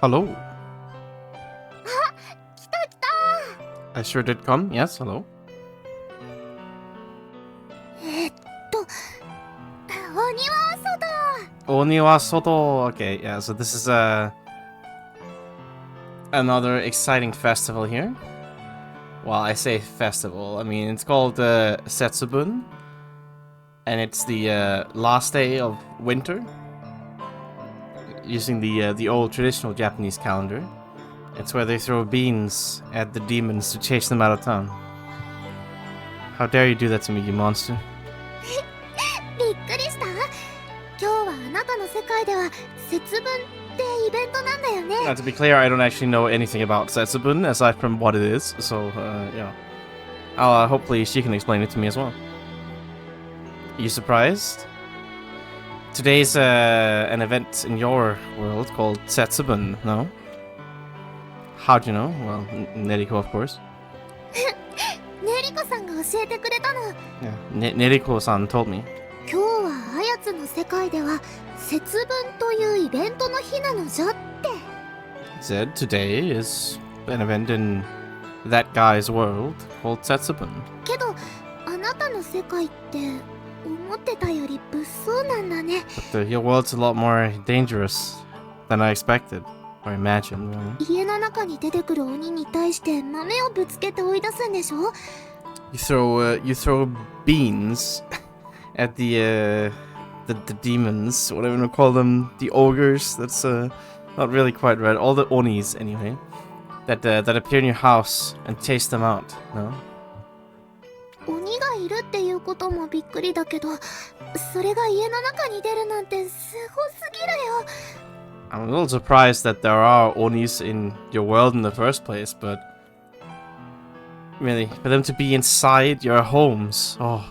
Hello. I sure did come. Yes, hello. 鬼は外 Oniwa Soto. Okay, yeah, so this is another exciting festival here. Well, I say festival. I mean, it's called Setsubun. And it's the last day of winter. Using the old traditional Japanese calendar. It's where they throw beans at the demons to chase them out of town. How dare you do that to me, you monster. びっくりした今日はあなたの世界では節分ってイベントなんだよね Now, to be clear, I don't actually know anything about Setsubun aside from what it is, so yeah. I'll hopefully she can explain it to me as well. Are you surprised? Today's an event in your world called Setsubun, no? How'd you know? Well, Neriko, of course. ねりこさんが教えてくれたの Yeah, Neriko-san told me. 今日はあやつの世界では節分というイベントの日なのじゃって Said today is an event in that guy's world called Setsubun. けどあなたの世界って思ってたより物騒なんだね But your world's a lot more dangerous than I expected. Or imagined, really. 家の中に出てくる鬼に対して豆をぶつけて追い出すんでしょ You throw beans at the demons, whatever you want to call them, the ogres. That's not really quite right. All the onis, anyway, that appear in your house and chase them out. No. 鬼がいるっていうこともびっくりだけどそれが家の中に出るなんてすごすぎるよ I'm a little surprised that there are onis in your world in the first place, but really, for them to be inside your homes, oh,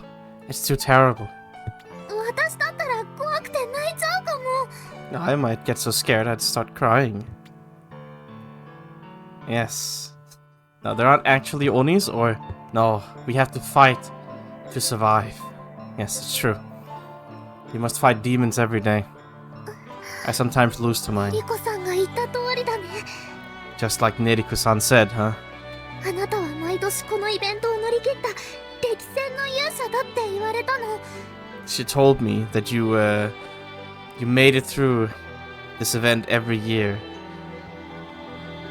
it's too terrible. 私だったら怖くて泣いちゃうかも I might get so scared I'd start crying. Yes. Now, there aren't actually onis, or... No, we have to fight to survive. Yes, it's true. You must fight demons every day. I sometimes lose to mine. リコさんが言った通りだね Just like Neriko-san said, huh? あなたは毎年このイベントを乗り切った歴戦の勇者だって言われたの She told me that you made it through this event every year.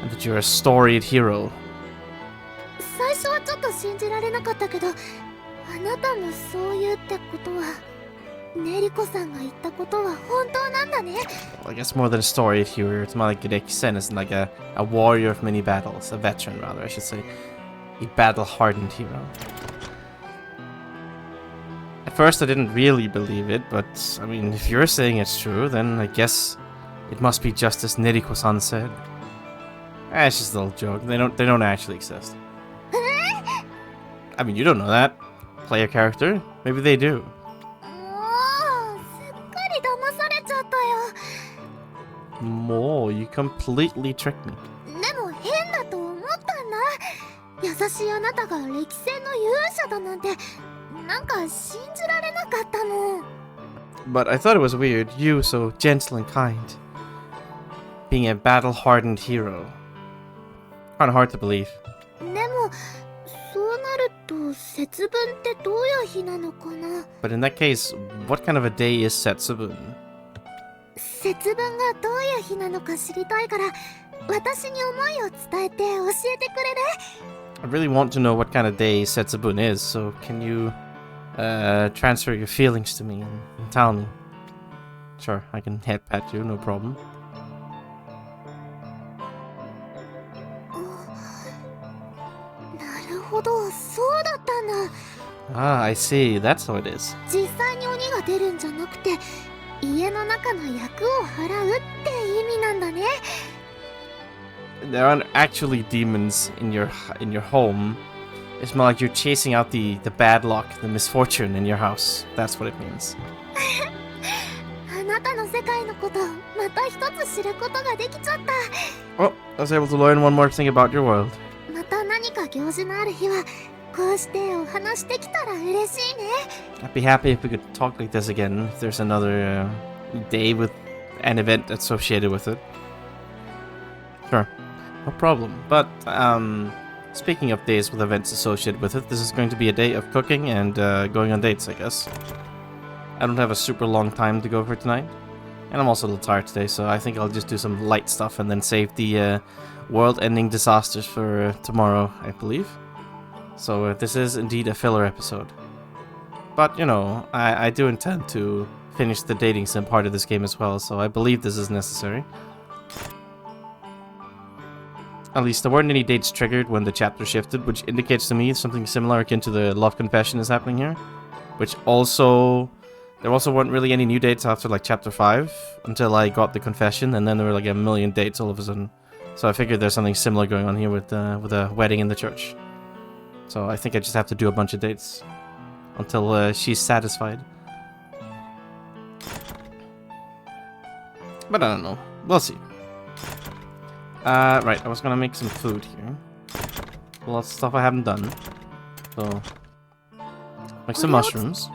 And that you're a storied hero. 最初はちょっと信じられなかったけどあなたもそう言うってことはねりこさんが言ったことは本当なんだね Well, I guess more than a storied hero. It's more like Jegerkaj is like a warrior of many battles. A veteran, rather, I should say. A battle-hardened hero. At first, I didn't really believe it, but, I mean, if you're saying it's true, then I guess it must be just as Neriko-san said. It's just a little joke. They don't actually exist. I mean, you don't know that. Player character. Maybe they do. もうすっかり騙されちゃったよ More, you completely tricked me. でも変だと思ったんだ優しいあなたが歴戦の勇者だなんてなんか信じられなかったもん But I thought it was weird, you so gentle and kind. Being a battle-hardened hero. Kinda hard to believe. でもそうなると節分ってどういう日なのかな But in that case, what kind of a day is Setsubun? 節分がどういう日なのか知りたいから私に思いを伝えて教えてくれる I really want to know what kind of day Setsubun is, so can you transfer your feelings to me and tell me? Sure, I can head pat you, no problem. なるほどそうだったんだ Ah, I see, that's how it is. 実際に鬼が出るんじゃなくて家の中の役を払うって意味なんだね There aren't actually demons in your home. It's more like you're chasing out the bad luck, the misfortune in your house. That's what it means. あなたの世界のことまた一つ知ることができちゃった Oh, I was able to learn one more thing about your world. また何か行事のある日はこうしてお話できたら嬉しいね I'd be happy if we could talk like this again, if there's another day with an event associated with it. Sure. No problem. But, speaking of days with events associated with it, this is going to be a day of cooking and going on dates, I guess. I don't have a super long time to go for tonight. And I'm also a little tired today, so I think I'll just do some light stuff and then save the world-ending disasters for tomorrow, I believe. So this is indeed a filler episode. But, you know, I do intend to finish the dating sim part of this game as well, so I believe this is necessary. At least there weren't any dates triggered when the chapter shifted, which indicates to me something similar akin to the love confession is happening here. Which also... There also weren't really any new dates after, like, chapter 5, until I got the confession, and then there were, like, a million dates all of a sudden. So I figured there's something similar going on here with a wedding in the church. So I think I just have to do a bunch of dates until she's satisfied. But I don't know. We'll see. Right, I was gonna make some food here. Lots of stuff I haven't done. So, make some mushrooms.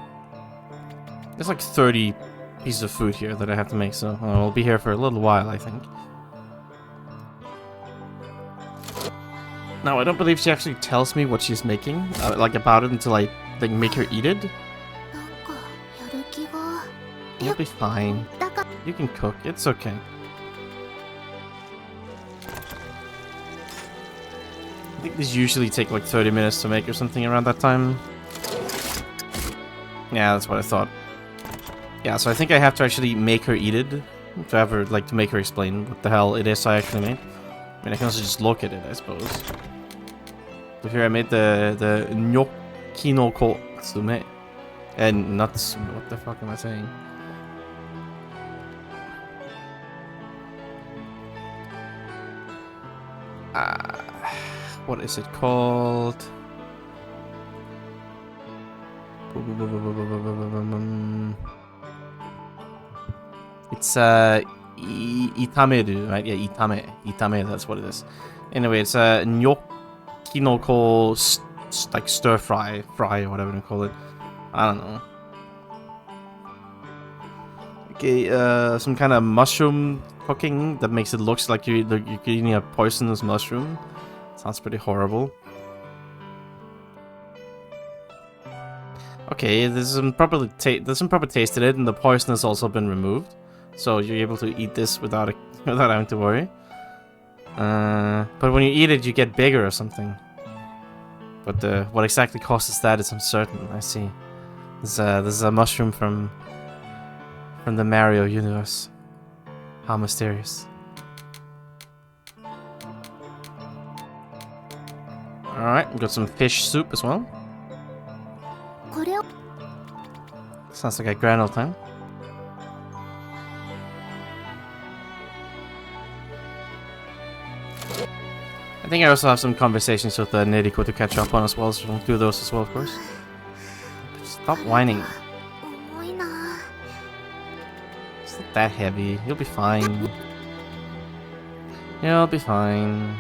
There's like 30 pieces of food here that I have to make, so I'll be here for a little while, I think. Now, I don't believe she actually tells me what she's making, like about it until I like make her eat it. You'll be fine. You can cook, it's okay. I think these usually take like 30 minutes to make or something around that time. Yeah, that's what I thought. Yeah, so I think I have to actually make her eat it. To have her, like, to make her explain what the hell it is I actually made. I mean, I can also just look at it, I suppose. But here I made the gnocchi no kotsume. And nuts. What the fuck am I saying? What is it called? It's itameru, right? Yeah, itame, that's what it is. Anyway, it's gnocchi no ko, like stir fry or whatever you call it. I don't know. Okay, some kind of mushroom cooking that makes it look like you're eating a poisonous mushroom. Sounds pretty horrible. Okay, there's some proper taste in it, and the poison has also been removed, so you're able to eat this without having to worry. But when you eat it, you get bigger or something. But what exactly causes that is uncertain. I see. This is a mushroom from the Mario universe. How mysterious. Alright, we've got some fish soup as well. Sounds like a grand old time. I think I also have some conversations with Neriko to catch up on as well, so we'll do those as well, of course. Stop whining. It's not that heavy. You'll be fine. You'll be fine.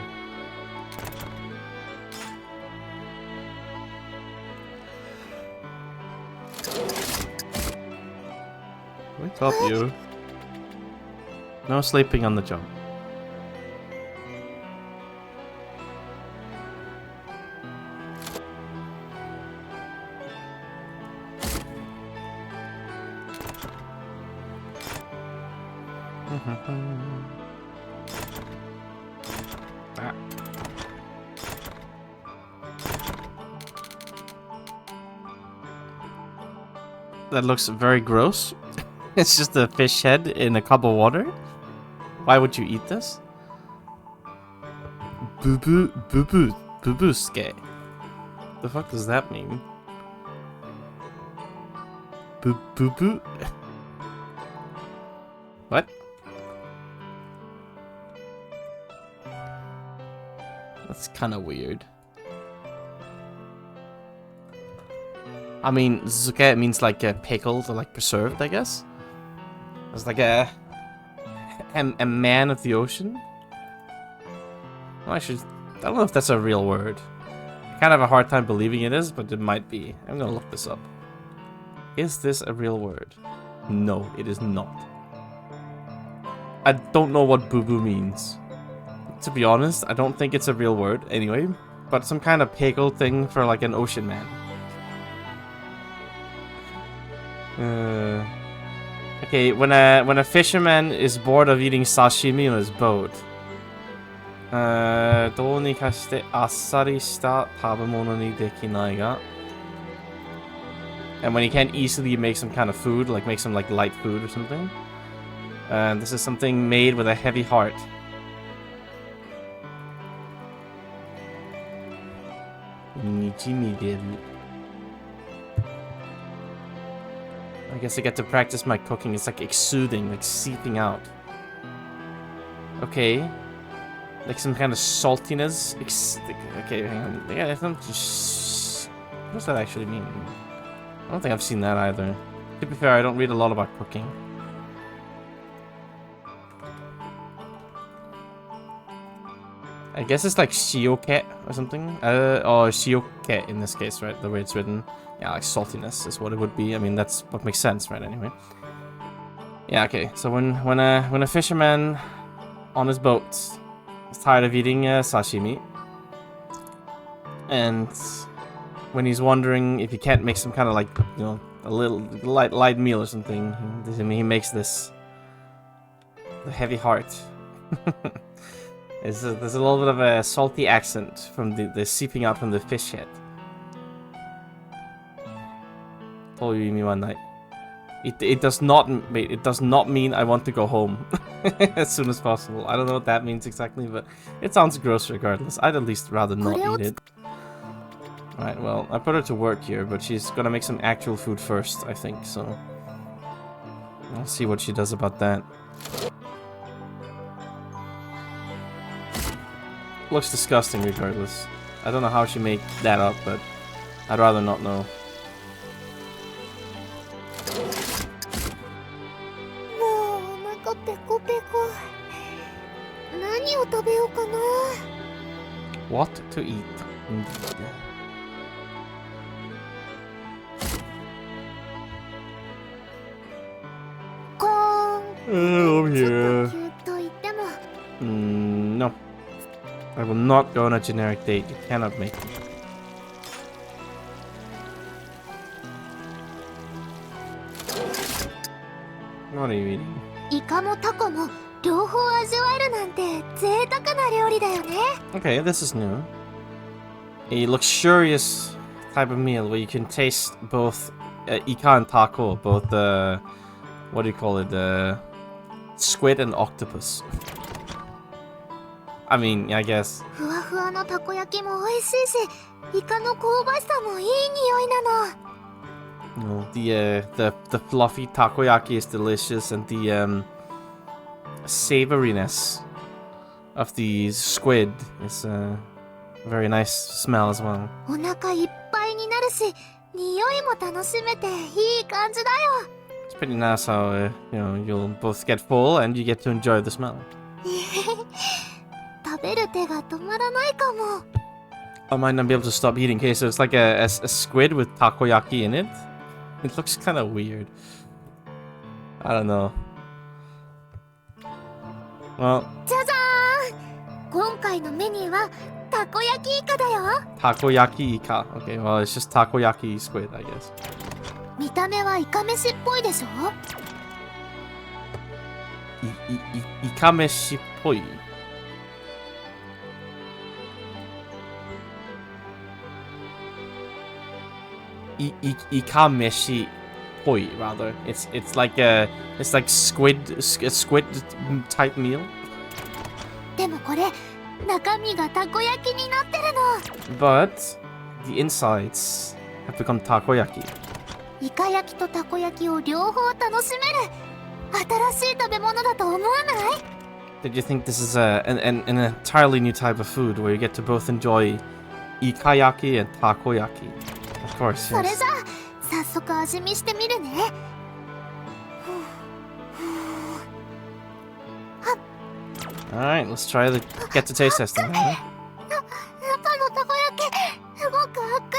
Wake up, you. No sleeping on the job. That looks very gross. It's just a fish head in a cup of water. Why would you eat this? Bubuske. The fuck does that mean? Boo. What? That's kind of weird. I mean, zuke means like pickled or like preserved, I guess. It's like a man of the ocean. Well, I don't know if that's a real word. I kind of have a hard time believing it is, but it might be. I'm gonna look this up. Is this a real word? No, it is not. I don't know what boo-boo means. To be honest, I don't think it's a real word anyway, but some kind of pickle thing for like an ocean man. Okay, when a fisherman is bored of eating sashimi on his boat, どうにかしてあっさりした食べ物にできないが and when he can't easily make some kind of food, like make some like light food or something, and this is something made with a heavy heart. I guess I get to practice my cooking. It's like exuding, like seeping out. Okay. Like some kind of saltiness. Okay, hang on. Yeah, what does that actually mean? I don't think I've seen that either. To be fair, I don't read a lot about cooking. I guess it's like shioke or something. Or shioke in this case, right? The way it's written. Yeah, like saltiness is what it would be. I mean, that's what makes sense, right? Anyway. Yeah, okay. So when a fisherman on his boat is tired of eating sashimi, and when he's wondering if he can't make some kind of like, you know, a little light meal or something, he makes this. The heavy heart. There's a little bit of a salty accent from the seeping out from the fish head. It does not mean I want to go home as soon as possible. I don't know what that means exactly, but it sounds gross regardless. I'd at least rather not eat it. Alright, well, I put her to work here, but she's gonna make some actual food first, I think, so I'll see what she does about that. Looks disgusting regardless. I don't know how she made that up, but I'd rather not know. What to eat? Over here. No. I will not go on a generic date. You cannot make me. What are you eating? イカもタコも両方味わえるなんて贅沢な料理だよね。 Okay, this is new. A luxurious type of meal where you can taste both ika and taco, both the what do you call it, squid and octopus. I mean, I guess. ふわふわのたこ焼きも美味しいし、イカの香ばしさもいい匂いなの。No, the fluffy takoyaki is delicious, and the savoriness of the squid is a very nice smell as well. お腹いっぱいになるし、匂いも楽しめていい感じだよ。 It's pretty nice how you know, you'll both get full and you get to enjoy the smell. 食べる手が止まらないかも。 I might not be able to stop eating. Okay, so it's like a squid with takoyaki in it. It looks kind of weird. I don't know. Well. じゃじゃーん！今回のメニューはたこ焼きイカだよ。 Takoyaki ika. Okay, well, it's just takoyaki squid, I guess. 見た目はイカ飯っぽいでしょ？ Ikameshi poi. Ikameshi poi, rather. It's like a squid type meal. でもこれ中身がたこ焼きになってるの。 But the insides have become takoyaki. イカ焼きとたこ焼きを両方楽しめる。新しい食べ物だと思わない？ Did you think this is an entirely new type of food where you get to both enjoy ikayaki and takoyaki? Of course, それ yes. じゃあ早速味見してみるね。Alright, let's try get to taste testing. 中のたこ焼きすごく熱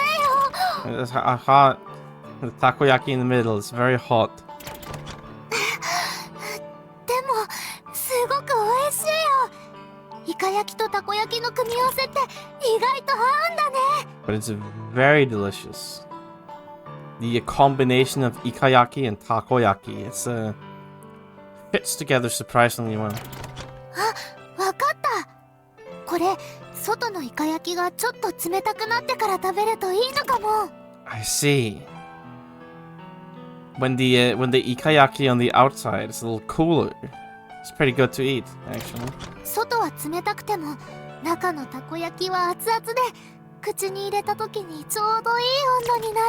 いよ。 It's hot. The takoyaki in the middle is very hot. でもすごく美味しいよ。イカ焼きとたこ焼きの組み合わせって意外と合うんだね。 But it's very delicious. The combination of ikayaki and takoyaki, it's fits together surprisingly well. あ、わかった。これ外のイカ焼きがちょっと冷たくなってから食べるといいのかも。 I see. When the ikayaki on the outside is a little cooler, it's pretty good to eat, actually. 外は冷たくても中のたこ焼きは熱々で口に入れた時にちょうどいい温度になる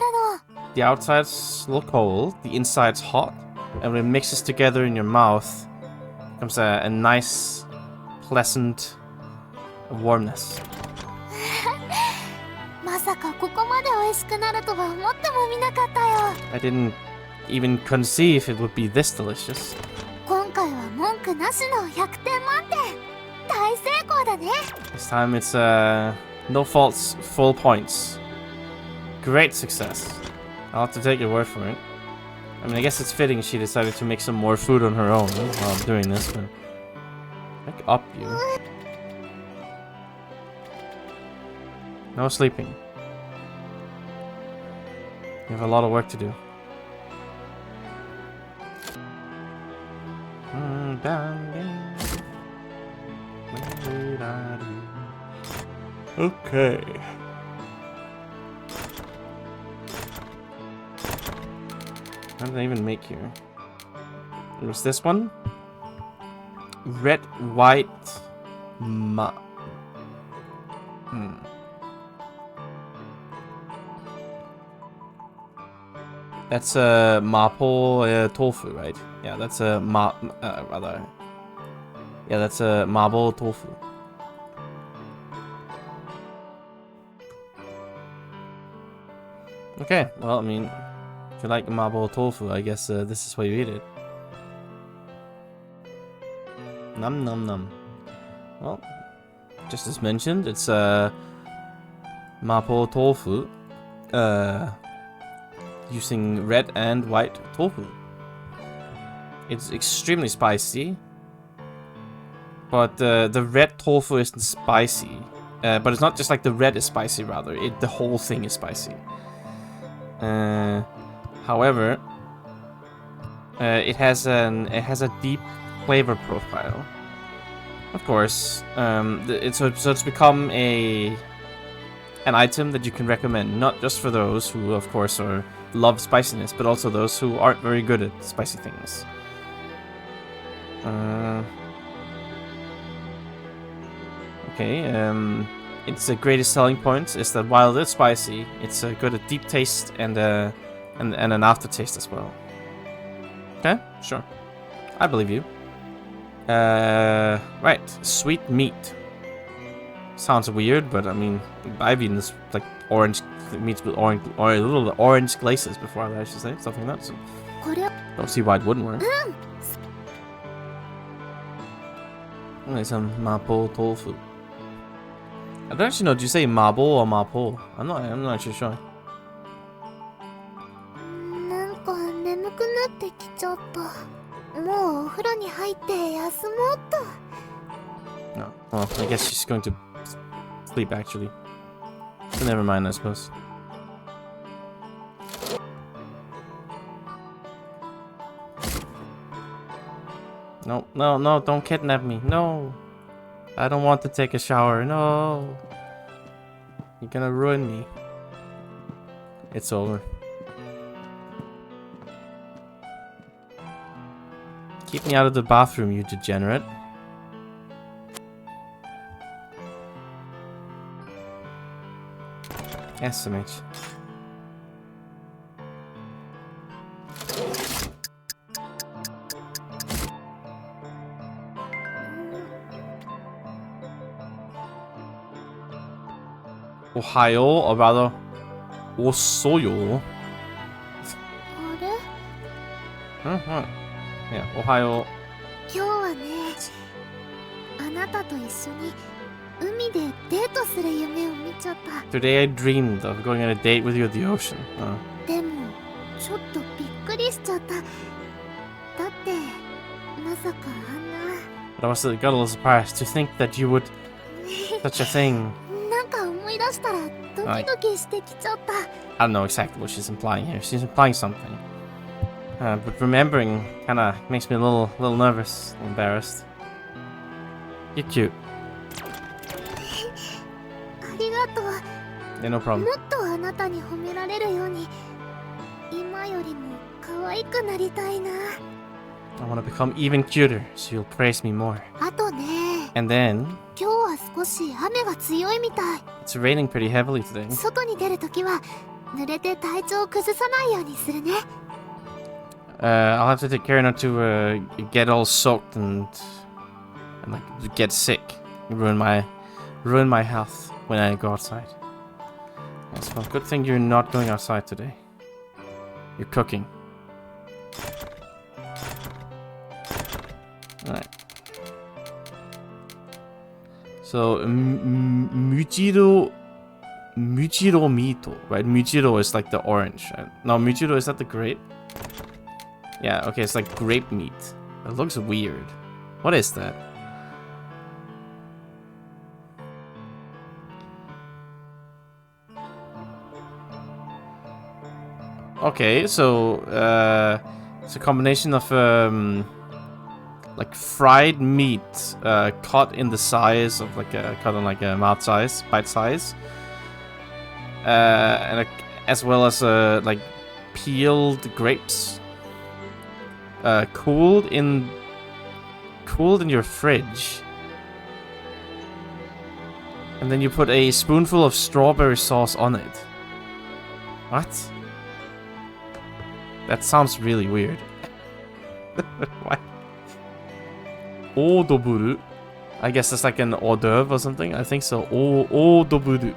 の。 The outside's a little cold, the inside's hot, and when it mixes together in your mouth, comes a nice, pleasant warmness. まさかここまで美味しくなるとは思ってもみなかったよ。 I didn't even conceive it would be this delicious. 今回は文句なしの100点満点。大成功だね。 This time it's no faults, full points. Great success. I'll have to take your word for it. I mean, I guess it's fitting she decided to make some more food on her own while doing this, but... Wake up, you. No sleeping. You have a lot of work to do. Okay. What did I even make here? It was this one? Red, white, That's mapo tofu, right? Yeah, that's rather. Yeah, that's mapo tofu. Okay, well, I mean, if you like mapo tofu, I guess this is why you eat it. Num num num. Well, just as mentioned, it's mapo tofu. Using red and white tofu. It's extremely spicy, but the red tofu isn't spicy. But it's not just like the red is spicy, rather. The whole thing is spicy. However, it has a deep flavor profile. Of course, so it's become an item that you can recommend, not just for those who, of course, love spiciness, but also those who aren't very good at spicy things. Okay, its greatest selling point is that while it's spicy, it's got a deep taste and an aftertaste as well. Okay, sure, I believe you. Right, sweet meat. Sounds weird, but I mean, I've eaten this like orange meats with little orange glazes before, I should say, something like that. So don't see why it wouldn't work. Okay, some mapo tofu. I don't actually know. Do you say mabo or mapo? I'm not actually sure. なんか眠くなってきちゃった。もうお風呂に入って休もうっと。 No, well, I guess she's going to sleep actually. So never mind, I suppose. No, no, no, don't kidnap me. No. I don't want to take a shower. No. You're gonna ruin me. It's over. Keep me out of the bathroom, you degenerate. SMH. Ohio, or rather, Osoyo. あれ？ What? Yeah, Ohio. 今日はね、あなたと一緒に海でデートする夢を見ちゃった。 Today I dreamed of going on a date with you at the ocean. でも、ちょっとびっくりしちゃった。だって、まさかあんな。 But I was got a little surprised to think that you would Such a thing. なんか思い出したらドキドキしてきちゃった。I don't know exactly what she's implying here. She's implying something. But remembering kinda makes me a little nervous, embarrassed. You're cute. ありがとう。Yeah, no problem. もっとあなたに褒められるように、今よりも可愛くなりたいな。I want to become even cuter, so you'll praise me more. あとね。And then 今日は少し雨が強いみたい。it's raining pretty heavily today. 外に出るときは濡れて体調を崩さないようにするね。I'll have to take care not to get all soaked and like get sick, ruin my health when I go outside. Yes, well, good thing you're not going outside today. You're cooking. Alright. So, Mujiro Mito, right? Mujiro is like the orange. No, Mujiro, is that the grape? Yeah, okay, it's like grape meat. It looks weird. What is that? Okay, so it's a combination of like fried meat cut in the size of like cut on like a mouth size, bite size, and as well as like peeled grapes, cooled in your fridge, and then you put a spoonful of strawberry sauce on it. What? That sounds really weird. What? Odoburu? I guess that's like an hors d'oeuvre or something. I think so. Odoburu.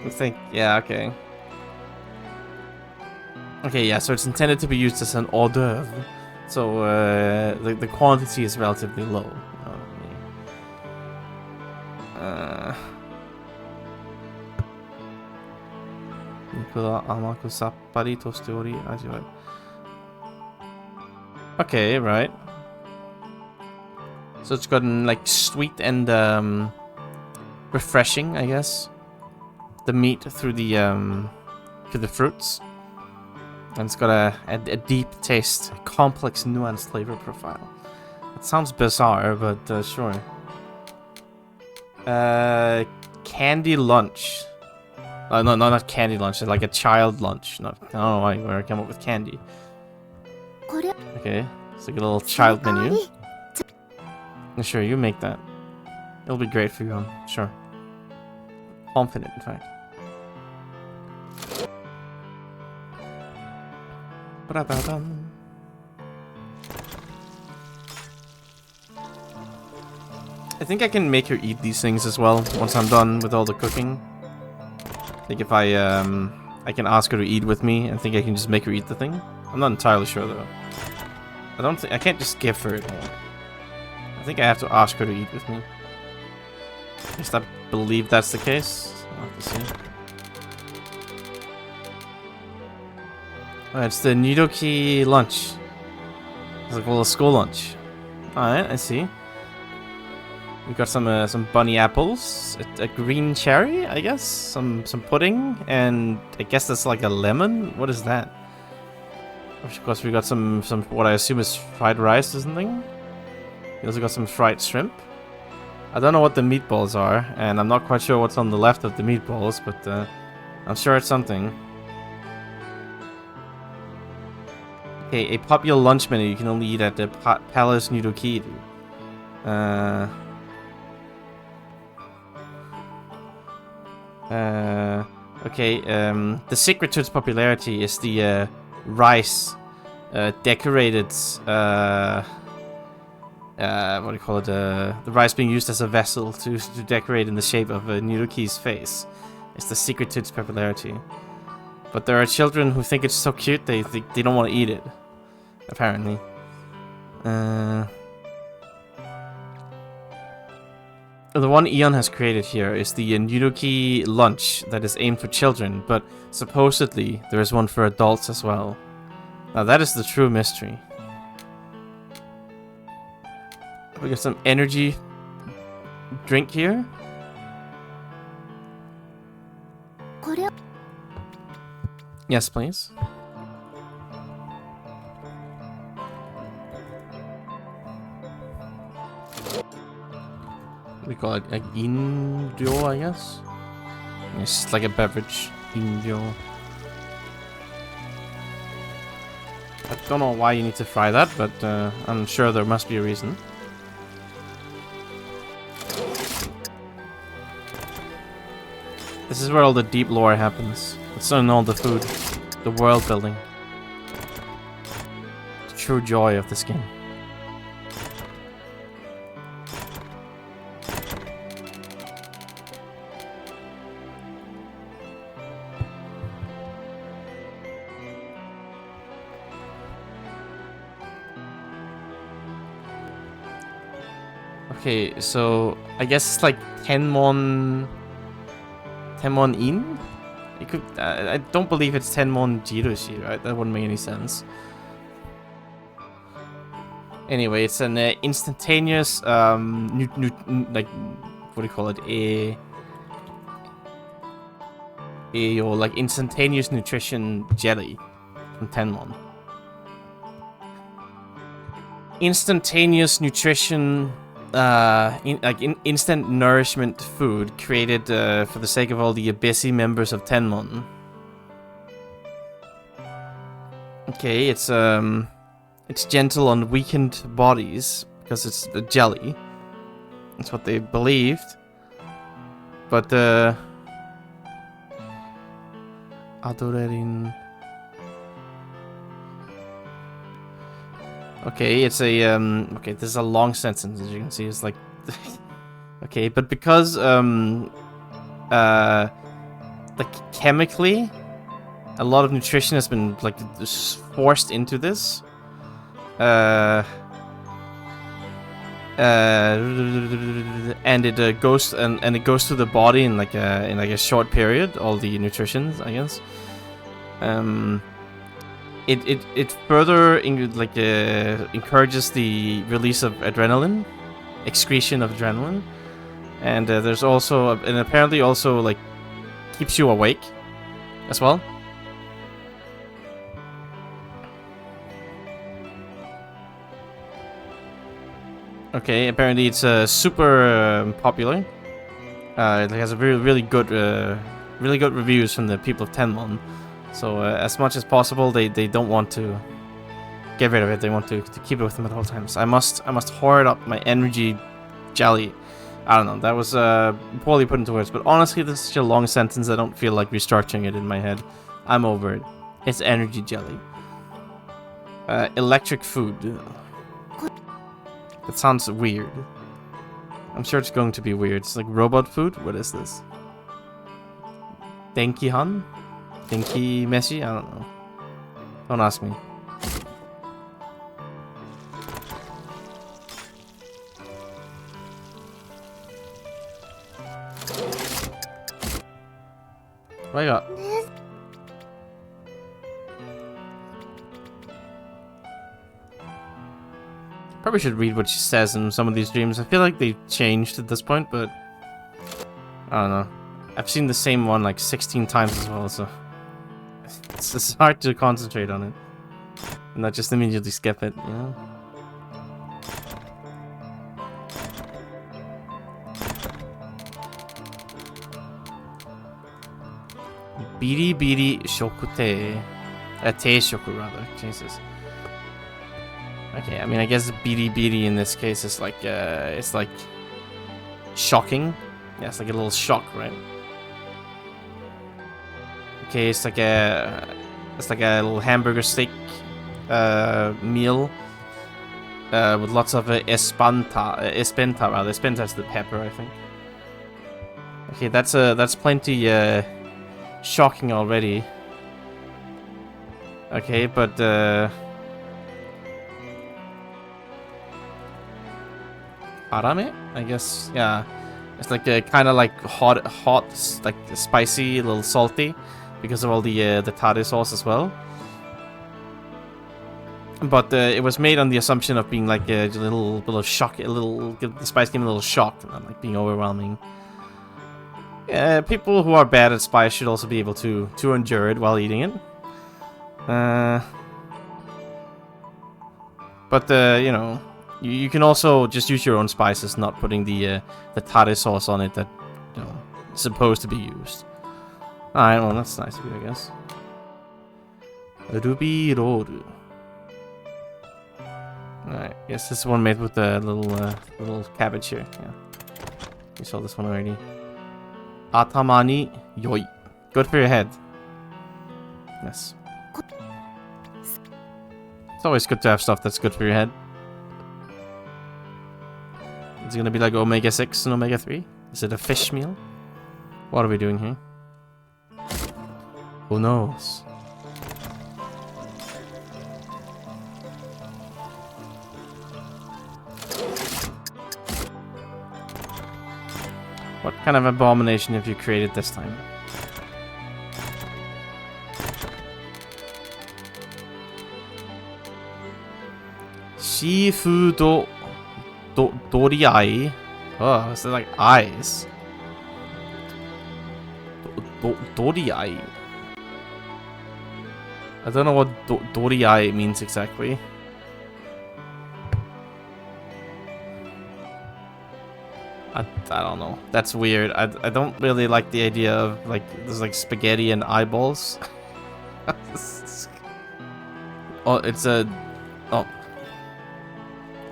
I think, yeah, okay. Okay, yeah, so it's intended to be used as an hors d'oeuvre. So the quantity is relatively low. Okay, right. So it's gotten like sweet and refreshing, I guess. The meat through the fruits, and it's got a deep taste, a complex, nuanced flavor profile. It sounds bizarre, but sure. Candy lunch. No, not candy lunch. It's like a child lunch. I don't know where I came up with candy. Okay, it's like a little child menu. Sure, you make that. It'll be great for you, I'm sure. Confident, in fact. Ba-da-ba-dum. I think I can make her eat these things as well once I'm done with all the cooking. I think if I can ask her to eat with me, I think I can just make her eat the thing. I'm not entirely sure though. I can't just give her it all. I think I have to ask her to eat with me. At least I believe that's the case. I'll have to see. Alright, it's the Nidoki lunch. It's like a little school lunch. Alright, I see. We got some bunny apples, a green cherry, I guess, some pudding, and I guess that's like a lemon. What is that? Of course, we got some what I assume is fried rice or something. We also got some fried shrimp. I don't know what the meatballs are, and I'm not quite sure what's on the left of the meatballs, but I'm sure it's something. Okay, a popular lunch menu you can only eat at the Palace Nidokiru. Okay, the secret to its popularity is the rice decorated, what do you call it, the rice being used as a vessel to decorate in the shape of Nidoki's face. It's the secret to its popularity. But there are children who think it's so cute they don't want to eat it, apparently. The one Eon has created here is the Nidoki lunch that is aimed for children, but supposedly there is one for adults as well. Now that is the true mystery. We got some energy drink here. これ Yes, please. We call it like indio, I guess. It's just like a beverage, indio. I don't know why you need to fry that, but I'm sure there must be a reason. This is where all the deep lore happens. It's in all the food, the world building. The true joy of this game. Okay, so I guess it's like Tenmon in? It could. I don't believe it's Tenmon Jirushi, right? That wouldn't make any sense. Anyway, it's an instantaneous like what do you call it? Like instantaneous nutrition jelly from Tenmon. Instantaneous nutrition. Instant nourishment food created for the sake of all the busy members of Tenmon. Okay, it's gentle on weakened bodies because it's a jelly. That's what they believed. But Adorerin. Okay, it's a okay, this is a long sentence, as you can see. It's like okay, but because like chemically a lot of nutrition has been like just forced into this. And it goes through the body in like a short period, all the nutrition, I guess. It further encourages the release of adrenaline, excretion of adrenaline, and there's also and apparently also like keeps you awake as well. Okay, apparently it's super popular. It has a really good reviews from the people of Tenmon. So as much as possible, they don't want to get rid of it. They want to keep it with them at all times. I must hoard up my energy jelly. I don't know. That was poorly put into words, but honestly, this is such a long sentence. I don't feel like restructuring it in my head. I'm over it. It's energy jelly. Electric food. That sounds weird. I'm sure it's going to be weird. It's like robot food. What is this? Denki-han? Denki Messi? I don't know. Don't ask me. What I got? Probably should read what she says in some of these dreams. I feel like they changed at this point, but I don't know. I've seen the same one like 16 times as well, so it's hard to concentrate on it and not just immediately skip it, you know? Biri biri shokute. Teishoku rather. Jesus. Okay, I mean, I guess biri biri in this case is like, it's like shocking. Yeah, it's like a little shock, right? Okay, it's like a little hamburger steak meal with lots of espenta rather. Espenta is the pepper, I think. Okay, that's plenty shocking already. Okay, but arame, I guess. Yeah, it's like kind of like hot, like spicy, a little salty, because of all the tare sauce as well. But it was made on the assumption of being like a little shock, give the spice game a little shock, not like being overwhelming. People who are bad at spice should also be able to endure it while eating it. But you know, you can also just use your own spices, not putting the tare sauce on it that, you know, is supposed to be used. Alright, well, that's nice of you, I guess. Ruby roru. Alright, yes, this is one made with the little cabbage here. Yeah, you saw this one already. Atamani yoi. Good for your head. Yes. It's always good to have stuff that's good for your head. Is it gonna be like omega 6 and omega 3? Is it a fish meal? What are we doing here? Who knows? What kind of abomination have you created this time? Seafood doriai. Oh, is it like eyes? Doriai. I don't know what doriai means exactly. I don't know. That's weird. I don't really like the idea of like there's like spaghetti and eyeballs. Oh, it's a. Oh,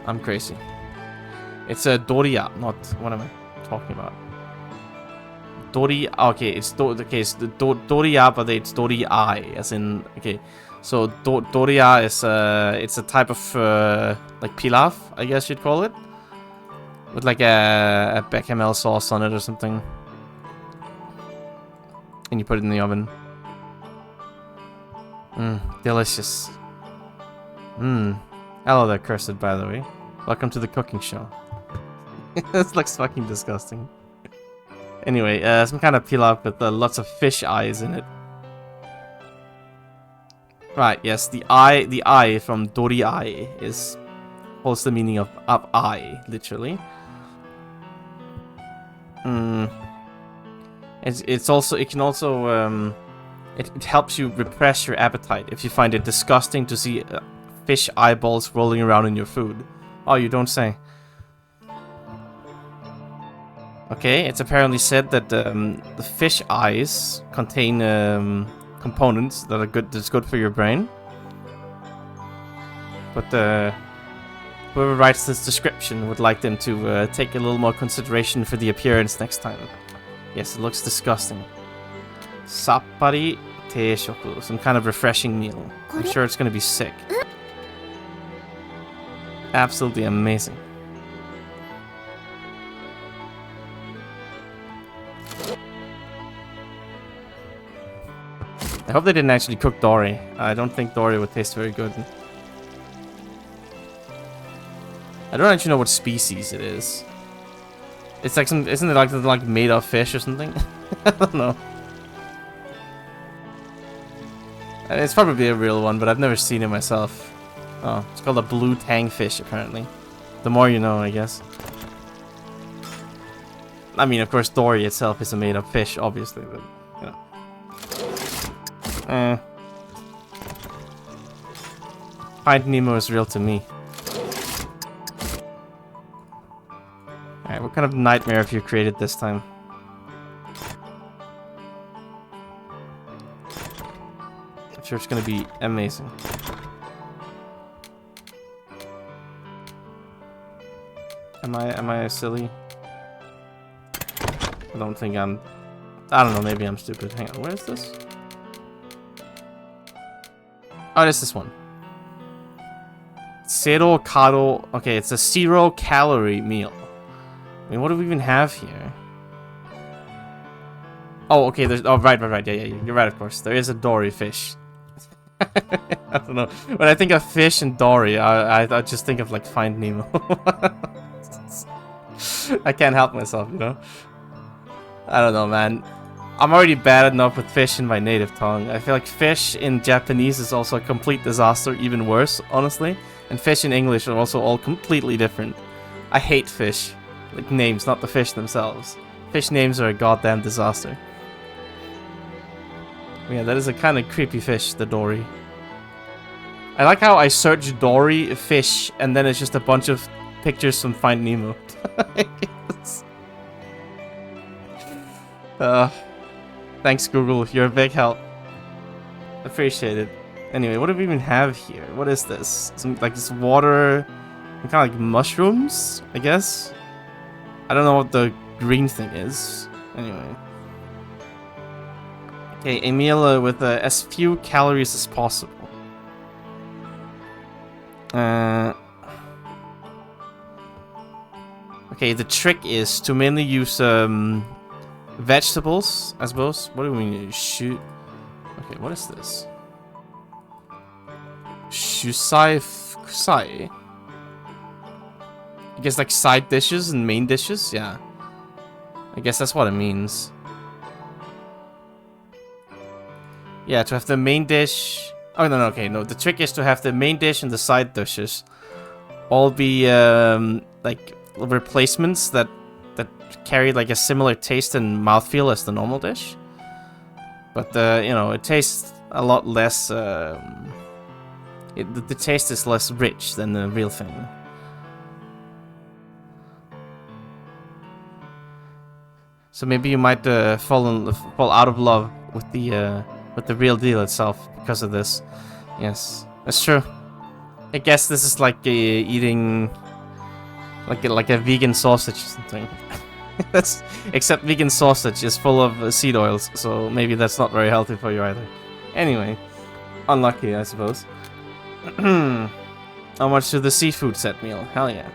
I'm crazy. It's a doria, not what am I talking about? Dori. Okay, it's doria, but it's doriai, as in okay. So doria is it's a type of like pilaf, I guess you'd call it. With like a bechamel sauce on it or something. And you put it in the oven. Delicious. Hello there, Cursed, by the way. Welcome to the cooking show. This looks fucking disgusting. Anyway, some kind of pilaf with lots of fish eyes in it. Right, yes, the eye from Dori eye holds the meaning of eye, literally. It helps you repress your appetite if you find it disgusting to see fish eyeballs rolling around in your food. Oh, you don't say. Okay, it's apparently said that the fish eyes contain components that are that's good for your brain. But whoever writes this description would like them to take a little more consideration for the appearance next time. Yes, it looks disgusting. Sappari teishoku, some kind of refreshing meal. I'm sure it's gonna be sick. Absolutely amazing. I hope they didn't actually cook dory. I don't think dory would taste very good. I don't actually know what species it is. It's like some, isn't it like made of fish or something? I don't know. It's probably a real one, but I've never seen it myself. Oh, it's called a blue tang fish, apparently. The more you know, I guess. I mean, of course, dory itself is a made of fish, obviously, but, you know. Finding Nemo is real to me. Alright, what kind of nightmare have you created this time? I'm sure it's gonna be amazing. Am I silly? I don't think I'm... I don't know, maybe I'm stupid. Hang on, where is this? Oh, it's this one. Zero calo... Okay, it's a 0 calorie meal. I mean, what do we even have here? Oh, okay, there's... Oh, right. Yeah, you're right, of course. There is a dory fish. I don't know. When I think of fish and dory, I just think of, like, Find Nemo. I can't help myself, you know? I don't know, man. I'm already bad enough with fish in my native tongue. I feel like fish in Japanese is also a complete disaster, even worse, honestly. And fish in English are also all completely different. I hate fish. Like names, not the fish themselves. Fish names are a goddamn disaster. Yeah, that is a kind of creepy fish, the dory. I like how I search dory fish and then it's just a bunch of pictures from Finding Nemo. Thanks Google, you're a big help. Appreciate it. Anyway, what do we even have here? What is this? Some like this water, kind of like mushrooms, I guess. I don't know what the green thing is. Anyway. Okay, a meal with as few calories as possible. Okay, the trick is to mainly use vegetables, I suppose. What do we mean? Shoot. Okay, what is this? Kusai. I guess like side dishes and main dishes? Yeah. I guess that's what it means. Yeah, to have the main dish... Oh, no, okay, no. The trick is to have the main dish and the side dishes all be, like, replacements that carry, like, a similar taste and mouthfeel as the normal dish. But, you know, it tastes a lot less, the taste is less rich than the real thing. So maybe you might fall out of love with the real deal itself because of this. Yes, that's true. I guess this is like eating like a vegan sausage or something. Except vegan sausage is full of seed oils, so maybe that's not very healthy for you either. Anyway, unlucky, I suppose. How much to the seafood set meal? Hell yeah.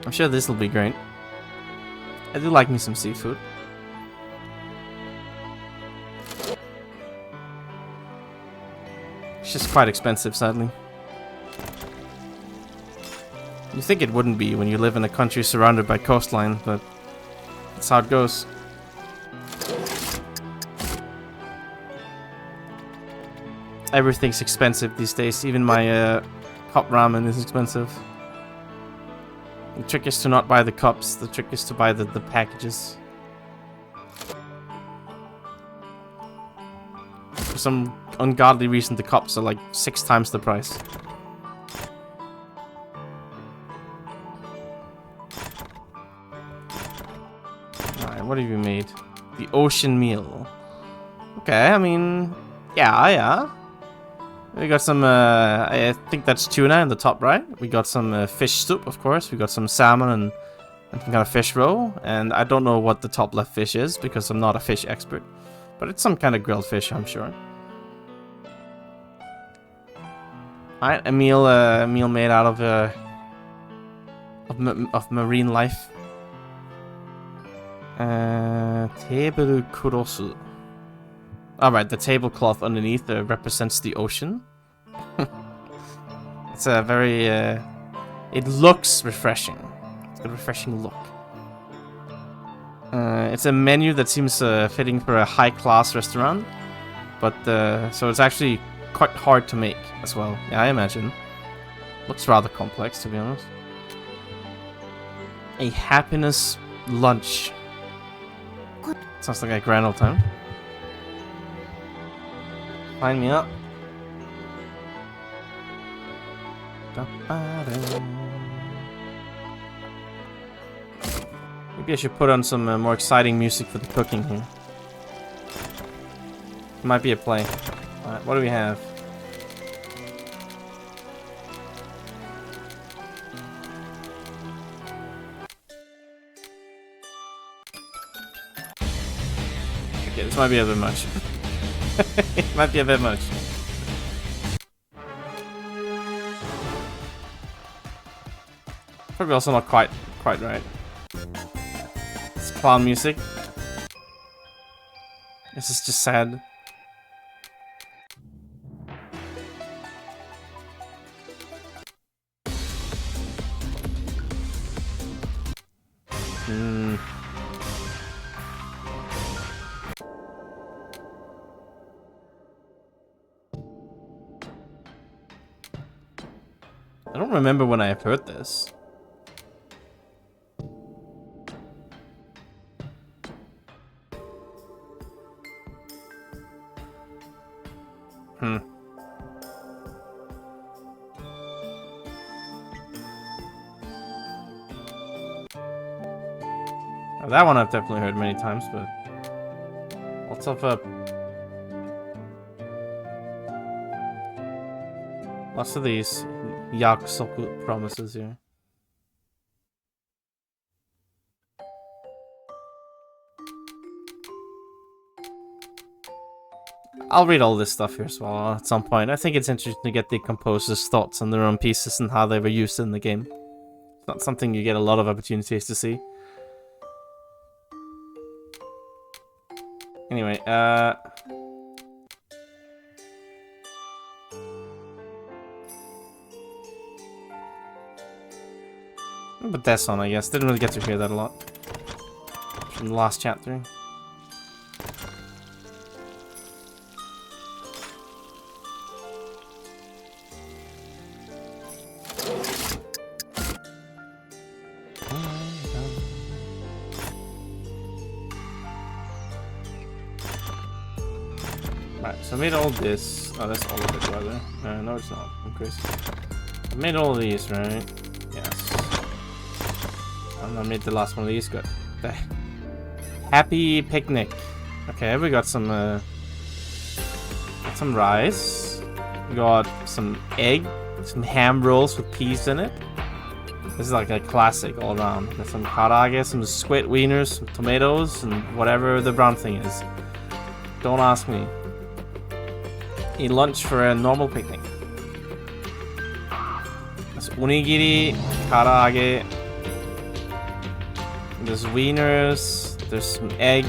I'm sure this will be great. I do like me some seafood. It's just quite expensive, sadly. You think it wouldn't be when you live in a country surrounded by coastline, but that's how it goes. Everything's expensive these days. Even my cup ramen is expensive. The trick is to not buy the cups. The trick is to buy the packages. For some ungodly reason, the cups are like 6 times the price. Alright, what have you made? The ocean meal. Okay, I mean... Yeah. We got some, I think that's tuna in the top right. We got some fish soup, of course. We got some salmon and some kind of fish roll. And I don't know what the top left fish is because I'm not a fish expert. But it's some kind of grilled fish, I'm sure. Alright, a meal made out of marine life. Teberu kurosu. Alright, the tablecloth underneath represents the ocean. It's a very, it looks refreshing. It's got a refreshing look. It's a menu that seems fitting for a high-class restaurant. But, so it's actually quite hard to make as well. Yeah, I imagine. Looks rather complex, to be honest. A happiness lunch. Sounds like a grand old time. Sign me up. Maybe I should put on some more exciting music for the cooking here. Might be a play. Alright, what do we have? Okay, this might be a bit much. It might be a bit much. Probably also not quite right. It's clown music. This is just sad. I don't remember when I have heard this. That one I've definitely heard many times, but lots of these yakusoku promises here. I'll read all this stuff here as well at some point. I think it's interesting to get the composer's thoughts on their own pieces and how they were used in the game. It's not something you get a lot of opportunities to see. Anyway, but that's on, I guess. Didn't really get to hear that a lot from the last chapter. Right, so I made all this. Oh, that's all of it, rather. No, it's not. I'm crazy. I made all of these, right? Yes. And I made the last one of these. Good. The happy picnic. Okay, we got some rice. We got some egg, some ham rolls with peas in it. This is like a classic all around. There's some karaage, some squid wieners, some tomatoes, and whatever the brown thing is. Don't ask me. Eat lunch for a normal picnic. There's onigiri, karaage. There's wieners. There's some egg.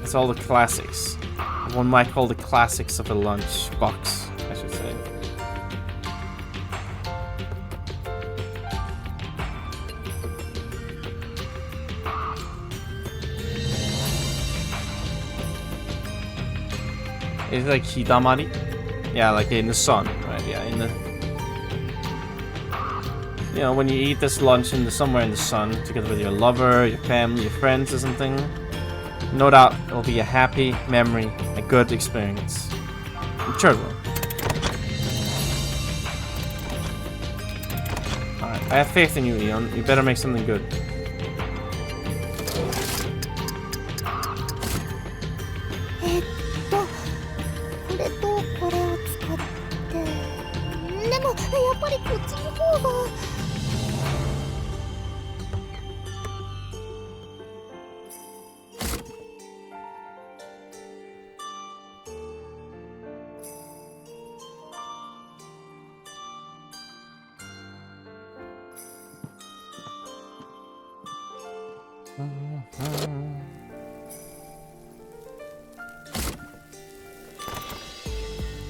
It's all the classics. One might call the classics of a lunch box, I should say. It's like hidamari? Yeah, like in the sun, right? Yeah, in the... You know, when you eat this lunch somewhere in the sun, together with your lover, your family, your friends or something, no doubt it'll be a happy memory, a good experience. I'm sure it will. Alright, I have faith in you, Eon. You better make something good.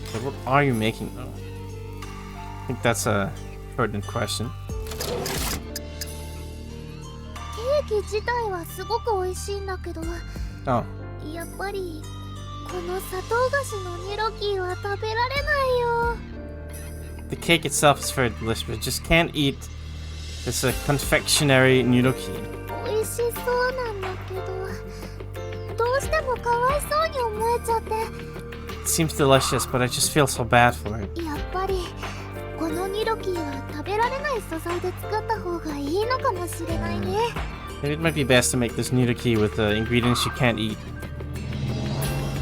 So what are you making though? I think that's a pertinent question. Oh. The cake itself is very delicious, but just can't eat this confectionery gnocchi. It seems delicious, but I just feel so bad for it. Maybe it might be best to make this gnocchi with ingredients you can't eat.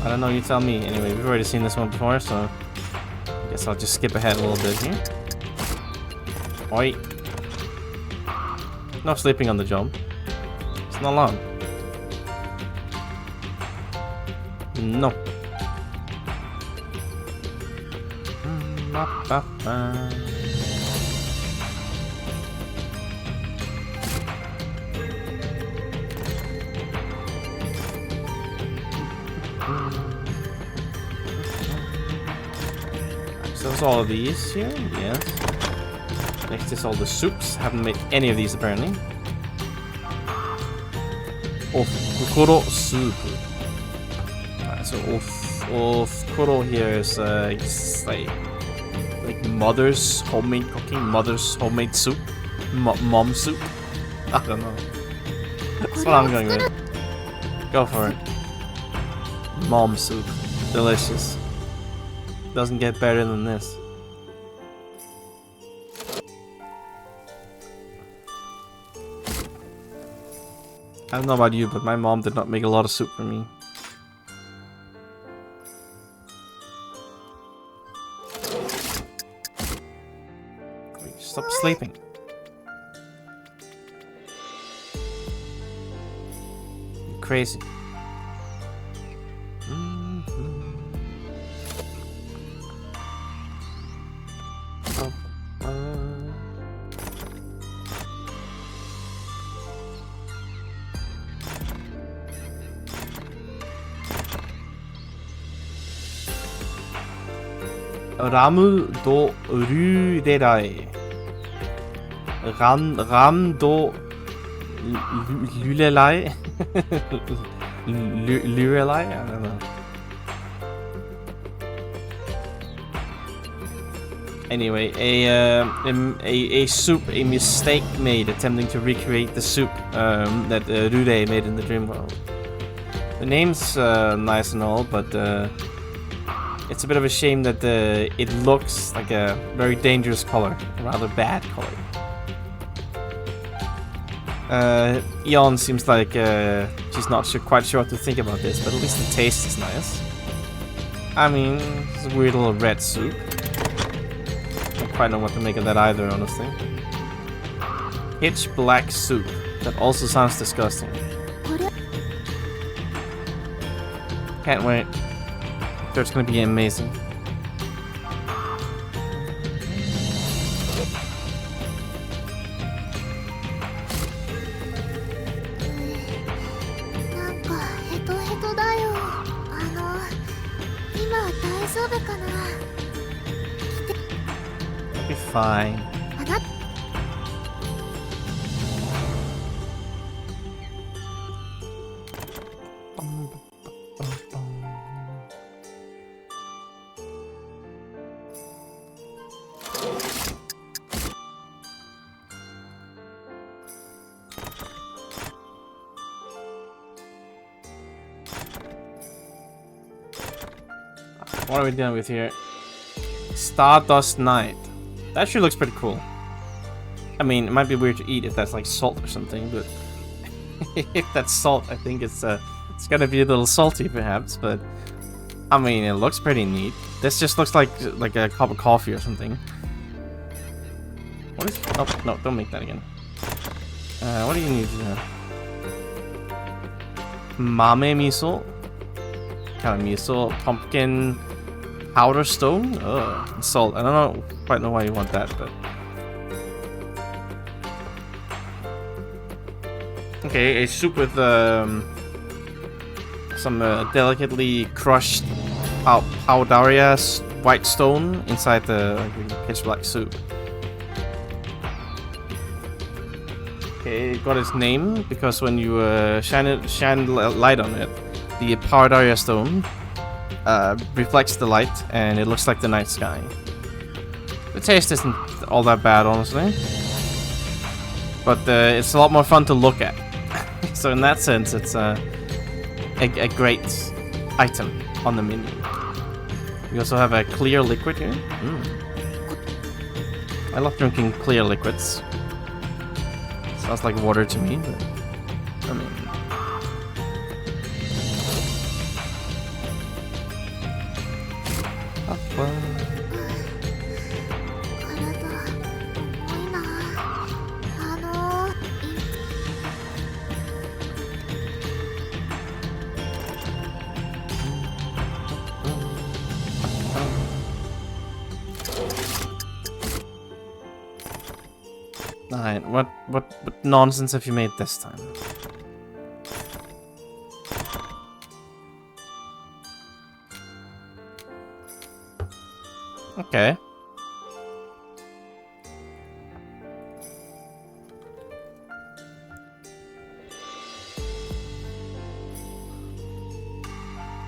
I don't know, you tell me. Anyway, we've already seen this one before, so I guess I'll just skip ahead a little bit here. Oi. No sleeping on the job. It's not long. No. So there's all of these here, yes. Next is all the soups. Haven't made any of these apparently. Ofukuro soup. So ofukuro here is like mother's homemade cooking, mother's homemade soup, mom soup. I don't know. That's what I'm going with. Go for it. Mom soup, delicious. Doesn't get better than this. I don't know about you, but my mom did not make a lot of soup for me. Stop sleeping. You're crazy. Ramu do rurerai. Ram do lulelai. Lurelai? I don't know. Anyway, a soup, a mistake made attempting to recreate the soup that Rure made in the dream world. The name's nice and all, but it's a bit of a shame that it looks like a very dangerous color, a rather bad color. Eon seems like she's not quite sure what to think about this, but at least the taste is nice. I mean, it's a weird little red soup. Don't quite know what to make of that either, honestly. Pitch black soup. That also sounds disgusting. Can't wait. It's gonna be amazing. I'll be fine. What are we dealing with here? Stardust Night. That sure looks pretty cool. I mean, it might be weird to eat if that's like salt or something, but if that's salt, I think it's gonna be a little salty perhaps, but I mean, it looks pretty neat. This just looks like a cup of coffee or something. What is... Oh, no, don't make that again. What do you need here? Mame miso? Kind of miso? Pumpkin powder stone? Ugh, and salt. I don't quite know why you want that, but... Okay, a soup with some delicately crushed powderia white stone inside the pitch black soup. Okay, it got its name because when you shine light on it, the powderia stone reflects the light and it looks like the night sky. The taste isn't all that bad, honestly, but it's a lot more fun to look at. So in that sense, it's a great item on the menu. We also have a clear liquid here. I love drinking clear liquids. Sounds like water to me, but I mean... Alright, what nonsense have you made this time? Okay.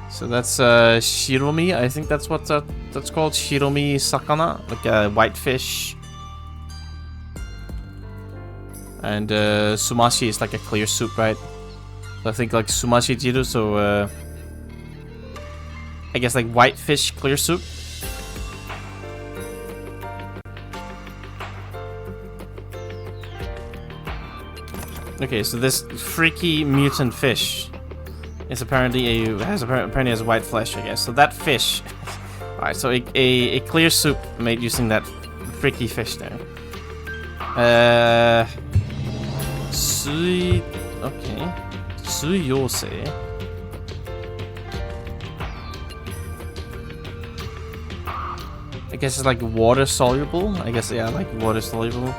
So that's shiromi. I think that's what that's called, shiromi sakana, like a white fish. And sumashi is like a clear soup, right? So I think like sumashi jiru, so I guess like white fish clear soup. Okay, so this freaky mutant fish is apparently apparently has white flesh, I guess. So that fish. Alright, so a clear soup made using that freaky fish there. Okay. Tsuyose. I guess it's like water soluble. I guess, yeah, like water soluble.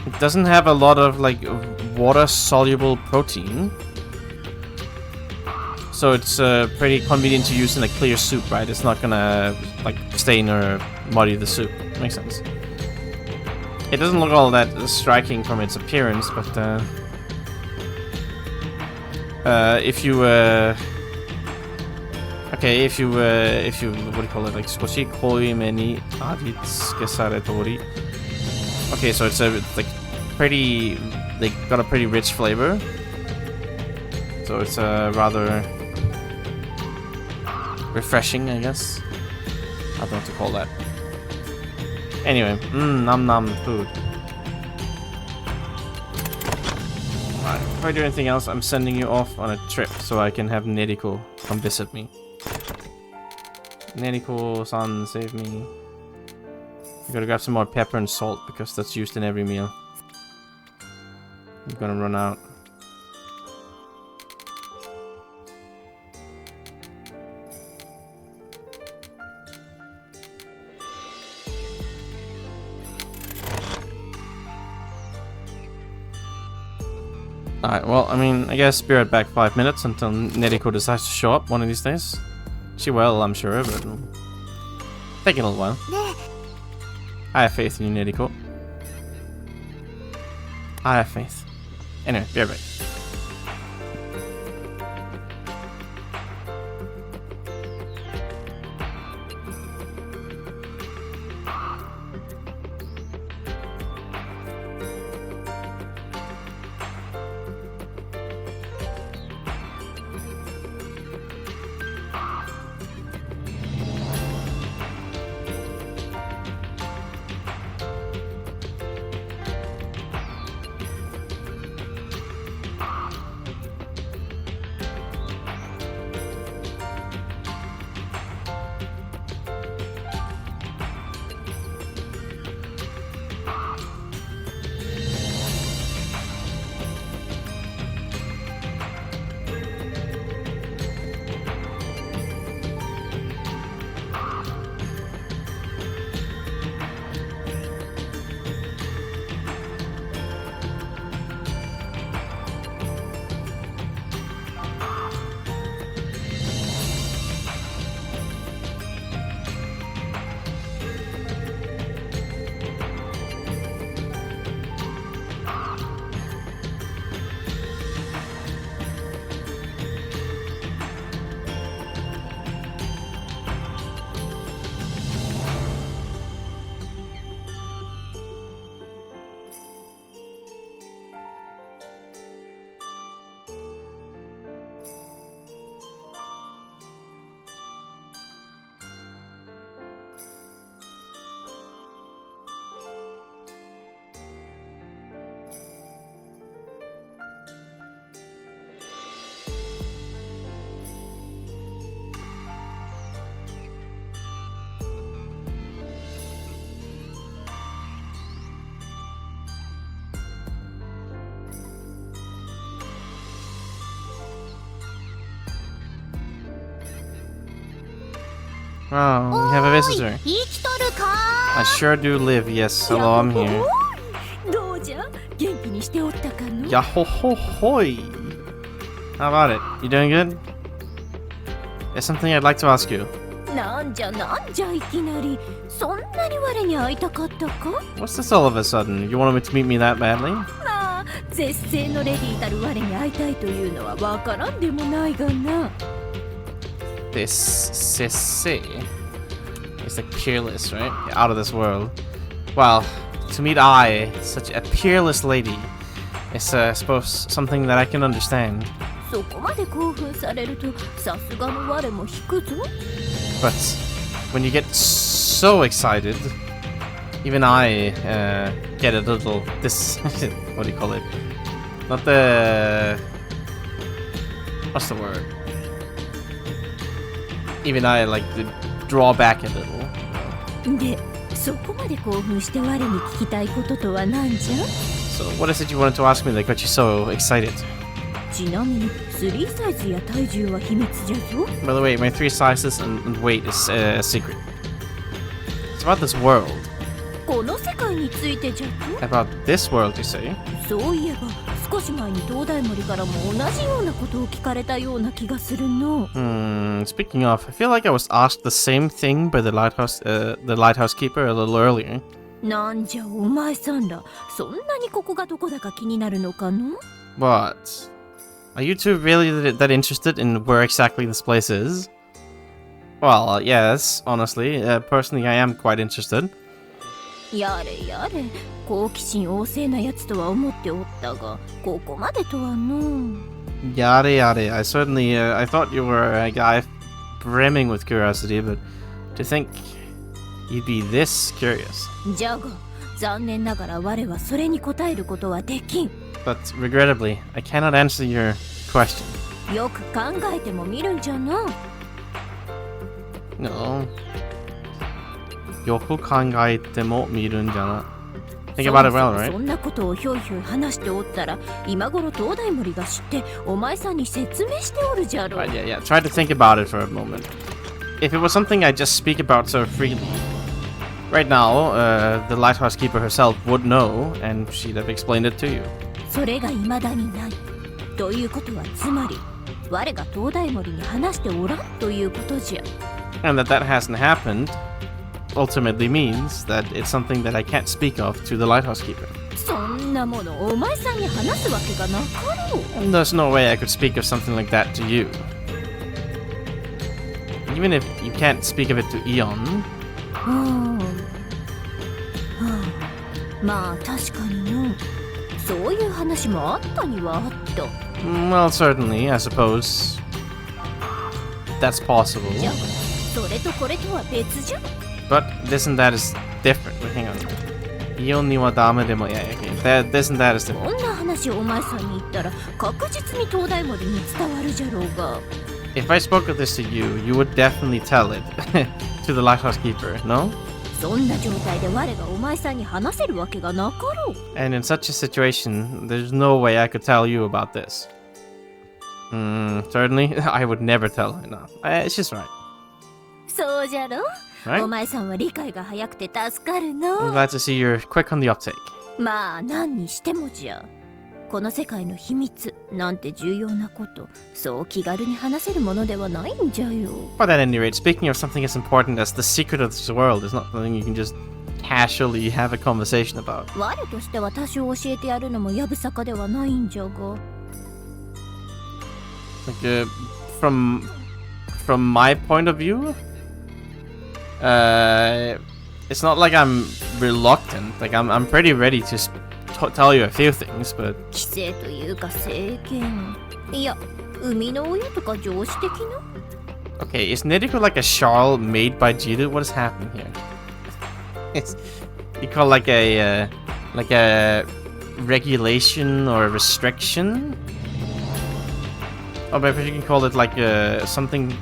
It doesn't have a lot of like water soluble protein. So it's pretty convenient to use in a clear soup, right? It's not gonna like stain or muddy the soup. Makes sense. It doesn't look all that striking from its appearance, but if you okay, if you what do you call it, like skoshi koime ni aritsuke saretori. Okay, so it's like pretty, they got a pretty rich flavor. So it's rather refreshing, I guess. I don't know what to call that. Anyway, nom nom food. Alright, before I do anything else, I'm sending you off on a trip so I can have Neriko come visit me. Neriko-san, save me. I gotta grab some more pepper and salt because that's used in every meal. I'm gonna run out. Alright, well, I mean, I guess be right back 5 minutes until Neriko decides to show up one of these days. She will, I'm sure, but it'll take a little while. I have faith in you, Neriko. I have faith. Anyway, be right back. Oh, we have a visitor. I sure do live, yes. Hello, I'm here. Yahohohoi! How about it? You doing good? There's something I'd like to ask you. What's this all of a sudden? You wanted to meet me that badly? This Sissy is like peerless, right? Out of this world. Well, to meet such a peerless lady, is I suppose something that I can understand. But when you get so excited, even I get a little what do you call it? Not the... What's the word? Even I like to draw back a little. で、そこまで興奮して我に聞きたいこととは何じゃ? So, what is it you wanted to ask me that got you so excited? ちなみに、3サイズや体重は秘密じゃぞ。By the way, my 3 sizes and weight is a secret. It's about this world. この世界についてじゃぞ。About this world, you say? そういえば、少し前に東大森からも同じようなことを聞かれたような気がするの。Speaking of, I feel like I was asked the same thing by the lighthouse keeper a little earlier. なんじゃお前さんら、そんなにここがどこだか気になるのかの? What? Are you two really that interested in where exactly this place is? Well, yes, honestly. Personally, I am quite interested. やれやれ、好奇心旺盛なやつとは思っておったが、ここまでとはの。Yada yada. I certainly, I thought you were a guy brimming with curiosity, but to think you'd be this curious. じゃが、残念ながら我はそれに答えることはできん。But regrettably, I cannot answer your question. よく考えてもみるんじゃな。No. よく考えてもみるんじゃな。Think about it well, right? そんなことをひょいひょい話しておったら、今頃東大森が知ってお前さんに説明しておるじゃろ。Right, yeah. Try to think about it for a moment. If it was something I just speak about so freely, right now, the lighthouse keeper herself would know, and she'd have explained it to you. それが未だにない。ということはつまり、我が東大森に話しておらんということじゃ。And that hasn't happened ultimately means that it's something that I can't speak of to the lighthouse keeper. そんなものお前さんに話すわけがなかろう。And there's no way I could speak of something like that to you. Even if you can't speak of it to Eon. まあ確かにの。そういう話もあったにはあった。Well, certainly, I suppose. That's possible. じゃ、それとこれとは別じゃ。But this and that is different. Wait, hang on. Eon ni wa dame demo. Yeah, okay. This and that is different. こんな話をお前さんに言ったら確実に東大森に伝わるじゃろうが。If I spoke of this to you, you would definitely tell it to the lighthouse keeper, no? そんな状態で我がお前さんに話せるわけがなかろう。And in such a situation, there's no way I could tell you about this. Certainly, I would never tell her. No, it's just right. そうじゃろ、Right? お前さんは理解が早くて助かる I'm の。 glad to see you're quick on the uptake. まあ何にしてもじゃ。この世界の秘密なんて重要なこと、そう気軽に話せるものではないんじゃよ。But at any rate, speaking of something as important as the secret of this world is not something you can just casually have a conversation about. 我としては多少教えてやるのもやぶさかではないんじゃが。Like, from my point of view, it's not like I'm reluctant. Like I'm pretty ready to tell you a few things, but 規制というか制限、いや生みの親とか上司的な。 okay, is Nediko like a shawl made by Jiru? What is happening here? It's you call like a regulation or a restriction? Or maybe you can call it like something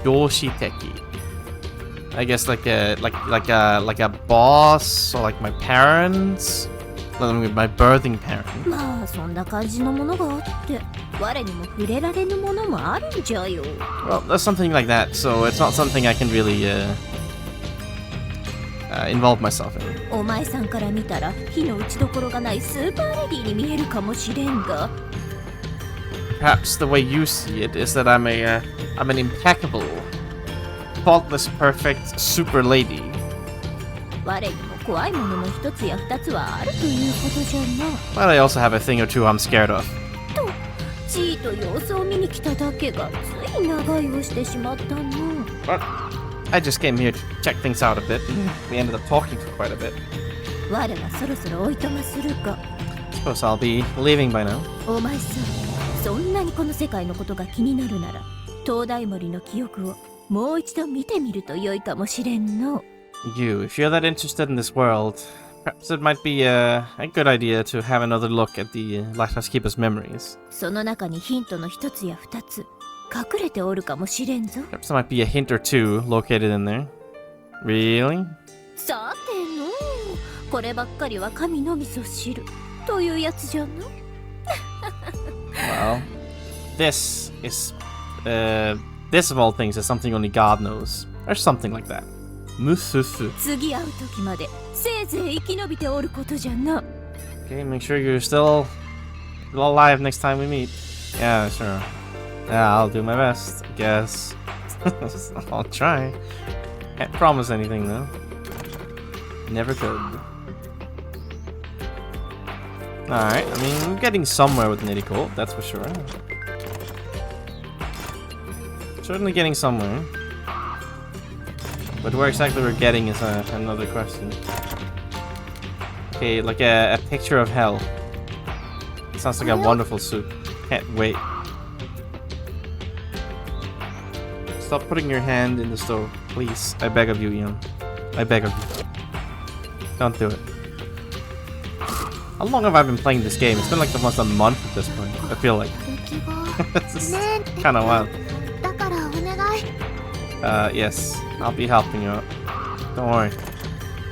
yoshiteki. I guess like a boss or like my parents, like my birthing parent. まあそんな感じのものがあって我にも触れられぬものもあるんじゃよ。 Well, there's something like that, so it's not something I can really involve myself in. お前さんから見たら火の打ちどころがないスーパーレディに見えるかもしれんが。 Perhaps the way you see it is that I'm an impeccable, faultless, perfect super lady. 我にも怖いものの一つや二つはあるということじゃな。 But I also have a thing or two I'm scared of. と、地位と様子を見に来ただけがつい長居をしてしまったの。 But I just came here to check things out a bit, and we ended up talking for quite a bit. 我はそろそろおいとまするか。 Suppose I'll be leaving by now. お前さん、そんなにこの世界のことが気になるなら、東大森の記憶をもう一度見てみると良いかもしれんの。You, if you're that interested in this world, Perhaps it might be a good idea to have another look at the Lighthouse Keeper's memories. その中にヒントの一つや二つ隠れておるかもしれんぞ。 Perhaps there might be a hint or two located in there. Really? さてのこればっかりは神のみぞ知るというやつじゃな。 Well, this is this of all things is something only God knows, or something like that. 次会う時までせいぜい生き延びておることじゃな。 Okay, make sure you're still alive next time we meet. Yeah, sure. Yeah, I'll do my best, I guess. I'll try. Can't promise anything though. Never could. Alright, I mean, we're getting somewhere with Niddy-Colt, that's for sure. Certainly getting somewhere. But where exactly we're getting is another question. Okay, like a picture of hell. Sounds like a wonderful soup. Can't wait. Stop putting your hand in the stove, please. I beg of you, Ian. I beg of you. Don't do it. How long have I been playing this game? It's been like almost a month at this point, I feel like. This is kind of wild. Yes. I'll be helping you out. Don't worry.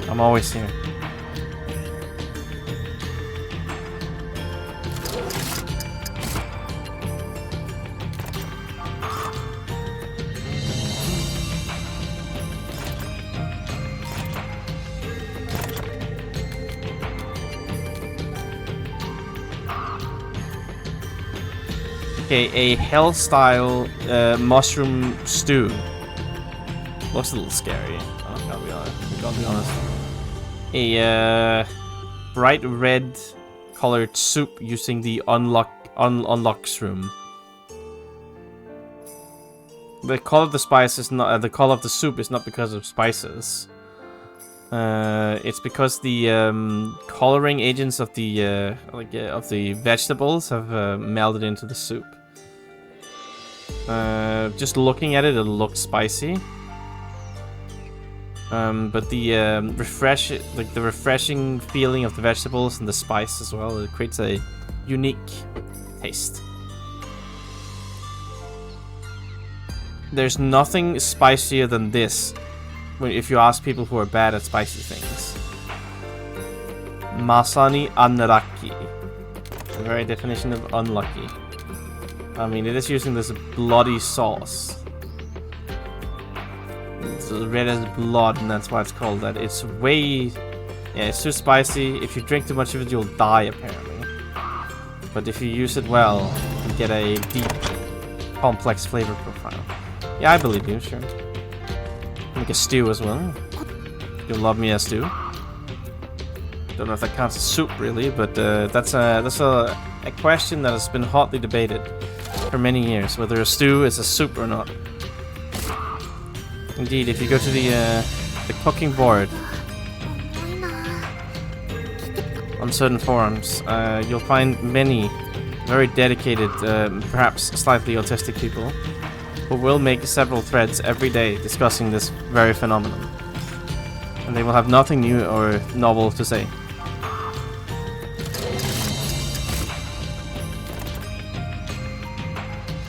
I'm always here. Okay, a hell-style mushroom stew. Looks a little scary. Gotta be honest. A bright red colored soup using the unlock shroom. The color of the spice is not the color of the soup is not because of spices. It's because the coloring agents of the of the vegetables have melded into the soup. Just looking at it, it looks spicy. But the the refreshing feeling of the vegetables and the spice as well, it creates a unique taste. There's nothing spicier than this if you ask people who are bad at spicy things. Masani unlucky. The very definition of unlucky. I mean, it is using this bloody sauce. It's red as blood, and that's why it's called that. It's way... Yeah, it's too spicy. If you drink too much of it, you'll die, apparently. But if you use it well, you get a deep, complex flavor profile. Yeah, I believe you, sure. Make a stew as well. You'll love me a stew. Don't know if that counts as soup, really, but that's a question that has been hotly debated for many years, whether a stew is a soup or not. Indeed, if you go to the cooking board on certain forums, you'll find many very dedicated, perhaps slightly autistic people who will make several threads every day discussing this very phenomenon. And they will have nothing new or novel to say.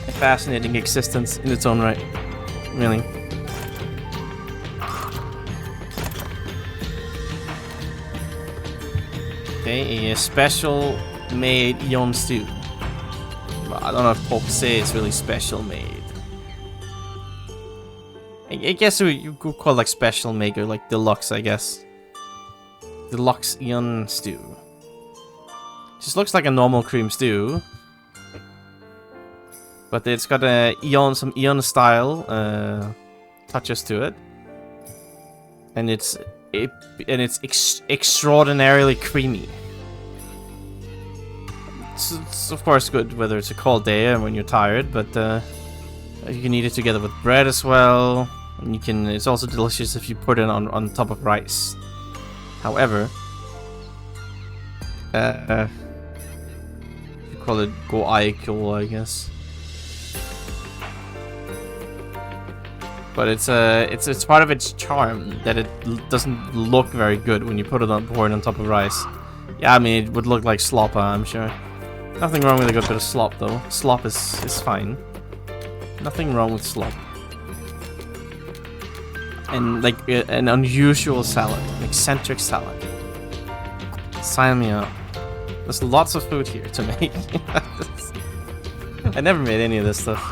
A fascinating existence in its own right, really. Okay, a special made Yon stew. Well, I don't know if Pope say it's really special made. I guess you could call it like special made or like deluxe, I guess. Deluxe Yon stew. Just looks like a normal cream stew. But it's got some Eon style touches to it. And it's extraordinarily creamy. It's of course good whether it's a cold day and when you're tired, but you can eat it together with bread as well. And you can. It's also delicious if you put it on top of rice. However, you call it goaikyo, I guess. But it's part of its charm that it doesn't look very good when you put it on board on top of rice. Yeah, I mean it would look like slop, I'm sure. Nothing wrong with a good bit of slop though. Slop is fine. Nothing wrong with slop. And like an unusual salad, an eccentric salad. Sign me up. There's lots of food here to make. I never made any of this stuff.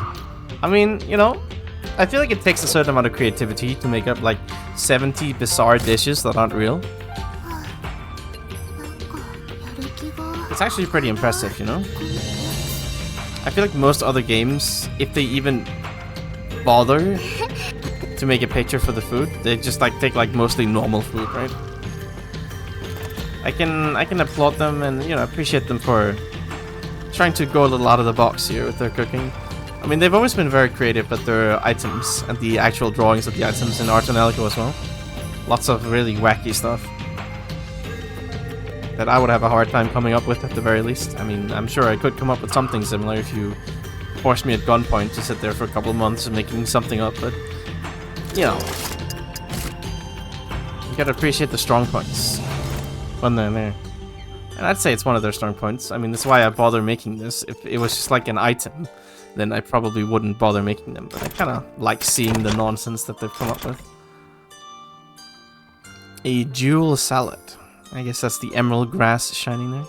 I mean, you know, I feel like it takes a certain amount of creativity to make up like 70 bizarre dishes that aren't real. It's actually pretty impressive, you know? I feel like most other games, if they even bother to make a picture for the food, they just like take like mostly normal food, right? I can applaud them and, you know, appreciate them for trying to go a little out of the box here with their cooking. I mean, they've always been very creative with their items and the actual drawings of the items in Art and Elko as well. Lots of really wacky stuff that I would have a hard time coming up with at the very least. I mean, I'm sure I could come up with something similar if you forced me at gunpoint to sit there for a couple of months and making something up, but, you know, you gotta appreciate the strong points when they're there. And I'd say it's one of their strong points. I mean, that's why I bother making this. If it was just like an item, then I probably wouldn't bother making them. But I kind of like seeing the nonsense that they've come up with. A jewel salad. I guess that's the emerald grass shining there.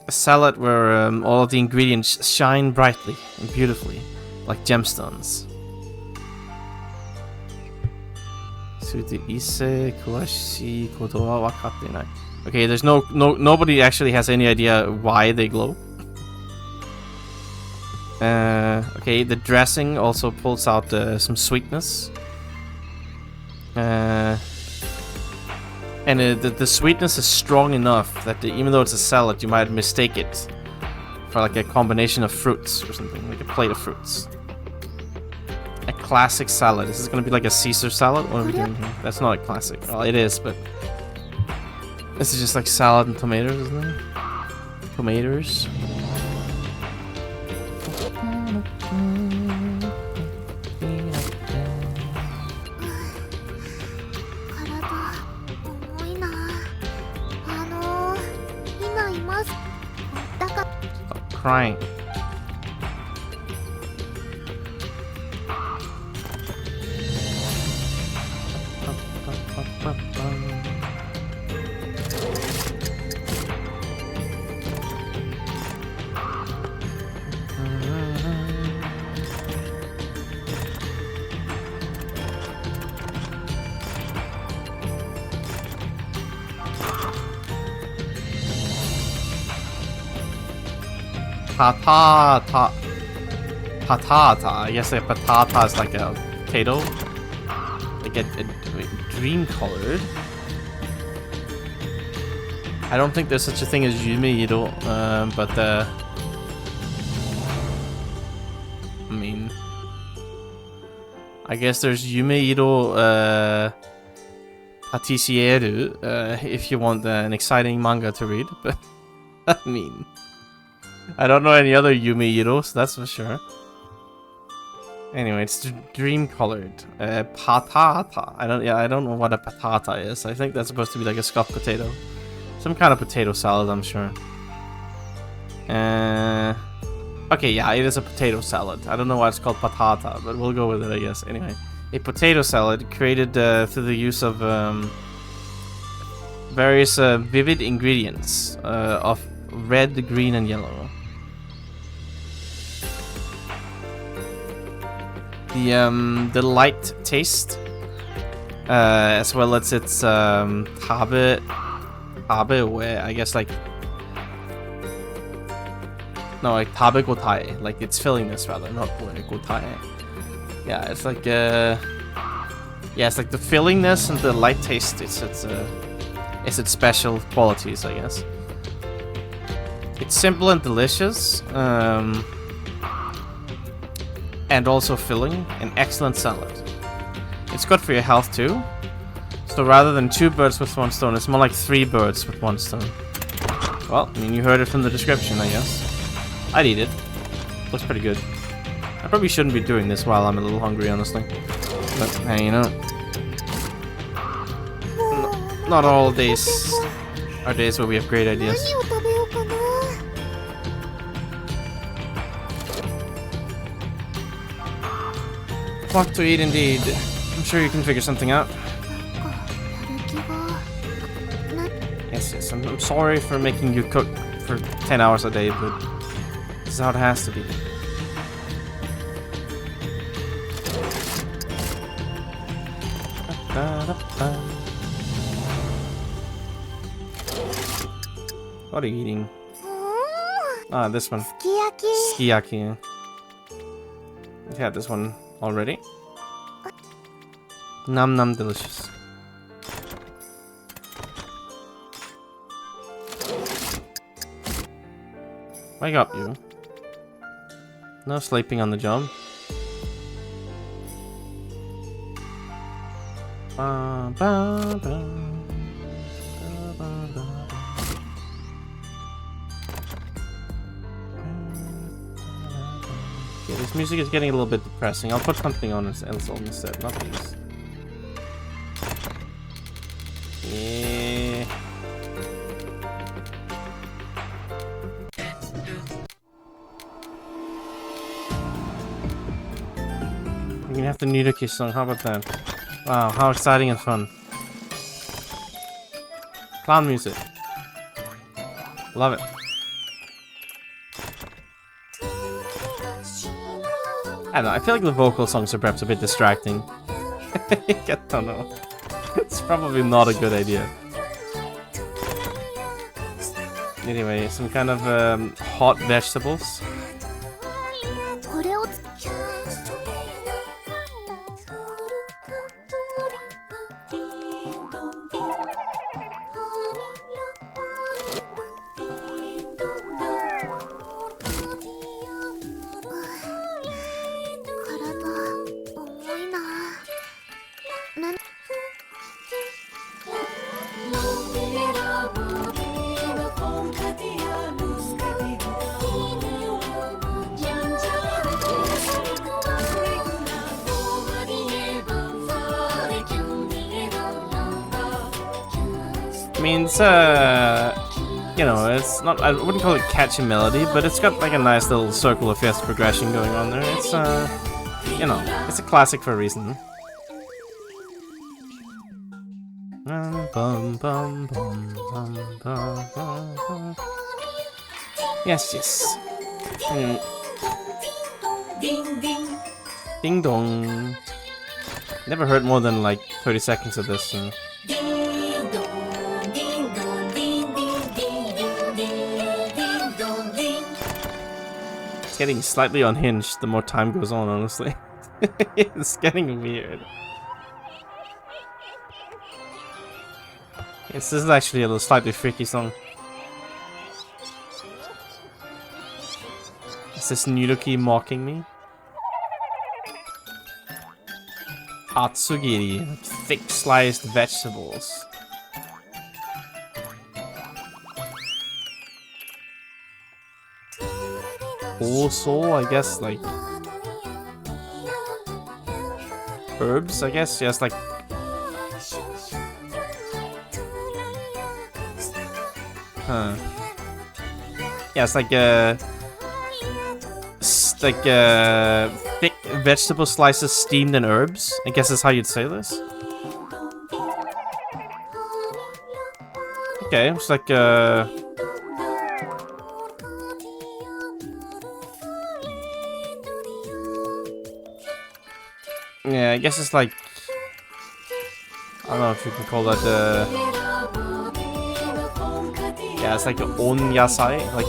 A salad where all of the ingredients shine brightly and beautifully, like gemstones. Okay, there's nobody actually has any idea why they glow. Okay, the dressing also pulls out some sweetness. And the sweetness is strong enough that even though it's a salad, you might mistake it for like a combination of fruits or something, like a plate of fruits. A classic salad. Is this gonna be like a Caesar salad? What are we doing here? That's not a classic. Well, it is, but this is just like salad and tomatoes, isn't it? Tomatoes. Stop crying. Patata. I guess a patata is like a potato. Like a dream colored. I don't think there's such a thing as Yumeiro, but I mean, I guess there's Yumeiro Patisserie if you want an exciting manga to read, but I mean, I don't know any other Yumeiros, that's for sure. Anyway, it's dream colored. Patata. I don't know what a patata is. I think that's supposed to be like a scuffed potato. Some kind of potato salad, I'm sure. Okay, yeah, it is a potato salad. I don't know why it's called patata, but we'll go with it, I guess. Anyway, a potato salad created through the use of various vivid ingredients of red, green, and yellow. The light taste, as well as its tabe, where I guess like no, like tabe gotai, like its fillingness rather, not gotai. Yeah, it's like yeah, it's like the fillingness and the light taste. It's its special qualities, I guess. It's simple and delicious. And also filling, an excellent salad. It's good for your health too. So rather than 2 birds with 1 stone, it's more like 3 birds with 1 stone. Well, I mean, you heard it from the description, I guess. I'd eat it. Looks pretty good. I probably shouldn't be doing this while I'm a little hungry, honestly. But hey, you know, not all days are days where we have great ideas. 何を食べようかな。 What to eat indeed. I'm sure you can figure something out. やる気が Yes, yes, I'm sorry for making you cook for 10 hours a day, but this is how it has to be. What are you eating? Ah, this one. すき焼き。 Sukiyaki. I've had this one already. Num num delicious. Wake up, you. No sleeping on the job. Ba, ba, ba. Ba, ba, ba. Okay, this music is getting a little bit depressing. I'll put something on else on instead, not these. Yeah. We're gonna have the Nudaki song, how about that? Wow, how exciting and fun. Clown music. Love it. I don't know, I feel like the vocal songs are perhaps a bit distracting. I don't know. It's probably not a good idea. Anyway, some kind of hot vegetables. これを Means, you know, it's not, I wouldn't call it catchy melody, but it's got like a nice little circular fast progression going on there. It's, you know, it's a classic for a reason. Yes, yes. Ding dong. Never heard more than like 30 seconds of this. So. It's getting slightly unhinged the more time goes on, honestly. It's getting weird. Yes, this is actually a little slightly freaky song. Is this Nudoki mocking me? Atsugiri, like thick sliced vegetables. Also, I guess like herbs, I guess, yes, like yeah, it's like thick vegetable slices steamed in herbs. I guess that's how you'd say this. Okay, it's like yeah, I guess it's like, I don't know if you can call that yeah, it's like on yasai, like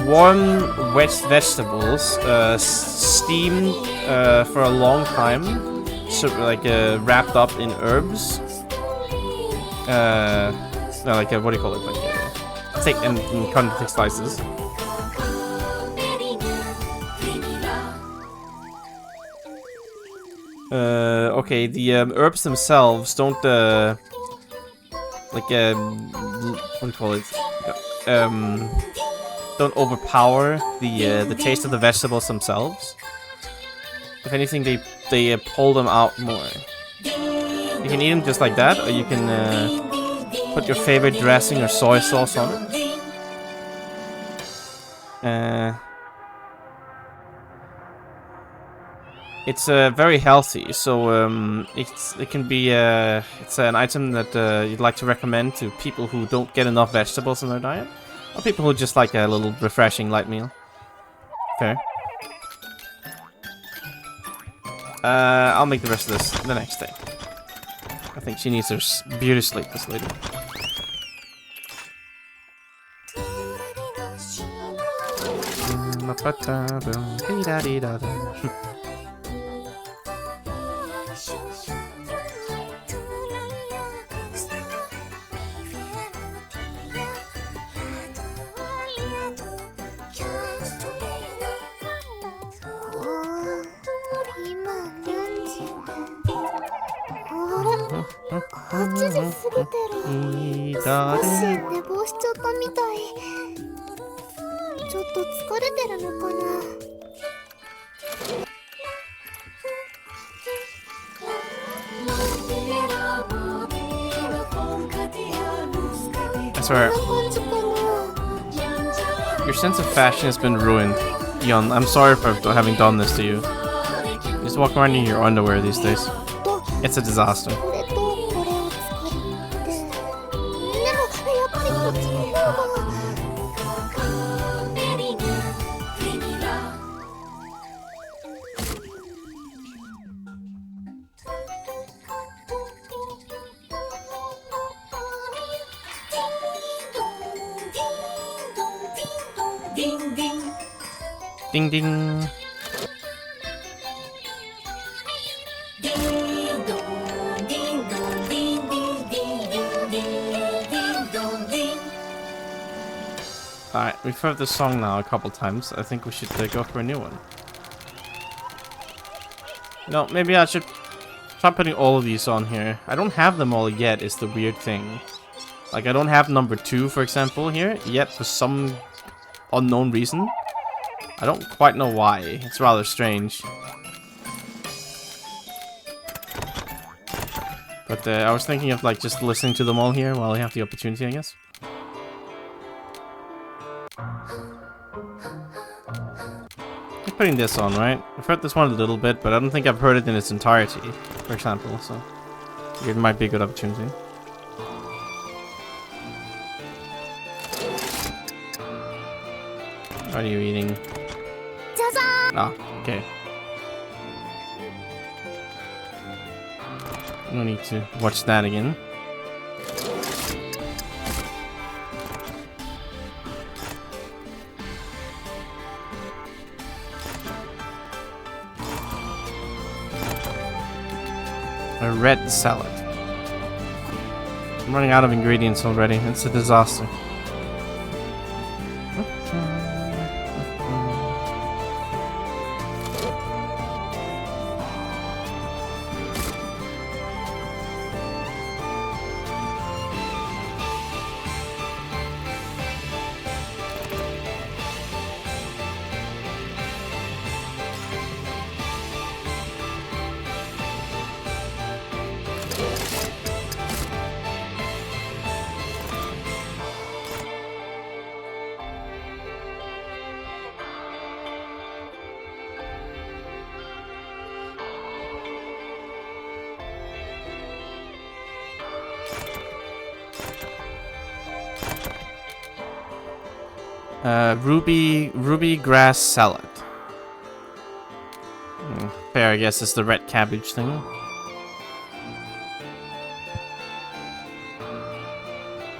warm wet vegetables steamed for a long time, so like wrapped up in herbs. No, like what do you call it? Like thick and cut into thick slices. Okay, the herbs themselves don't like what do you call it? don't overpower the taste of the vegetables themselves. If anything, they pull them out more. You can eat them just like that, or you can put your favorite dressing or soy sauce on it. It's very healthy, so it can be it's an item that you'd like to recommend to people who don't get enough vegetables in their diet, or people who just like a little refreshing light meal. Fair. I'll make the rest of this the next day. I think she needs her beauty sleep, this lady. I swear, your sense of fashion has been ruined. Yon, I'm sorry for having done this to you. You just walk around in your underwear these days. It's a disaster. Ding ding. Alright, we've heard this song now a couple times. I think we should go for a new one. No, maybe I should try putting all of these on here. I don't have them all yet, is the weird thing. Like, I don't have number 2, for example, here yet for some unknown reason. I don't quite know why. It's rather strange. But I was thinking of like just listening to them all here while I have the opportunity, I guess. I'm putting this on, right? I've heard this one a little bit, but I don't think I've heard it in its entirety, for example, so it might be a good opportunity. What are you eating? Ah, okay. No need to watch that again. A red salad. I'm running out of ingredients already. It's a disaster. Ruby grass salad. Fair, I guess, is the red cabbage thing.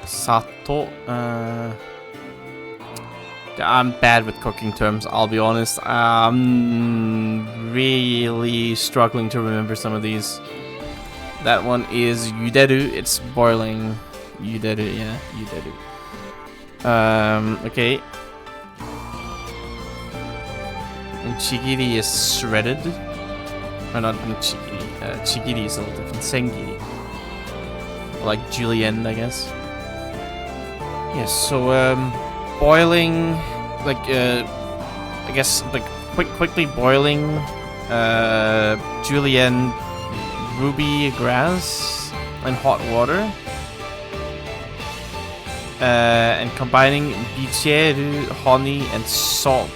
Sato. I'm bad with cooking terms, I'll be honest. I'm really struggling to remember some of these. That one is yuderu. It's boiling. Yuderu, yeah, yuderu. Okay. And chigiri is shredded. Or not chigiri. Chigiri is a little different. Sengiri. Like julienne, I guess. Yes, so, boiling like I guess like quickly boiling julienne ruby grass in hot water, and combining bicheru, honey, and salt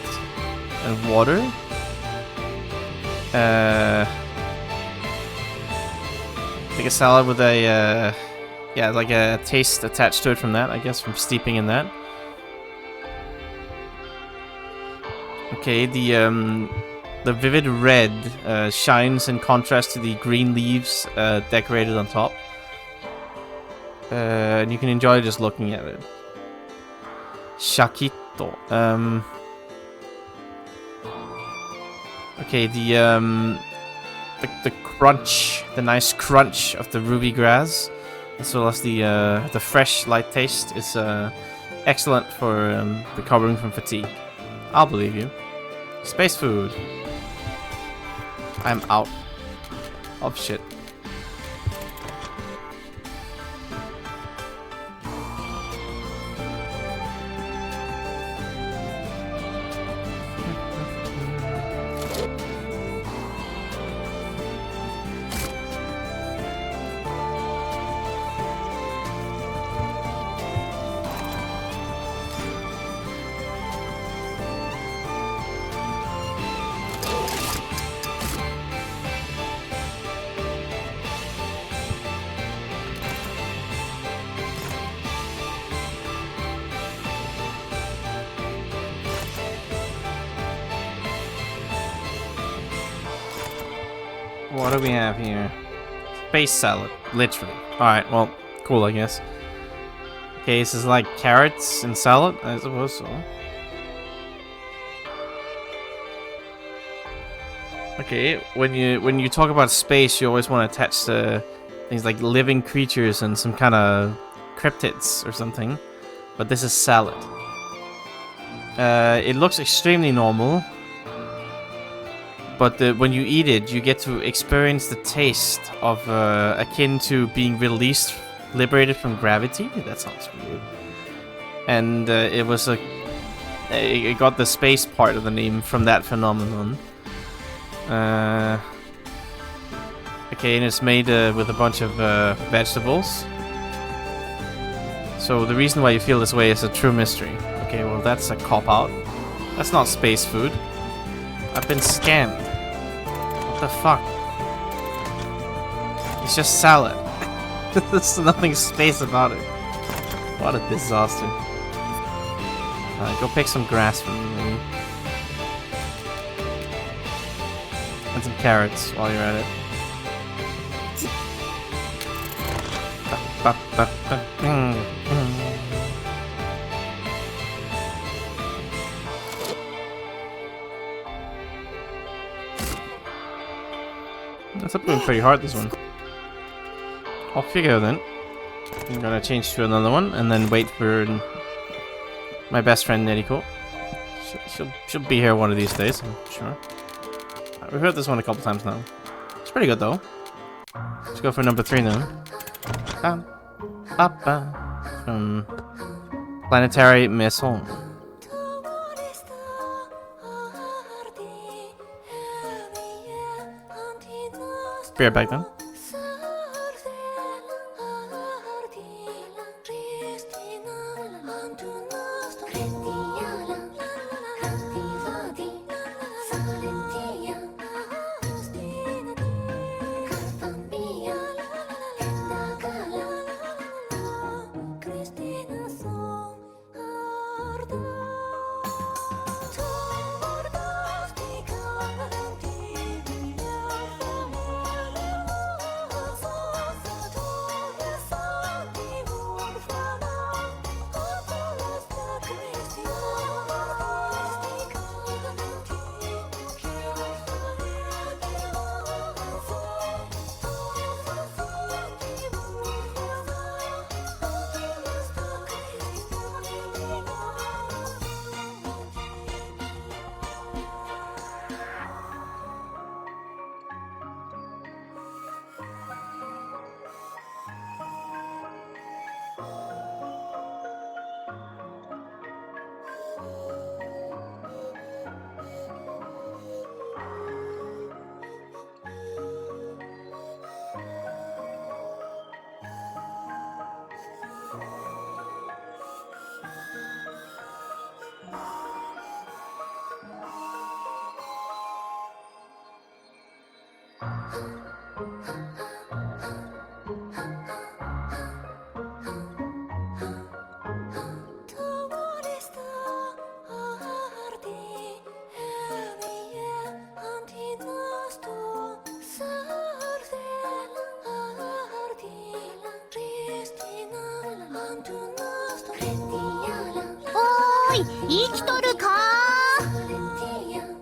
and water. Like a salad with a yeah, like a taste attached to it from that, I guess, from steeping in that. Okay, the vivid red shines in contrast to the green leaves decorated on top. And you can enjoy just looking at it. Shakito. Okay, the crunch, the nice crunch of the ruby grass, as well as the fresh light taste is excellent for recovering from fatigue. I'll believe you. Space food. I'm out of shit. What do we have here? Space salad, literally. Alright, well, cool, I guess. Okay, this is like carrots and salad, I suppose so. Okay, when you talk about space, you always want to attach to things like living creatures and some kind of cryptids or something. But this is salad. It looks extremely normal. But when you eat it, you get to experience the taste of akin to being released, liberated from gravity. That sounds weird. And it got the space part of the name from that phenomenon. Okay, and it's made with a bunch of vegetables. So the reason why you feel this way is a true mystery. Okay, well that's a cop-out. That's not space food. I've been scammed. What the fuck? It's just salad. There's nothing space about it. What a disaster. Go pick some grass for me, maybe. And some carrots while you're at it. That's up going pretty hard, this one. Off you go then. I'm gonna change to another one and then wait for my best friend Neriko. She'll be here one of these days, I'm sure. We've heard this one a couple times now. It's pretty good though. Let's go for number 3 now. From Planetary Maison. Be right back then. い、生きとるか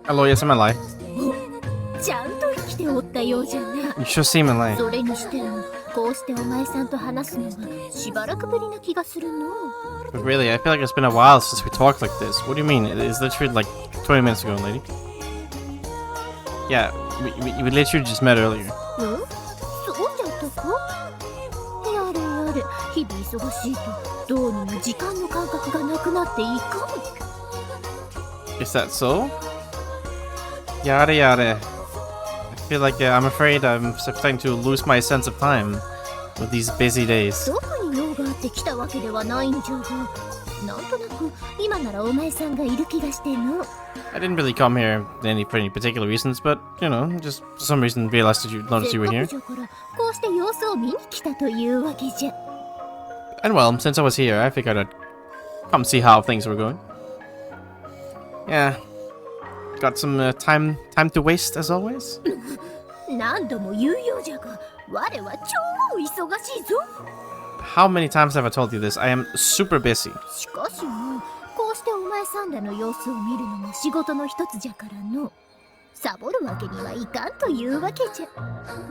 Hello, yes, I'm alive. ちゃんと生きておったようじゃな。 You sure seem alive. それにしても、こうしてお前さんと話すのはしばらくぶりな気がするの。 But really, I feel like it's been a while since we talked like this. What do you mean? It is literally like 20 minutes ago, lady. Yeah, we literally just met earlier. そうじゃったか。やれやれ、日々忙しいとどうにも時間の感覚がなくなっていかん。 Is that so? Yada yada. I feel like I'm afraid I'm starting to lose my sense of time with these busy days. 特に用があって来たわけではないんじゃが、なんとなく今ならお前さんがいる気がしての。 I didn't really come here for any particular reasons, but, you know, just for some reason realized that you noticed you were here. せっかくじゃからこうして様子を見に来たというわけじゃ。 And well, since I was here, I figured I'd come see how things were going. Yeah. Got some time to waste, as always. 何度も言うようじゃが、我は超忙しいぞ。 How many times have I told you this? I am super busy. しかしもう、こうしてお前さんらの様子を見るのも仕事の一つじゃからの。サボるわけにはいかんというわけじゃ。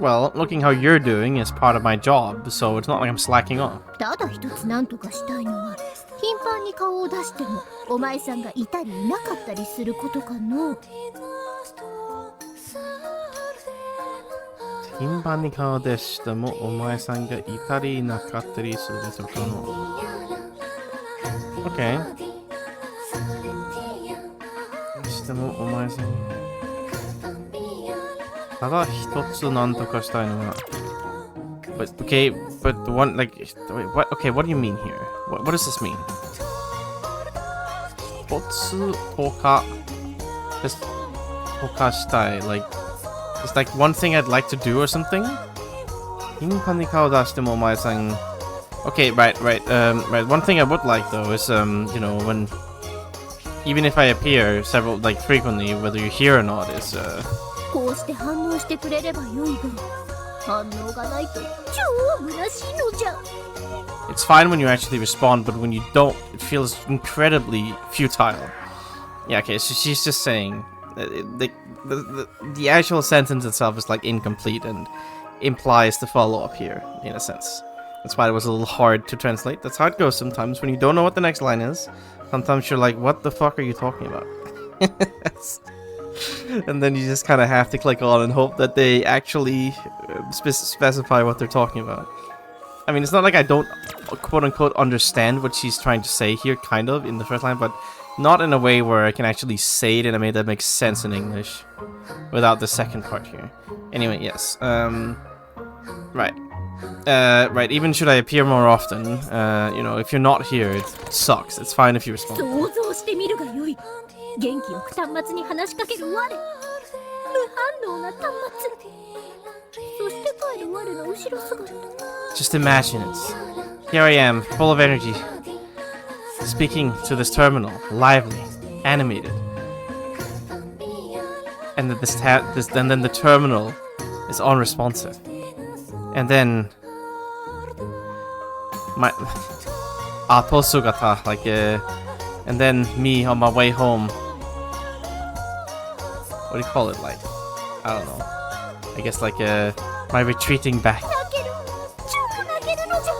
Well, looking how you're doing is part of my job, so it's not like I'm slacking off. ただ一つ何とかしたいのは、頻繁に顔を出してもお前さんがいたりいなかったりすることかの。 頻繁に顔出してもお前さんがいたりいなかったりすることかの。 Okay. してもお前さんただ一つ何とかしたいのは But okay, but the one like wait, what? Okay, what do you mean here? What does this mean? 一つとかjust とかしたい like it's like one thing I'd like to do or something? 頻繁に顔出してもお前さん Okay, right. One thing I would like though is you know, when even if I appear like frequently, whether you're here or not, is こうして反応してくれればよいが、反応がないと超虚しいのじゃ。 it's fine when you actually respond, but when you don't, it feels incredibly futile. Yeah, okay, so she's just saying the actual sentence itself is like incomplete and implies the follow-up here, in a sense. That's why it was a little hard to translate. That's how it goes sometimes when you don't know what the next line is. Sometimes you're like, what the fuck are you talking about? And then you just kind of have to click on and hope that they actually specify what they're talking about. I mean, it's not like I don't quote-unquote understand what she's trying to say here, kind of, in the first line, but not in a way where I can actually say it in a way that makes sense in English without the second part here. Anyway, yes. Right. Right, even should I appear more often, you know, if you're not here, it sucks. It's fine if you respond. 想像してみるがよい。元気よく端末に話しかける我。無反応な端末。そして帰る我の後ろ姿。 Just imagine it. Here I am, full of energy, speaking to this terminal, lively, animated. And then then the terminal is unresponsive. And then my Atosugata, like and then me on my way home. What do you call it? Like, I don't know. I guess like my retreating back. 泣ける。超泣けるのじゃ。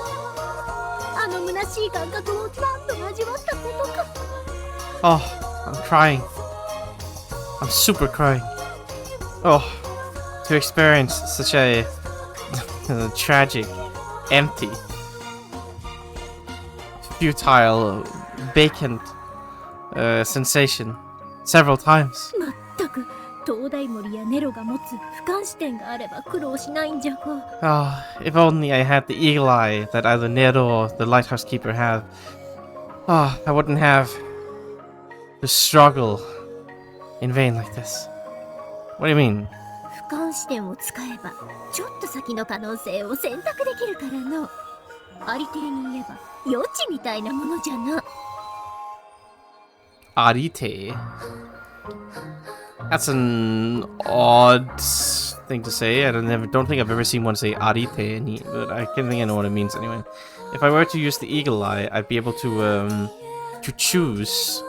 あの虚しい感覚を何度味わったことか。 Oh, I'm crying. I'm super crying. Oh, to experience such a tragic, empty, futile, vacant sensation several times. まったく東大森やネロが持つ俯瞰視点があれば苦労しないんじゃが。 Oh, if only I had the eagle eye that either Nero or the lighthouse keeper have. Oh, I wouldn't have to struggle in vain like this. What do you mean? 俯瞰視点を使えばちょっと先の可能性を選択できるからの。ありていに言えば予知みたいなものじゃな。 Arite. That's an odd thing to say. I don't think I've ever seen one say arite, but I can think I know what it means anyway. If I were to use the eagle eye, I'd be able to choose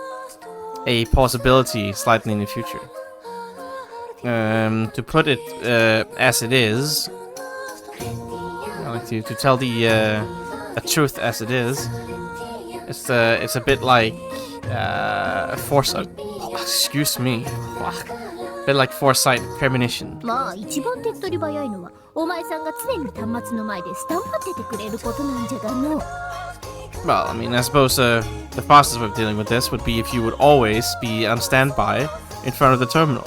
a possibility slightly in the future. To put it as it is, I like to tell the truth as it is. It's a bit like foresight. Excuse me. A bit like foresight premonition. まあ一番手っ取り早いのはお前さんが常に端末の前でスタン張っててくれることなんじゃがの。Well, I mean, I suppose the fastest way of dealing with this would be if you would always be on standby in front of the terminal.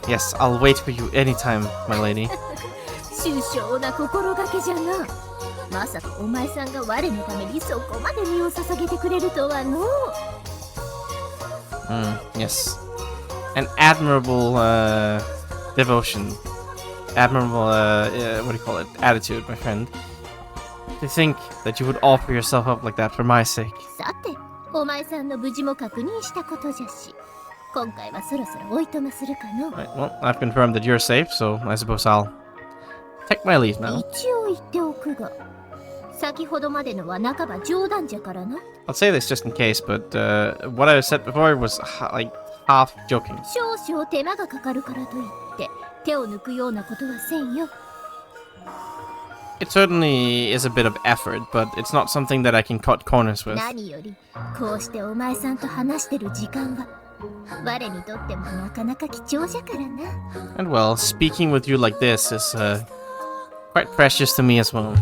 Yes, I'll wait for you anytime, my lady. 殊勝な心がけじゃな。まさかお前さんが我のためにそこまで身を捧げてくれるとはの。Yes. An admirable devotion. Admirable, what do you call it? Attitude, my friend. To think that you would offer yourself up like that for my sake. さて、お前さんの無事も確認したことじゃし、今回はそろそろおいとまするかの。Right, well, I've confirmed that you're safe, so I suppose I'll take my leave now. 一応言っておくが、先ほどまでのは半ば冗談じゃからな。I'll say this just in case, but what I said before was like half joking. 少々手間がかかるからといって手を抜くようなことはせんよ。It certainly is a bit of effort, but it's not something that I can cut corners with. 何よりこうしてお前さんと話してる時間は我にとってもなかなか貴重じゃからな。And well, speaking with you like this is quite precious to me as well.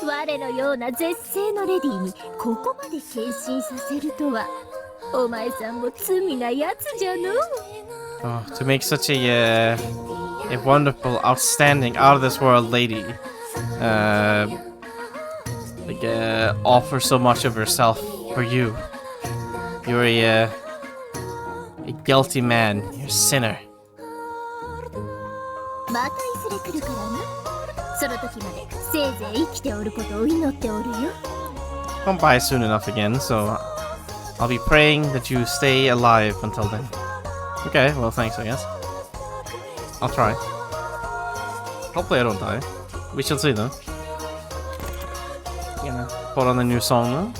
我のような絶世のレディーにここまで献身させるとは、お前さんも罪なやつじゃの。Oh, to make such a wonderful, outstanding, out of this world lady, offer so much of herself for you. You're a guilty man. You're a sinner. またいずれ来るからな。その時までせいぜい生きておることを祈っておるよ。Won't by soon enough again, so I'll be praying that you stay alive until then. Okay, well, thanks, I guess. I'll try. Hopefully I don't die. We shall see, though. Gonna put on the new song now.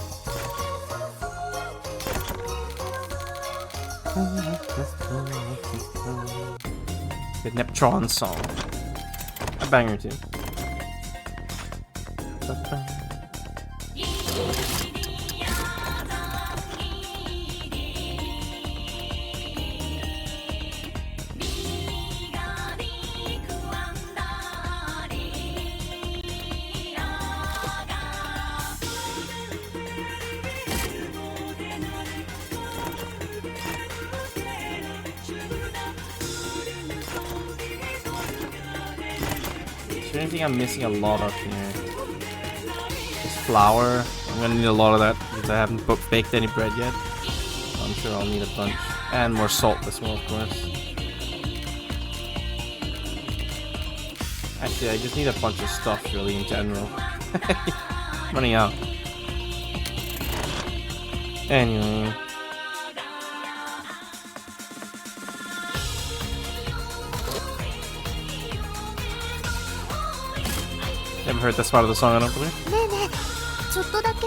The Neptron song. A banger, too. Is there anything I'm missing a lot of here? This flour. I'm gonna need a lot of that because I haven't baked any bread yet. I'm sure I'll need a bunch. And more salt as well, of course. Actually, I just need a bunch of stuff really in general. Running out. Anyway. Never heard this part of the song, I don't believe. ねえねえ、ちょっとだけ。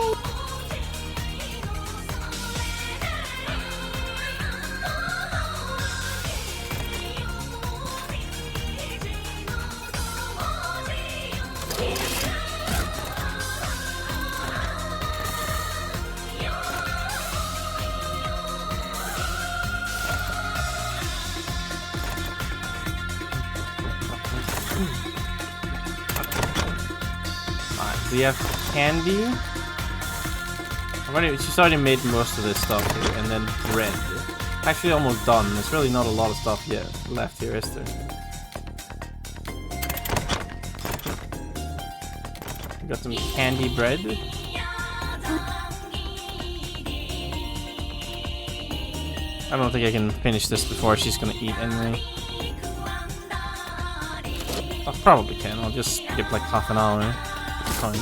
We have candy. She's already made most of this stuff here, and then bread. Actually, almost done. There's really not a lot of stuff yet left here, is there? We got some candy bread. I don't think I can finish this before she's gonna eat anyway. I probably can. I'll just skip like half an hour. It's fine.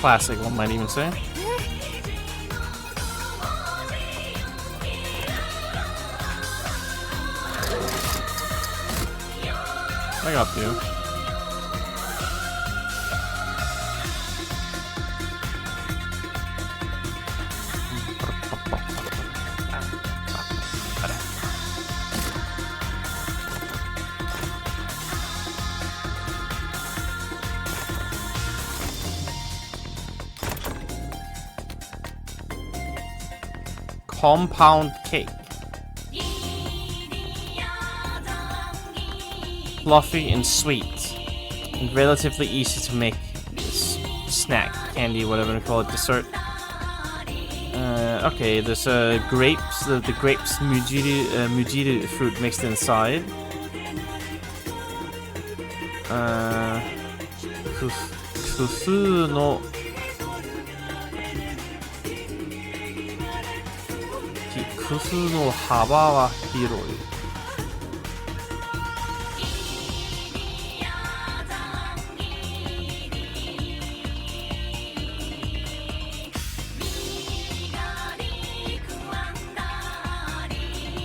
classic, one might even say. I got you. Compound cake. Fluffy and sweet. And relatively easy to make. Snack, candy, whatever you call it, dessert. Okay, there's grapes, the grapes mujiri fruit mixed inside. Fufu no Fufu no haba wa hiroi.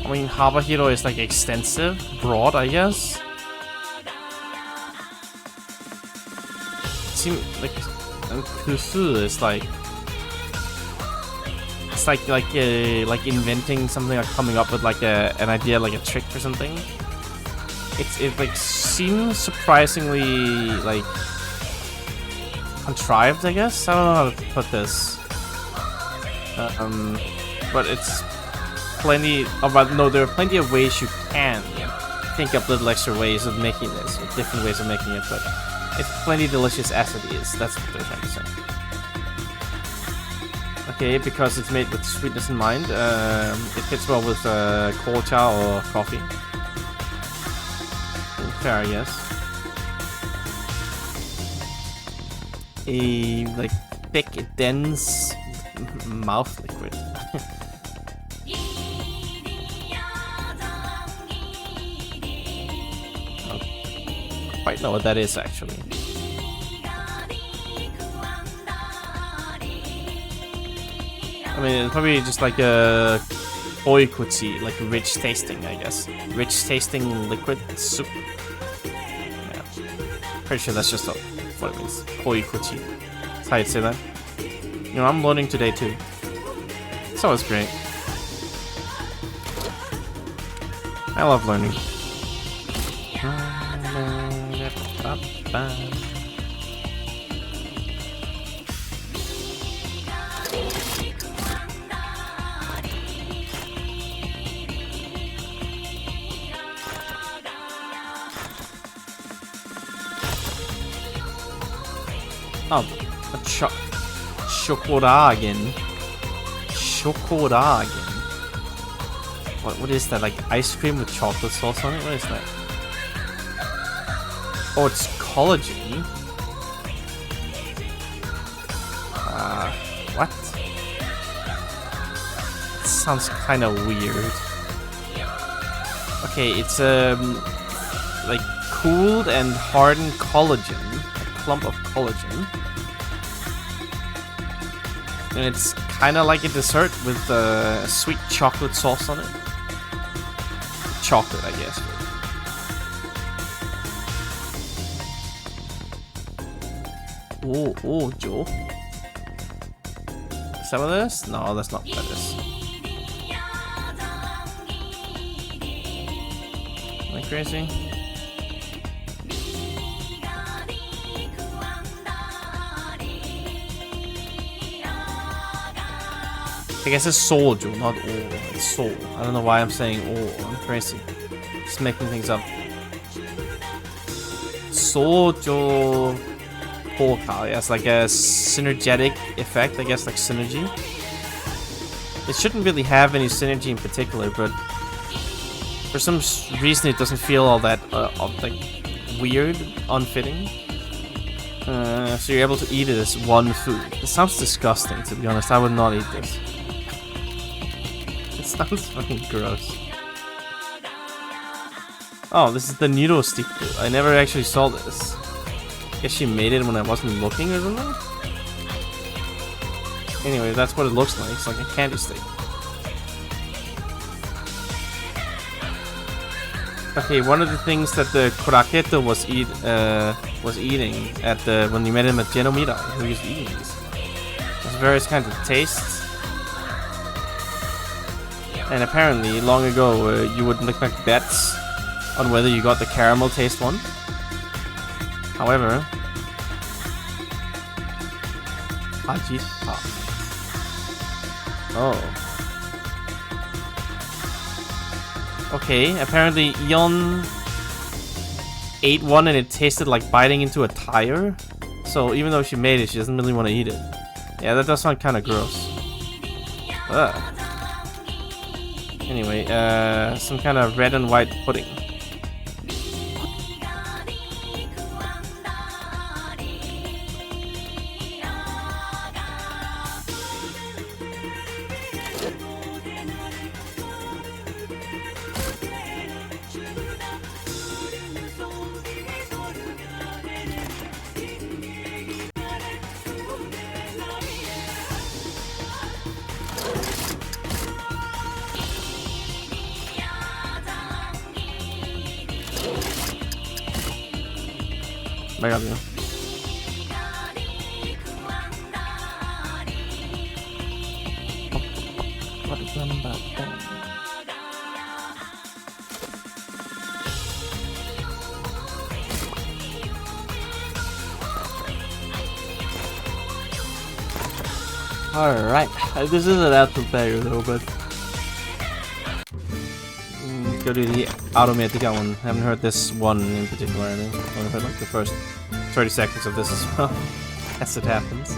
I mean, haba hiroi is like extensive, broad, I guess. It seems like fufu is like. It's like inventing something, like coming up with like an idea, like a trick or something. It like seems surprisingly like contrived, I guess. I don't know how to put this. But it's plenty of there are plenty of ways you can think up little extra ways of making this, or different ways of making it, but it's plenty delicious as it is. That's what they're trying to say. Okay, because it's made with sweetness in mind, it fits well with kolcha or coffee. Fair, I guess. A like thick, dense mouth liquid. I don't quite know what that is actually. I mean, it's probably just like a oikuchi, like rich tasting, I guess. Rich tasting liquid soup. Yeah. Pretty sure that's just what it means. Oikuchi. That's how you say that. You know, I'm learning today too. It's always great. I love learning. Oh, Shokoragen. Shokoragen. What is that? Like ice cream with chocolate sauce on it? What is that? Oh, it's collagen. What? It sounds kind of weird. Okay, it's like cooled and hardened collagen, a clump of collagen. And it's kind of like a dessert with sweet chocolate sauce on it. Chocolate, I guess. Oh, Joe. Is that what it is? No, that's not what it is. Am I crazy? I guess it's soju, not o. It's soul. I don't know why I'm saying o. I'm crazy. Just making things up. Soju polka. Yeah, it's like a synergetic effect. I guess like synergy. It shouldn't really have any synergy in particular, but for some reason it doesn't feel all that like weird, unfitting. So you're able to eat it as one food. It sounds disgusting, to be honest. I would not eat this. It sounds fucking gross. Oh, this is the noodle stick. I never actually saw this. Guess she made it when I wasn't looking or something? Anyway, that's what it looks like. It's like a candy stick. Okay, one of the things that the Kuraketo was eating at the when you met him at Genomida, he was eating these. There's various kinds of tastes. And apparently, long ago, you would make like bets on whether you got the caramel taste one. However, oh. Okay, apparently Eon ate one and it tasted like biting into a tire. So even though she made it, she doesn't really want to eat it. Yeah, that does sound kind of gross. Ugh. Anyway, some kind of red and white pudding. I got you. What is that about that? Alright, this isn't that better though, but go to the Automatica one. Haven't heard this one in particular, I think. Only heard like the first 30 seconds of this as well, as it happens.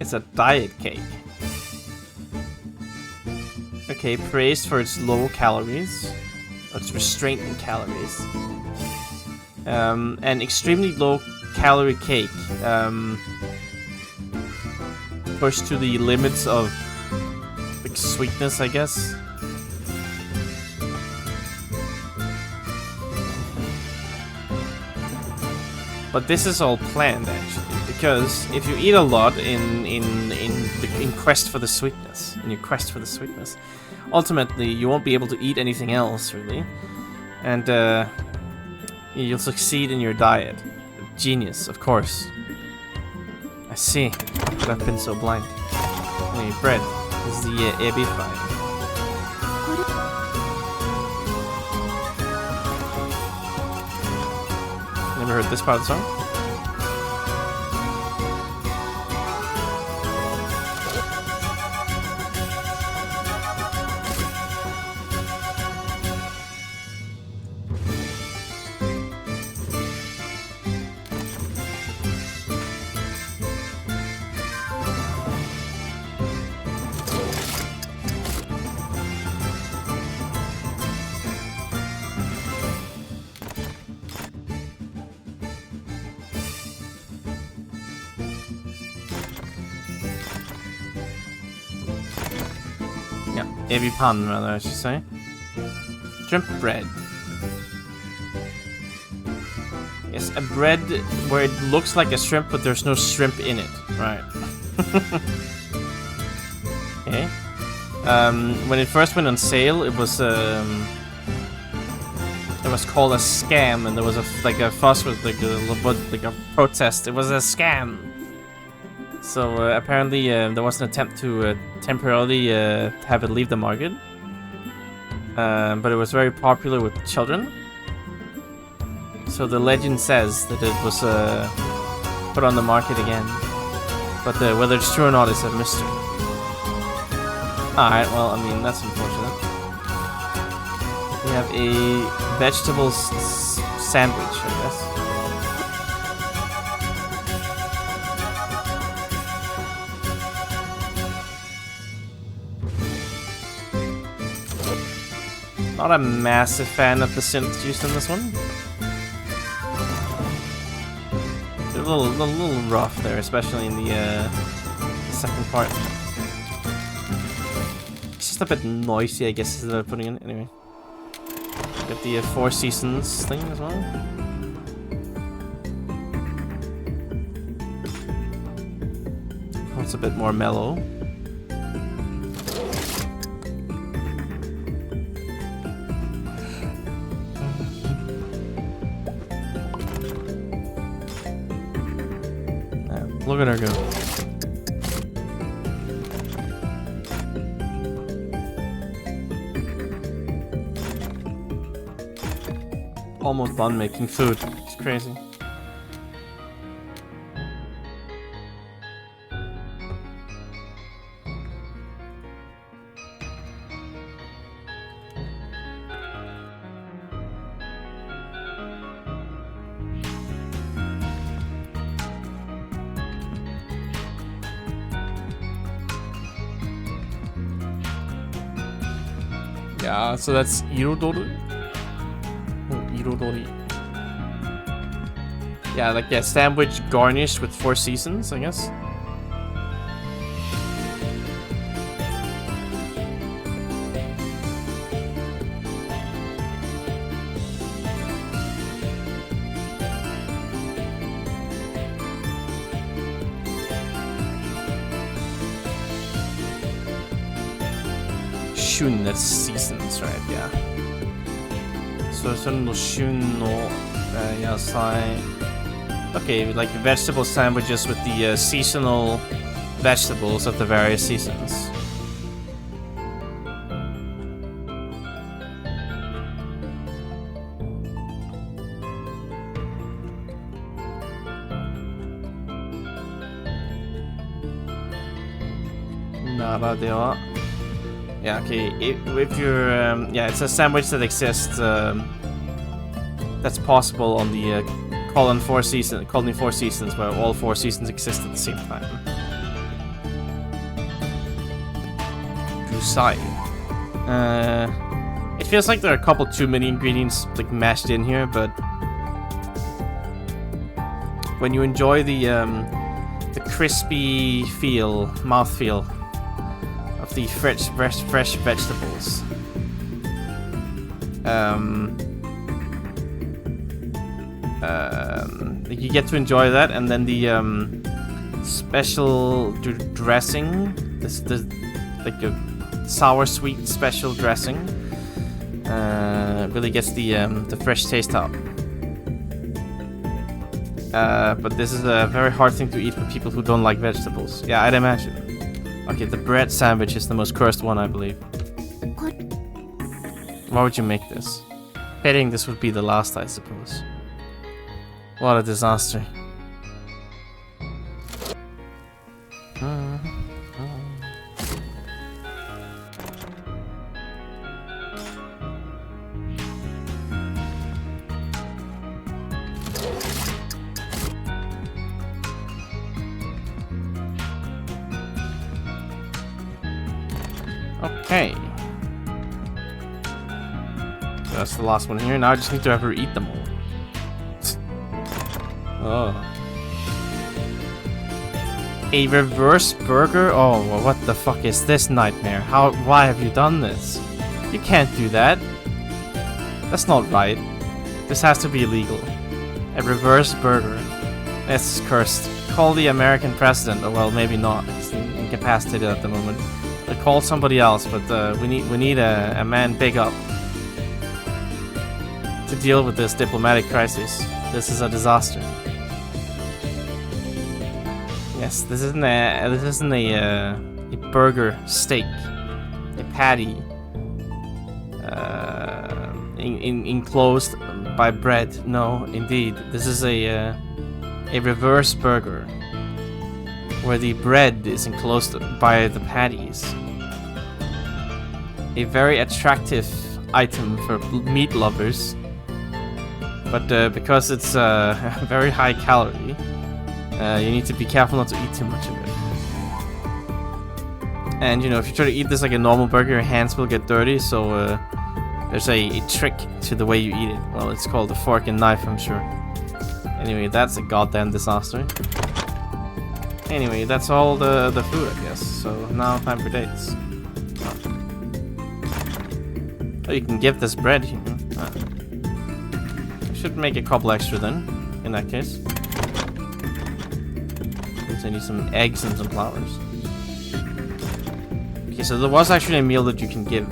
It's a diet cake. Okay, praised for its low calories. Its restraint in calories. An extremely low calorie cake. Pushed to the limits of like sweetness, I guess. But this is all planned actually, because if you eat a lot in quest for the sweetness, ultimately you won't be able to eat anything else really, and you'll succeed in your diet. Genius, of course. I see. But I've been so blind. Anyway, bread is the ebi fry. Never heard this part of the song? Ebi pan, rather, I should say. Shrimp bread. Yes, a bread where it looks like a shrimp, but there's no shrimp in it. Right. Okay. When it first went on sale, it was called a scam, and there was a fuss with like a protest. It was a scam. So apparently there was an attempt to temporarily have it leave the market, but it was very popular with children. So the legend says that it was put on the market again, but whether it's true or not is a mystery. Alright, well, I mean, that's unfortunate. We have a vegetable sandwich, I guess. Not a massive fan of the synths used in this one. They're a little rough there, especially in the second part. It's just a bit noisy, I guess, is what I'm putting in. Anyway. Got the Four Seasons thing as well. Oh, it's a bit more mellow. Look at her go. Almost done making food. It's crazy. Yeah, so that's irodori. Irodori. Yeah, like a sandwich garnished with Four Seasons, I guess. Shun, that's seasons, right? Yeah. So, その旬の野菜. Okay, like vegetable sandwiches with the seasonal vegetables of the various seasons. Naradewa. Yeah, okay. If you're, yeah, it's a sandwich that exists. That's possible on the Colony Four Seasons, where all 4 seasons exist at the same time. Gusai. It feels like there are a couple too many ingredients like mashed in here, but when you enjoy the crispy mouthfeel of the fresh vegetables, you get to enjoy that, and then the special dressing, like a sour sweet special dressing, really gets the fresh taste out. But this is a very hard thing to eat for people who don't like vegetables. Yeah, I'd imagine. Okay, the bread sandwich is the most cursed one, I believe. Why would you make this? Betting this would be the last, I suppose. What a disaster. Okay. So that's the last one here. Now I just need to have her eat them all. Oh. A reverse burger? Oh, well, what the fuck is this nightmare? Why have you done this? You can't do that. That's not right. This has to be illegal. A reverse burger. That's cursed. Call the American president, or well, maybe not. He's incapacitated at the moment. Call somebody else, but we need a man big up to deal with this diplomatic crisis. This is a disaster. Yes, this isn't a burger, steak, a patty, enclosed by bread. No, indeed, this is a reverse burger, where the bread is enclosed by the patties. A very attractive item for meat lovers, but because it's very high calorie, you need to be careful not to eat too much of it. And you know, if you try to eat this like a normal burger, your hands will get dirty, so there's a trick to the way you eat it. Well, it's called a fork and knife, I'm sure. Anyway, that's a goddamn disaster. Anyway, that's all the food, I guess. So now time for dates. Oh, you can give this bread here. I should make a couple extra then, in that case. I need some eggs and some flowers. Okay, so there was actually a meal that you can give.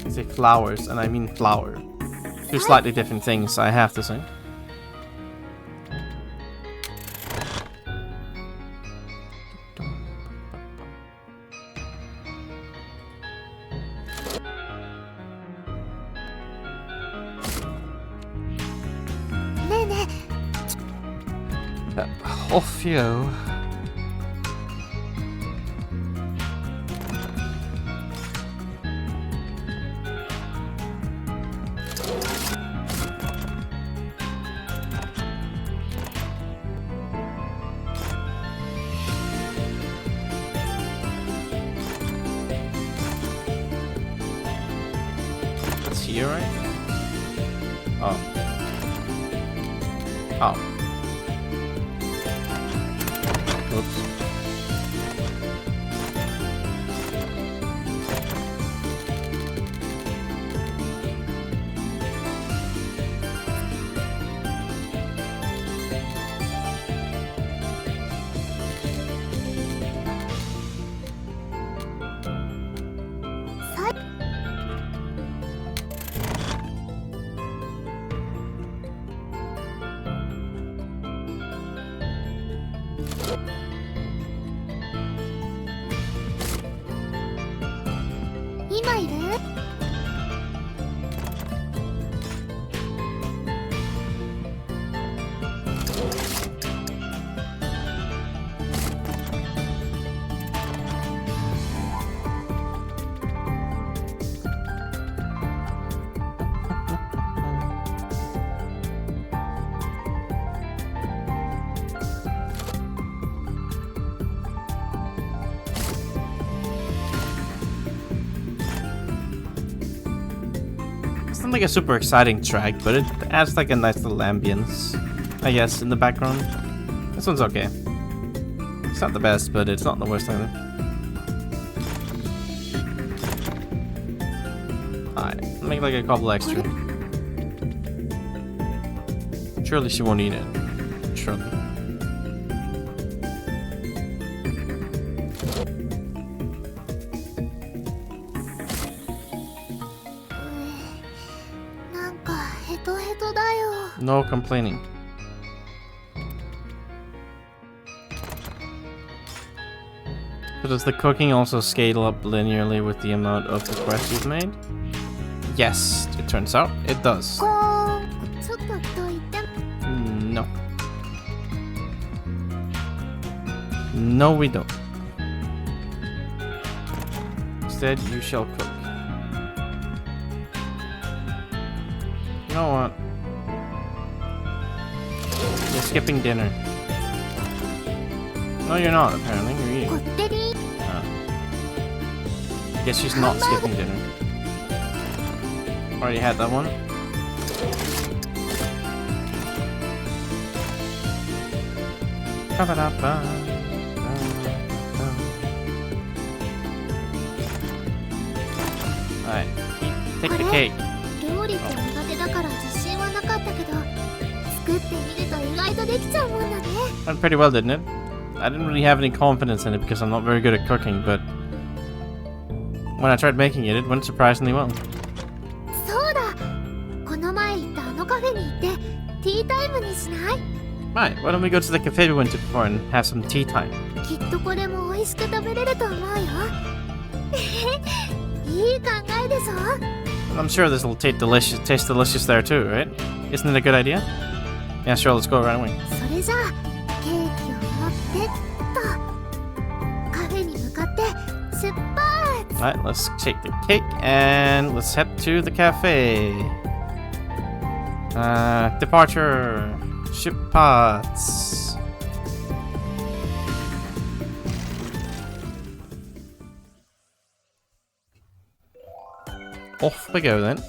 I say flowers, and I mean flour. Two slightly different things, I have to say. Off you. It's here, right? Oh. Oh. Oops. It's not like a super exciting track, but it adds like a nice little ambience, I guess, in the background. This one's okay. It's not the best, but it's not the worst either. Alright, make like a couple extra. Surely she won't eat it. Surely. No complaining. So does the cooking also scale up linearly with the amount of requests you've made? Yes, it turns out it does. No. No, we don't. Instead, you shall cook. You know what? You're skipping dinner. No, you're not, apparently. You're eating. I guess she's not skipping dinner. Already had that one. Alright, take the cake. Went pretty well, didn't it? I didn't really have any confidence in it because I'm not very good at cooking, but when I tried making it, it went surprisingly well. Right, why don't we go to the cafe we went to before and have some tea time? I'm sure this will taste delicious there too, right? Isn't it a good idea? Yeah, sure, let's go right away. Alright, let's take the cake and let's head to the cafe. Departure. Ship pots. Off we go then.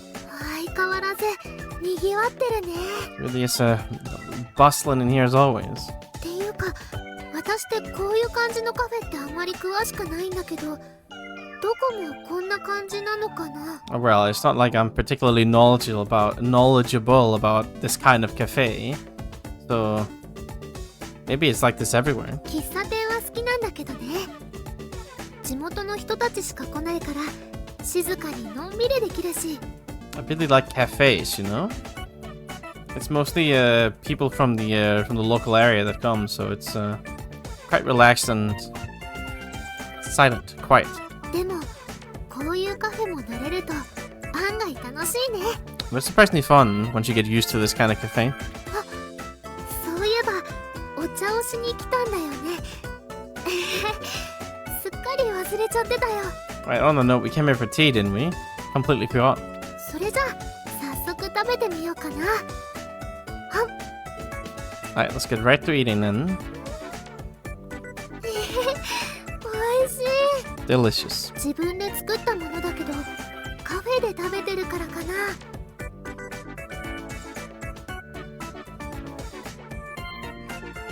Really is bustling in here as always. ってこういう感じのカフェってあまり詳しくないんだけど、どこもこんな感じなのかな。 Well, it's not like I'm particularly knowledgeable about this kind of cafe. So maybe it's like this everywhere. 喫茶店は好きなんだけどね。地元の人たちしか来ないから静かにのんびりできるし。 I really like cafes, you know? It's mostly people from the local area that come, so it's quite relaxed and silent, quiet. でもこういうカフェも慣れると案外楽しいね。 But it's surprisingly fun once you get used to this kind of cafe. そういえばお茶をしに来たんだよね。すっかり忘れちゃってたよ。 Right, on the note, we came here for tea, didn't we? Completely forgot. それじゃ早速食べてみようかな。 Alright, let's get right to eating then. おいしい。 Delicious. 自分で作ったものだけどカフェで食べてるからかな。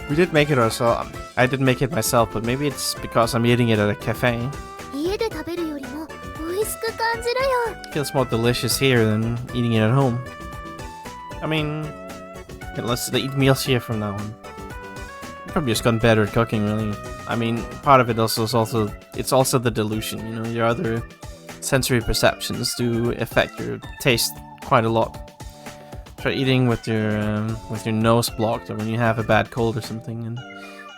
We did make it ourselves. I did make it myself, but maybe it's because I'm eating it at a cafe. 家で食べるよりも美味しく感じるよ。 It feels more delicious here than eating it at home. I mean, let's eat meals here from now on. I've probably just gotten better at cooking, really. I mean, part of it also is it's also the dilution, you know, your other sensory perceptions do affect your taste quite a lot. Try eating with your nose blocked or when you have a bad cold or something, and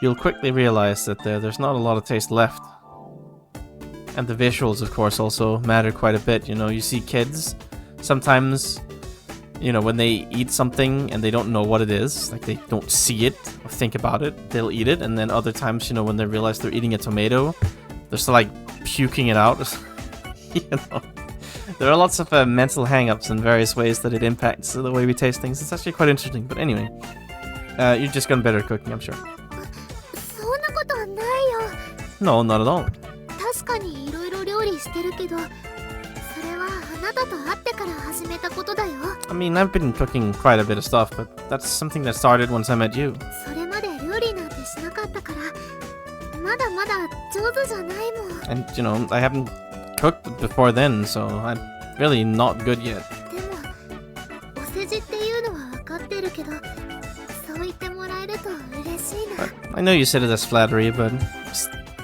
you'll quickly realize that there's not a lot of taste left. And the visuals, of course, also matter quite a bit. You know, you see kids sometimes, you know, when they eat something and they don't know what it is, like they don't see it or think about it, they'll eat it. And then other times, you know, when they realize they're eating a tomato, they're still like puking it out. You know, there are lots of mental hang-ups in various ways that it impacts the way we taste things. It's actually quite interesting. But anyway, you've just gotten better at cooking, I'm sure. そんなことはないよ。 No, not at all. 確かにいろいろ料理してるけど、それはあなたと会ってから始めたことだよ。 I mean, I've been cooking quite a bit of stuff, but that's something that started once I met you. それまで料理なんてしなかったから、まだまだ上手じゃないもん。 And, you know, I haven't cooked before then, so I'm really not good yet. でも、お世辞っていうのは分かってるけど、そう言ってもらえると嬉しいな。 I know you said it as flattery, but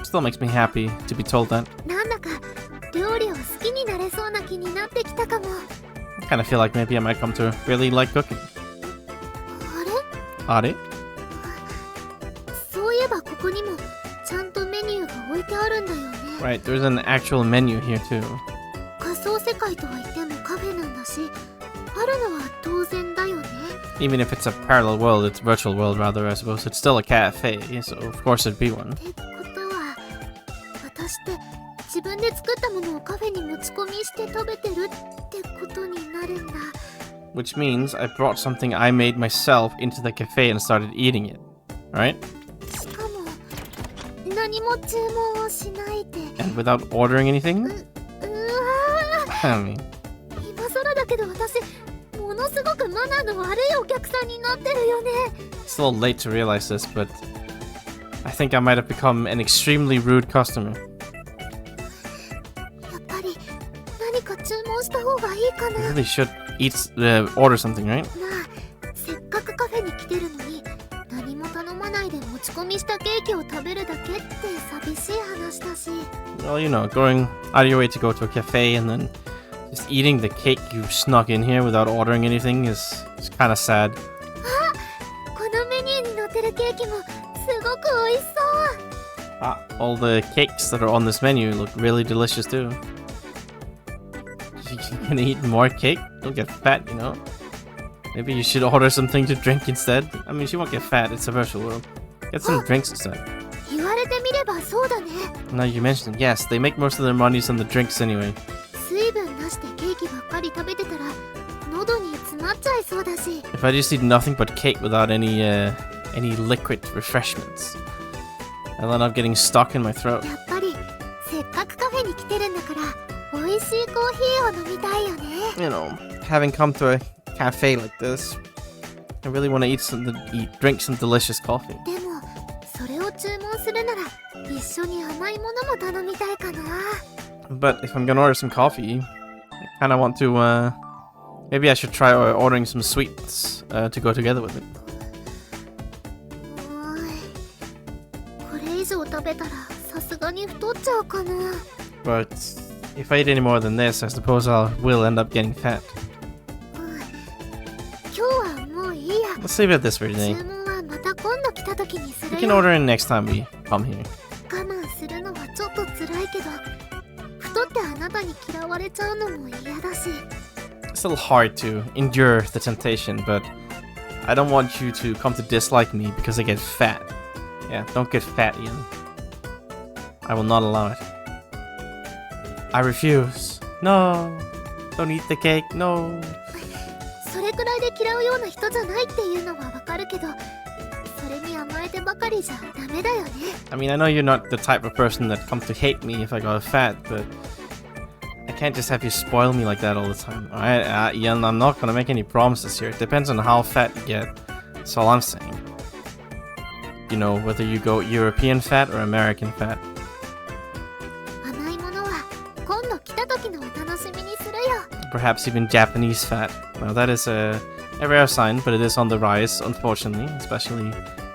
still makes me happy to be told that. なんだか料理を好きになれそうな気になってきたかも。 I kind of feel like maybe I might come to really like cooking. あれ？ Are they? そういえばここにもちゃんとメニューが置いてあるんだよね。 Right, there's an actual menu here too. 仮想世界とは言ってもカフェなんだし、あるのは当然だよね。 Even if it's a parallel world, it's a virtual world rather, I suppose. It's still a cafe, so of course it'd be one. ってことは、私って自分で作ったものをカフェに持ち込みして食べてるってことになるんだ。 Which means I brought something I made myself into the cafe and started eating it. Right? しかも何も注文をしないで。 And without ordering anything? うわ I mean, ー、今更だけど私ものすごくマナーの悪いお客さんになってるよね。 it's a little late to realize this, but I think I might have become an extremely rude customer. やっぱり何か注文した方がいいか I な。 really should order something, right? まあせっかくカフェに来てるのに何も頼まないで持ち込みしたケーキを食べるだけって寂しい話だし。 Well, you know, going out of your way to go to a cafe and then just eating the cake you snuck in here without ordering anything is kind of sad. このメニューに載ってるケーキもすごく美味しそう。 All the cakes that are on this menu look really delicious too. You gonna eat more cake? You'll get fat, you know. Maybe you should order something to drink instead. I mean, she won't get fat. It's a virtual world. Get some drinks instead. 言われてみればそうだね。 Now you mentioned it. Yes, they make most of their monies on the drinks anyway. 水分なしでケーキばっかり食べてたら喉に詰まっちゃいそうだし。 If I just eat nothing but cake without any liquid refreshments, I'll end up getting stuck in my throat. やっぱりせっかくカフェに来てるんだから美味しいコーヒーを飲みたいよね。 You know, having come to a cafe like this, I really want to drink some delicious coffee. でもそれを注文する緒に甘いものも頼みたいかな。 But if I'm gonna order some coffee, I kinda want to, maybe I should try ordering some sweets, to go together with it. これ以上食べたらさすがに太っちゃうかな。 But if I eat any more than this, I suppose I will end up getting fat. 今日はもういいや。 Let's leave it this for today. 注文はまた今度来た時にす We る can よ。 order in next time we come here. 我慢するのはちょっと辛いけど、太ってあなたに嫌われちゃうのも嫌だし。 It's a little hard to endure the temptation, but I don't want you to come to dislike me because I get fat. Yeah, don't get fat, Ian. I will not allow it. I refuse. No. Don't eat the cake. No. それくらいで嫌うような人じゃないっていうのはわかるけど、それに甘えてばかりじゃダメだよね。 I mean, I know you're not the type of person that comes to hate me if I got fat, but I can't just have you spoil me like that all the time. Alright, Ian, I'm not gonna make any promises here. It depends on how fat you get. That's all I'm saying. You know, whether you go European fat or American fat. 甘いものは今度来た時のお楽しみにするよ。 Perhaps even Japanese fat. Now that is a rare sign, but it is on the rise, unfortunately, especially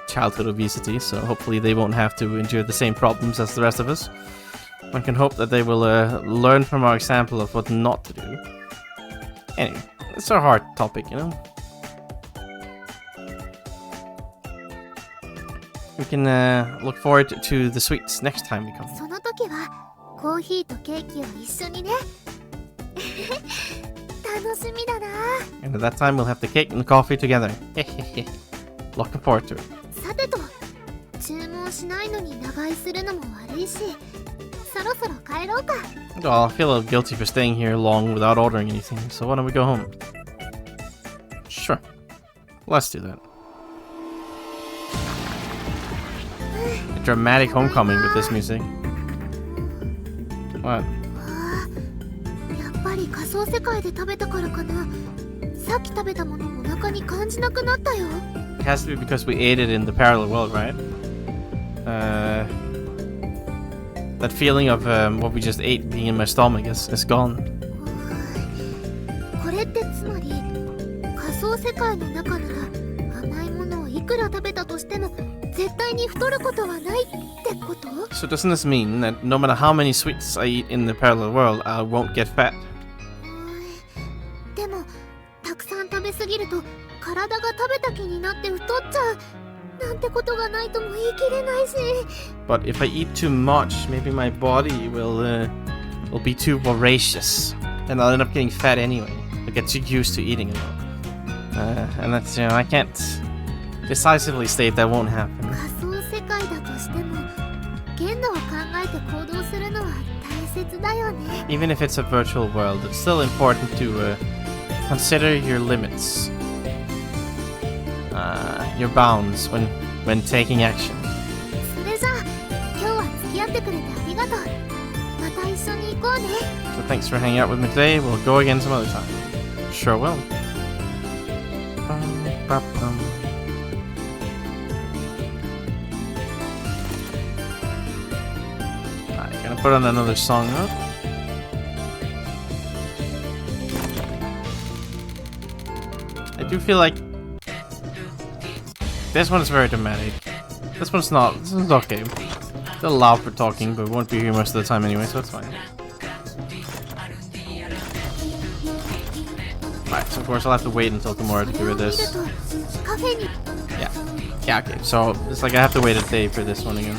childhood obesity, so hopefully they won't have to endure the same problems as the rest of us. One can hope that they will learn from our example of what not to do. Anyway, it's a hard topic, you know? We can look forward to the sweets next time we come. その時はコーヒーとケーキを一緒にね。楽しみだな。 And at that time we'll have the cake and the coffee together. Looking forward to it. さてと、注文しないのに長居するのも悪いし、そろそろ帰ろうか。 Well, I feel a little guilty for staying here long without ordering anything, so why don't we go home? Sure. Let's do that. A dramatic homecoming with this music. What? やっぱり仮想世界で食べたからかな。さっき食べたものお腹に感じなくなったよ。 It has to be because we ate it in the parallel world, right? That feeling of what we just ate being in my stomach is gone. これってつまり仮想世界の中なら甘いものをいくら食べたとしても絶対に太ることはないってこと？ So doesn't this mean that no matter how many sweets I eat in the parallel world, I won't get fat? でもたくさん食べ過ぎると体が食べた気になって太っちゃうなんてことがないとも言い切れないし。 But if I eat too much, maybe my body will be too voracious, and I'll end up getting fat anyway. I get too used to eating it all. And that's, you know, I can't decisively state that won't happen. 仮想世界だとしても限度を考えて行動するのは大切だよね。 Even if it's a virtual world, it's still important to consider your limits, your bounds when taking action. それじゃあ今日は付き合ってくれてありがとう。また一緒に行こうね。 So thanks for hanging out with me today. We'll go again some other time. Sure will. Alright, gonna put on another song now. I do feel like this one's very dramatic. This one's not. This one's okay. They're loud for talking, but won't be here most of the time anyway, so it's fine. Alright, so of course I'll have to wait until tomorrow to get rid of this. Yeah, okay, so it's like I have to wait a day for this one again.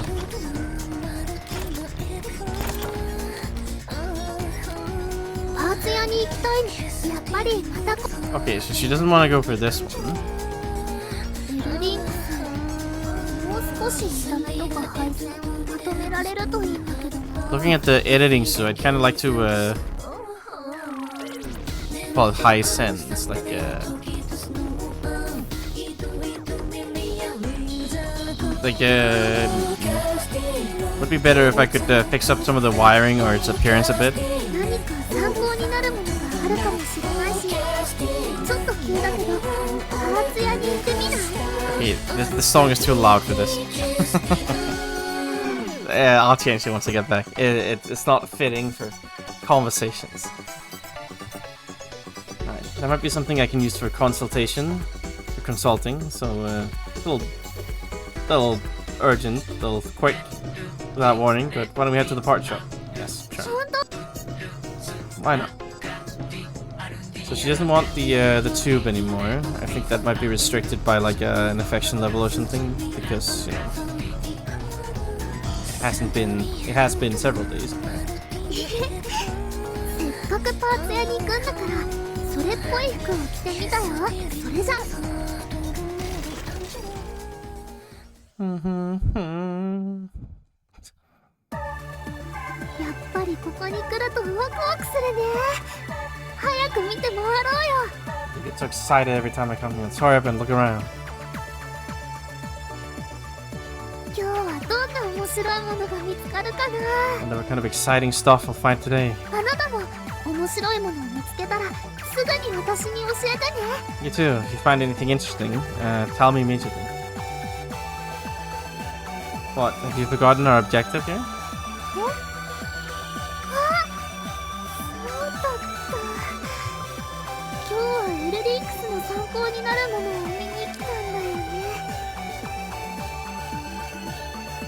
Okay, so she doesn't want to go for this one. Looking at the editing, so I'd kind of like to call it high sense, like would be better if I could fix up some of the wiring or its appearance a bit. Okay, this song is too loud for this. I'll change it once I get back. It's not fitting for conversations. Alright, that might be something I can use for consultation, for consulting. So a little urgent, a little quick, without warning. But why don't we head to the part shop? Yes, sure. Why not? So she doesn't want the tube anymore. I think that might be restricted by like an infection level or something, because you know it has been several days. I get so excited every time I come here. Let's hurry up and look around. I wonder what kind of exciting stuff we'll find today. You too. If you find anything interesting, tell me immediately. What? Have you forgotten our objective here?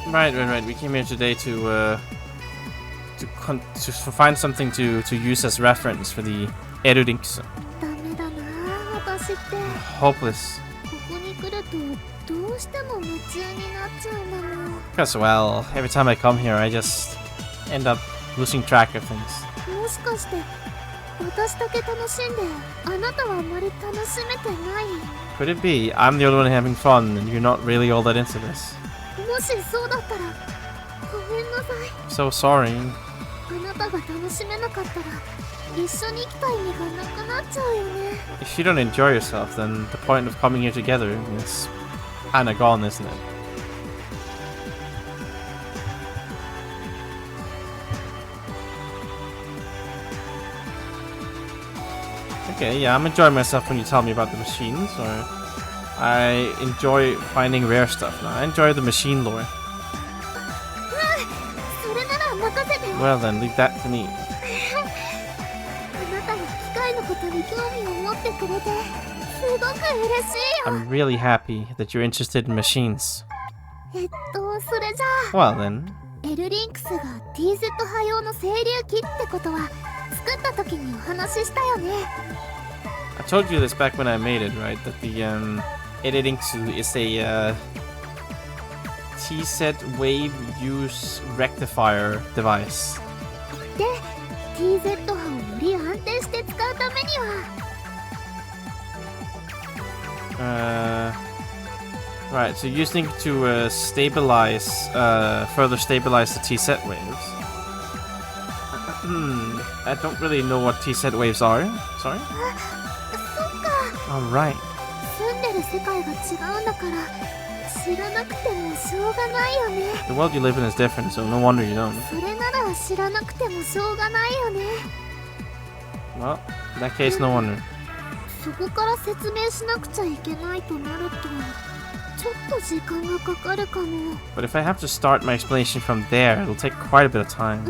Right. We came here today to find something to use as reference for the Erudinks. Hopeless. Because, well, every time I come here, I just end up losing track of things. Could it be I'm the only one having fun and you're not really all that into this? So sorry. If you don't enjoy yourself, then the point of coming here together is kinda gone, isn't it? Okay, yeah, I'm enjoying myself when you tell me about the machines, or I enjoy finding rare stuff. Now, I enjoy the machine lore. Well then, leave that to me. I'm really happy that you're interested in machines. Well then. I told you this back when I made it, right? That the Erudinks is a T-set wave use rectifier device. Right, so using it to stabilize, further stabilize the T-set waves. I don't really know what T-set waves are. Sorry? Alright. The world you live in is different, so no wonder you don't. Well, in that case, no wonder. But if I have to start my explanation from there, it'll take quite a bit of time.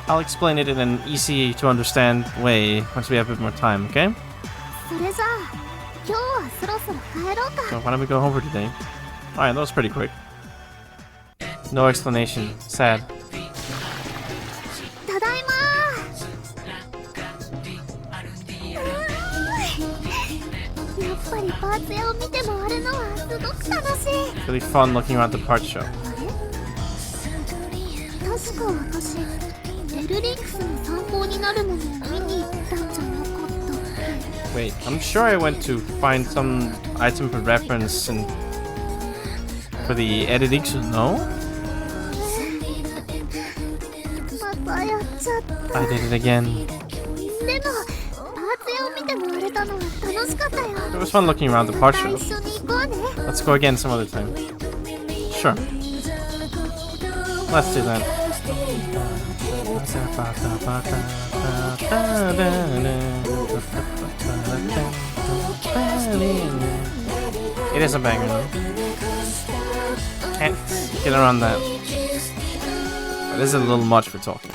I'll explain it in an easy to understand way once we have a bit more time, okay? So why don't we go home for today? Alright, that was pretty quick. No explanation. Sad. Really fun looking around the parts shop. Wait, I'm sure I went to find some item for reference and for the Erudinks, no? I did it again. It was fun looking around the part shop. Let's go again some other time. Sure. Let's do that. It is a banger though. Can't get around that. But this is a little much for talking.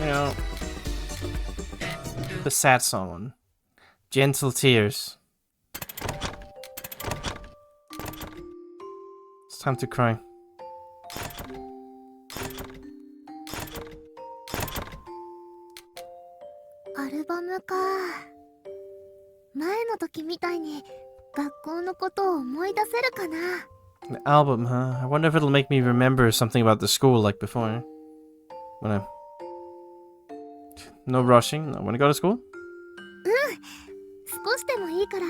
You know, the sad song one. Gentle Tears. It's time to cry. Album か。前の時みたいに学校のことを思い出せるかな。An album, huh? I wonder if it'll make me remember something about the school like before. No rushing. I wanna go to school? 少しでもいいから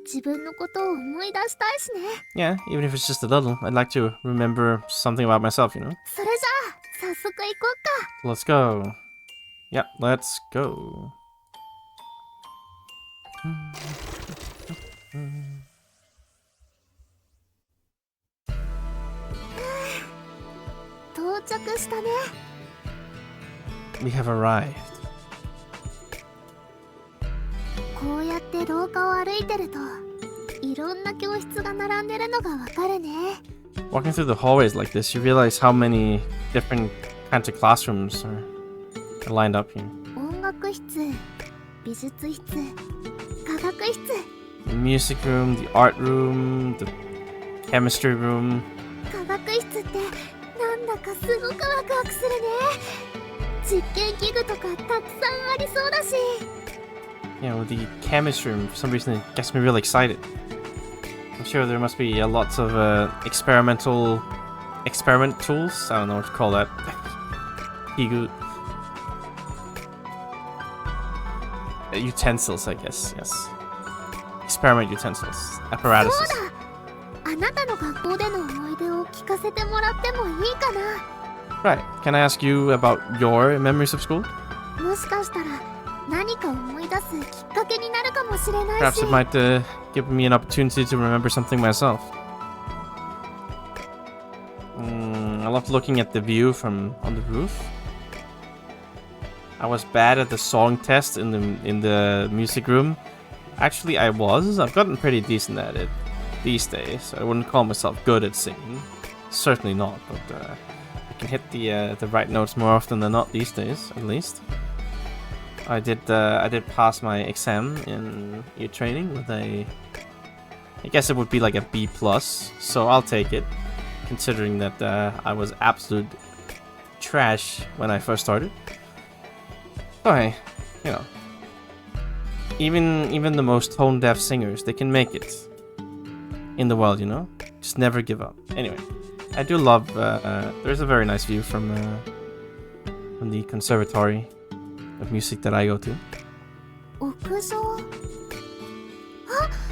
自分のことを思い出したいしね。Yeah, even if it's just a little. I'd like to remember something about myself, you know? それじゃあ早速行こうか。 Let's go. Yeah, let's go. 到着したね。 We have arrived. こうやって廊下を歩いてるといろんな教室が並んでるのがわかるね。 Walking through the hallways like this, you realize how many different kinds of classrooms are lined up here. 音楽室、美術室、科学室。 The music room, the art room, the chemistry room. 科学室ってなんだかすごくワクワクするね。実験器具とかたくさんありそうだし。 You know, the chemistry room, for some reason it gets me really excited. I'm sure there must be lots of experiment tools. I don't know what to call that. Utensils, I guess. Yes. Experiment utensils, apparatuses. そうだ。あなたの学校での思い出を聞かせてもらってもいいかな。 Right. Can I ask you about your memories of school? もしかしたら何か思い出すきっかけになるかもしれない Perhaps し。 it might give me an opportunity to remember something myself. I loved looking at the view from on the roof. I was bad at the song test in the music room. Actually, I was. I've gotten pretty decent at it these days. I wouldn't call myself good at singing. Certainly not, but I can hit the right notes more often than not these days, at least. I did pass my exam in year training with I guess it would be like a B+, so I'll take it, considering that I was absolute trash when I first started. Okay, you know, even the most tone-deaf singers, they can make it in the world, you know? Just never give up. Anyway, I do love, there's a very nice view from the conservatory of music that I go to. 屋上。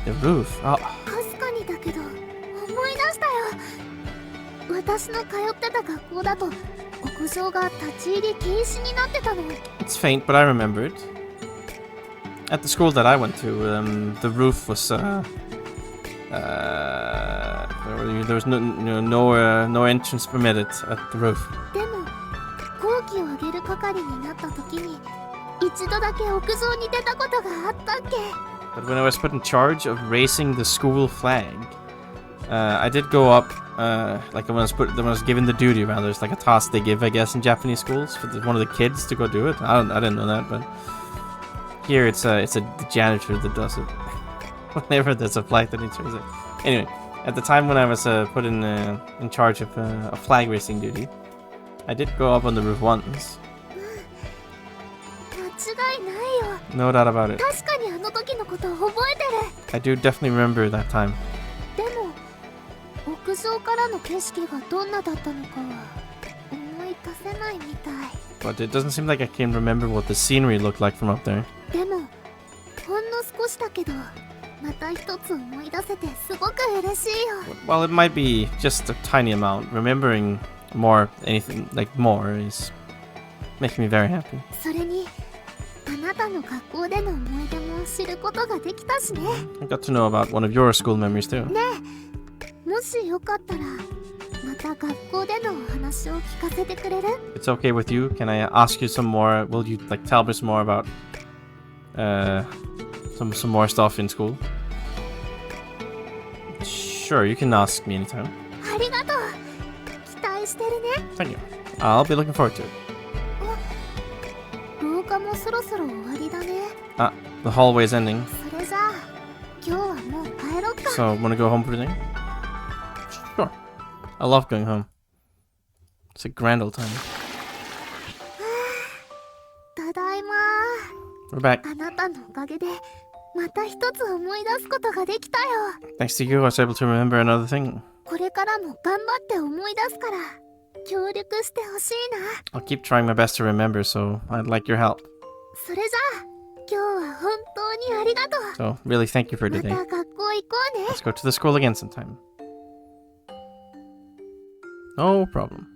The roof. Oh, 確かにだけど思い出したよ。私の通ってた学校だと屋上が立ち入り禁止になってたの。 it's faint, but I remember it. At the school that I went to, the roof was there was no entrance permitted at the roof. でも校旗を上げる係になった時に一度だけ屋上に出たことがあったっけ。 But when I was put in charge of raising the school flag, I did go up. Like when I was given the duty, rather, it's like a task they give, I guess, in Japanese schools for one of the kids to go do it. I didn't know that, but here it's the janitor that does it. Whenever there's a flag that needs to raise it. Anyway, at the time when I was put in charge of a flag raising duty, I did go up on the roof once. 間違いないよ。 No doubt about it. 確かにあの時のことを覚えてる。 I do definitely remember that time. でも屋上からの景色がどんなだったのかは思い出せないみたい。 But it doesn't seem like I can remember what the scenery looked like from up there. でもほんの少しだけどまた一つ思い出せてすごく嬉しいよ。 Well, it might be just a tiny amount. Remembering anything more is making me very happy. それにあなたの学校での思い出も知ることができたしね。 I got to know about one of your school memories too. ねえ、もしよかったらまた学校でのお話を聞かせてくれる？ It's okay with you. Can I ask you some more? Will you like tell me some more about some more stuff in school? Sure, you can ask me anytime. ありがとう。期待してるね。 Thank you. I'll be looking forward to it. 廊下もそろそろ終わりだね。 Ah, the hallway's ending. それじゃあ今日はもう帰ろっか。 So, wanna go home for the day? Sure. I love going home. It's a grand old time. ただいま。 We're back. あなたのおかげでまた一つ思い出すことができたよ。 Thanks to you, I was able to remember another thing. これからも頑張って思い出すから協力してほしいな。 I'll keep trying my best to remember, so I'd like your help. それじゃあ今日は本当にありがとう。 So, really thank you for ま today. た学校行こうね。 Let's go to the school again sometime. No problem.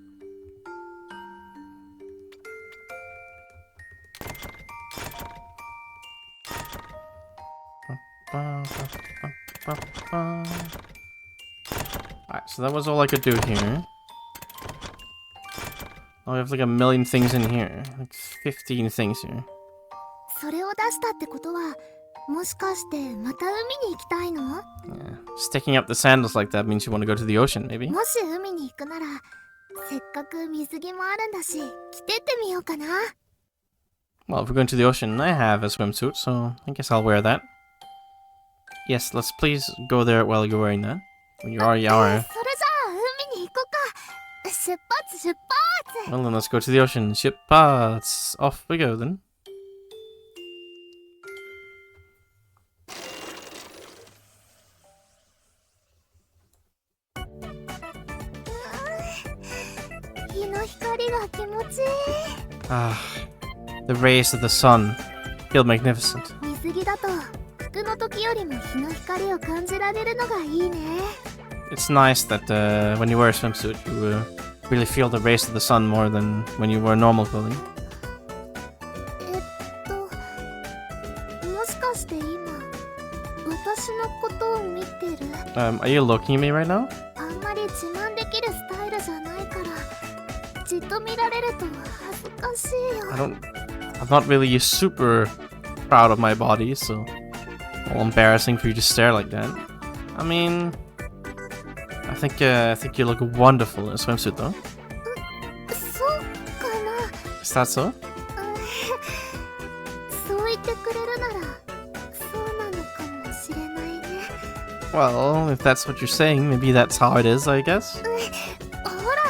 Alright, so that was all I could do here. Oh, we have like a million things in here. Like 15 things here. それを出したってことはもしかしてまた海に行きたいの？ Yeah. Sticking up the sandals like that means you want to go to the ocean, maybe? もし海に行くならせっかく水着もあるんだし着てってみようかな。 Well, if we're going to the ocean, I have a swimsuit, so I guess I'll wear that. Yes, let's please go there while you're wearing that. When you already それじゃ are. あ海に行こうか。出発出発。 Well, then let's go to the ocean. Ship parts. Off we go then. Ah, the rays of the sun feel magnificent. 水着だと服の時よりも日の光を感じられるのがいいね。 It's nice that when you wear a swimsuit, you really feel the rays of the sun more than when you wear normal clothing. もしかして今私のことを見てる？ Are you looking at me right now? あんまり自慢できるスタイルじゃないからじっと見られると恥ずかしいよ。I'm not really super proud of my body, so all embarrassing for you to stare like that. I mean, I think you look wonderful in a swimsuit, though. そうかな。 Is that so? そう言ってくれるならそうなのかもしれないね。 Well, if that's what you're saying, maybe that's how it is, I guess. ほら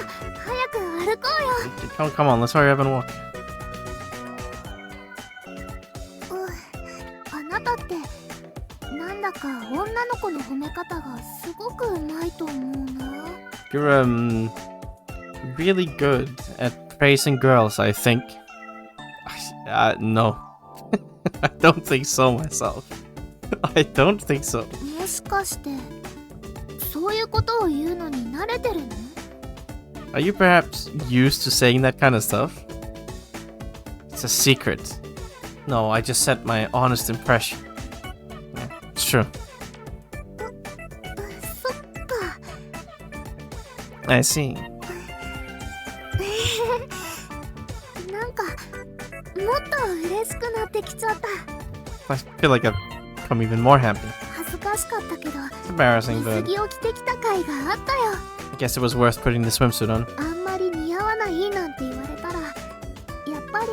早く歩こうよ。 Come on, let's hurry up and walk. あなたってなんだか女の子の褒め方がすごくうまいと思うな。 You're really good at praising girls, I think. No. I don't think so myself. I don't think so. もしかしてそういうことを言うのに慣れてるの？ Are you perhaps used to saying that kind of stuff? It's a secret. No, I just said my honest impression. Yeah, it's true. そっか。 I see. なんかもっと嬉しくなってきちゃった。 I feel like I've become even more happy. 恥ずかしかったけど It's embarrassing, 水 but 着を着てきた甲斐があったよ。 I guess it was worth putting the swimsuit on. あんまり似合わないなんて言われたらやっぱり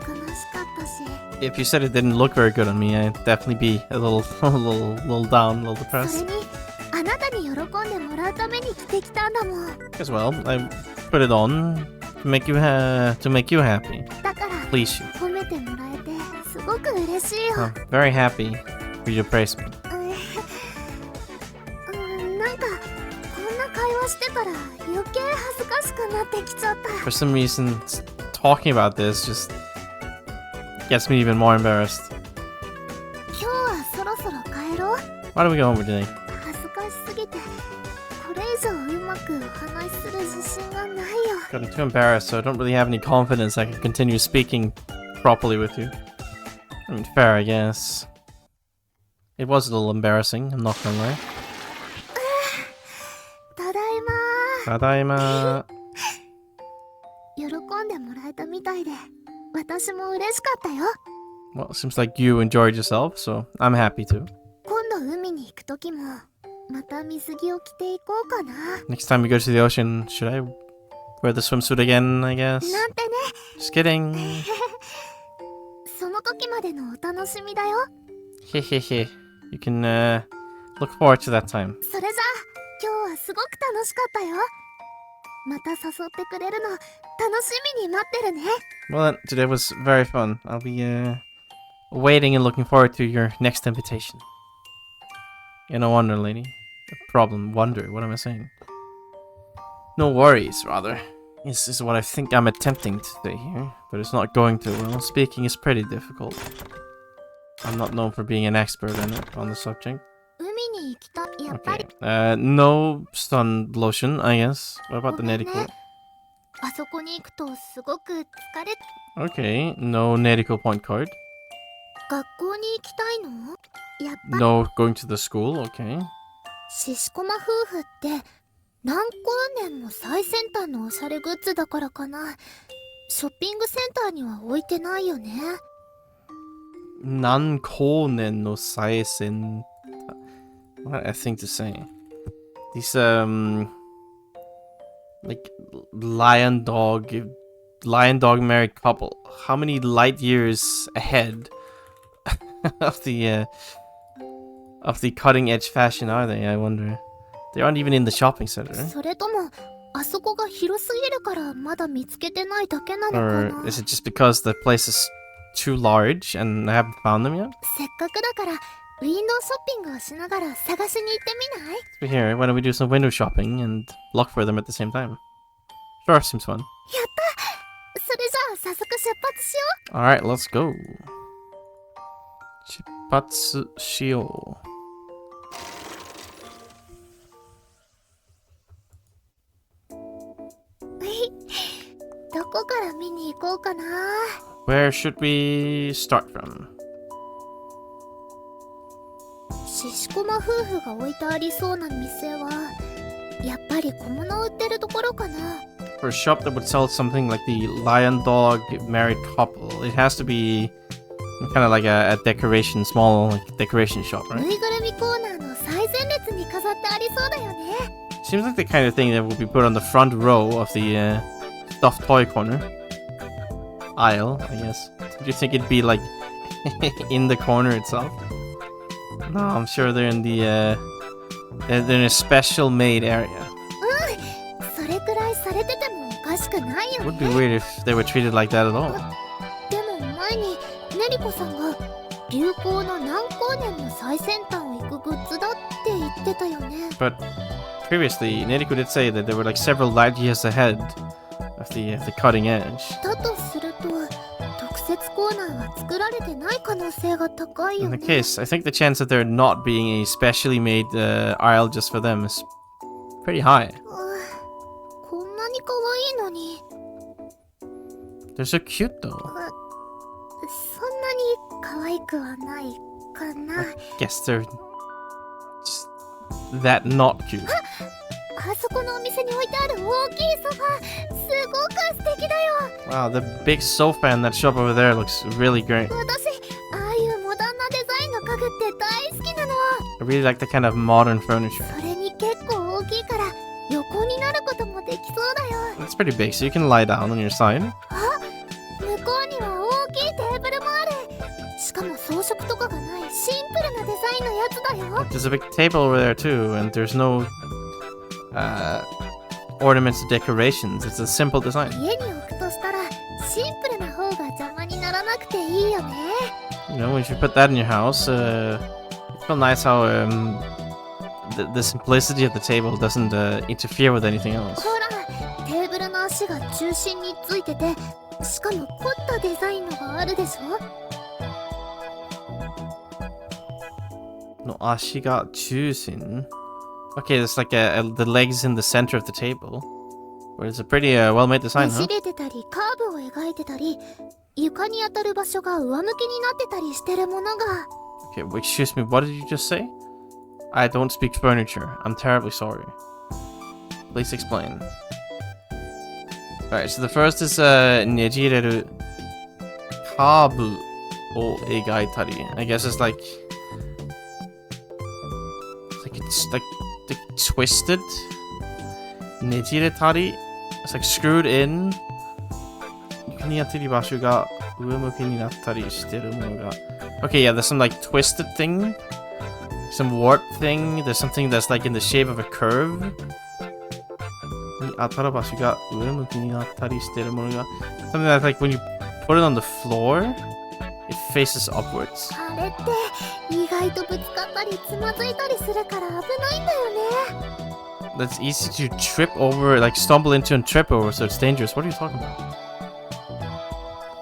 悲しかったし。 If you said it didn't look very good on me, I'd definitely be a little down, a little そ depressed. れにあなたに喜んでもらうために着てきたんだもん。 As well, I put it on to make you happy, だから please you. 褒めてもらえてすごく嬉しいよ。 I'm very happy for you to praise me. なんかこんな会話してたら余計恥ずかしくなってきちゃった。 For some reason, talking about this just gets me even more embarrassed. 今日はそろそろ帰ろう。 Why don't we go over today? 恥ずかしすぎてこれ以上うまくお話しする自信がないよ。 Gotten too embarrassed, so I don't really have any confidence I can continue speaking properly with you. I mean, fair, I guess. It was a little embarrassing, I'm not gonna lie. ただいまただいま。喜んでもらえたみたいで、私も嬉しかったよ。Well, it seems like you enjoyed yourself, so I'm happy too. 今度海に行くときも、また水着を着ていこうかな。Next time we go to the ocean, should I wear the swimsuit again, I guess? なんてね。Just kidding. その時までのお楽しみだよ。Hehehe. You can look forward to that time. それじゃあ、今日はすごく楽しかったよ。また誘ってくれるの楽しみに待ってるね。Well then, today was very fun. I'll be waiting and looking forward to your next invitation. Yeah, no wonder, lady. Wonder, what am I saying? No worries, rather. This is what I think I'm attempting to say here, but it's not going too well. Speaking is pretty difficult. I'm not known for being an expert on the subject. 海に行きたい。やっぱり。Okay. No sun lotion, I guess. What about the Neriko? あそこに行くとすごく疲れ。Okay. No Neriko point card. 学校に行きたいの？やっぱ。No going to the school. Okay. 獅子駒夫婦って何光年も最先端のおしゃれグッズだからかな。ショッピングセンターには置いてないよね。何光年の最先。What I think to say. These like lion dog married couple. How many light years ahead of the cutting edge fashion are they? I wonder. They aren't even in the shopping center. それともあそこが広すぎるからまだ見つけてないだけなのか Or な。 is it just because the place is too large and I haven't found them yet? せっかくだからウィンドウショッピングをしながら探しに行ってみない？ So here, why don't we do some window shopping and look for them at the same time? Sure, seems fun. やった！それじゃあ早速出発しよう。 Alright, let's go. 出発しよう。どこから見に行こうかな。 Where should we start from? 獅子駒夫婦が置いてありそうな店はやっぱり小物売ってるところかな。 For a shop that would sell something like the lion dog married couple, it has to be kind of like a decoration, small like, decoration shop, ぬ right? いぐるみコーナーの最前列に飾ってありそうだよね。 Seems like the kind of thing that would be put on the front row of the stuffed toy corner aisle, I guess. Do you think it'd be like in the corner itself? No, I'm sure they're in the they're in a special made area. それくらいされててもおかしくないよ It would be ね。 weird if they were treated like that at all. でも前にねりこさんが流行の何光年の最先端を行くグッズだって言ってたよね。 But previously, Neriko did say that they were like several light years ahead of the cutting edge. だとすると特設コーナーは作られてない可能性が高い In よ the ね。 case, I think the chance that there not being a specially made aisle just for them is pretty high. こんなに可愛いのに They're so cute though. そんなに可愛くはないかな。 I guess they're just that not cute. あそこのお店に置いてある大きいソファーすごく素敵だよ。 Wow, the big sofa in that shop over there looks really great. 私ああいうモダンなデザインの家具って大好きなの。 I really like the kind of modern furniture. それに結構大きいから横になることもできそうだよ。 It's pretty big, so you can lie down on your side. 向こうには大きいテーブルもある。しかも装飾とかがないシンプルなデザインのやつだよ。 There's a big table over there too, and there's no ornaments or decorations. It's a simple design. 家に置くとしたらシンプルな方が邪魔にならなくていいよね。 You know, if you put that in your house, it's so nice how the simplicity of the table doesn't interfere with anything else. ほら、テーブルの足が中心についてて、しかも凝ったデザインのがあるでしょ。 No, ashiga chusin. Okay, there's like the legs in the center of the table. Where it's a pretty well-made ね design, じ huh? れてたりカーブを描いてたり、床に当たる場所が上向きになってたりしてるものが。 Okay, excuse me, what did you just say? I don't speak furniture. I'm terribly sorry. Please explain. Alright, so the first is ねじれるカーブを描いたり. I guess it's like twisted. ねじれたり. It's like screwed in. 床にやってる場所が上向きになったりしてるものが. Okay, yeah, there's some like twisted thing. Some warp thing. There's something that's like in the shape of a curve. 当たる場所が上向きになったりしてるものが. Something that's like when you put it on the floor, it faces upwards. あれって意外とぶつかったりつまずいたりするから危ないんだよね。That's easy to trip over, like stumble into and trip over, so it's dangerous. What are you talking about?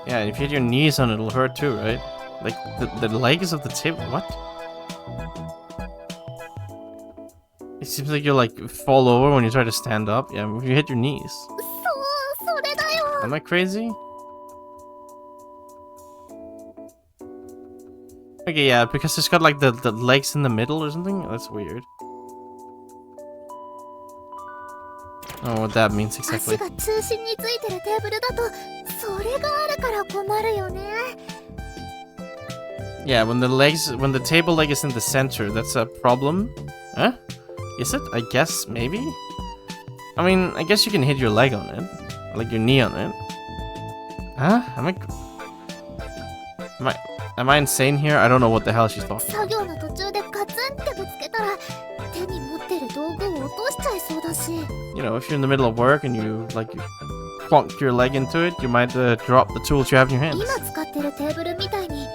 Yeah, and if you hit your knees on it, it'll hurt too, right? Like the legs of the table. What? It seems like you like fall over when you try to stand up. Yeah, if you hit your knees. そう、それだよ。 Am I crazy? Okay, yeah, because it's got like the legs in the middle or something. That's weird. I don't know what that means 足 exactly. が中心についてるテーブルだとそれがあるから困るよね。 Yeah, when the table leg is in the center, that's a problem. Huh? Is it? I guess, maybe? I mean, I guess you can hit your leg on it. Like your knee on it. Huh? Am I insane here? I don't know what the hell she's talking 作業の途中でガツンってぶつけたら手に持ってる道具を落としちゃいそうだし。 You know, if you're in the middle of work and you plunk your leg into it, you might drop the tools you have in your hands. 今使ってるテーブルみたいに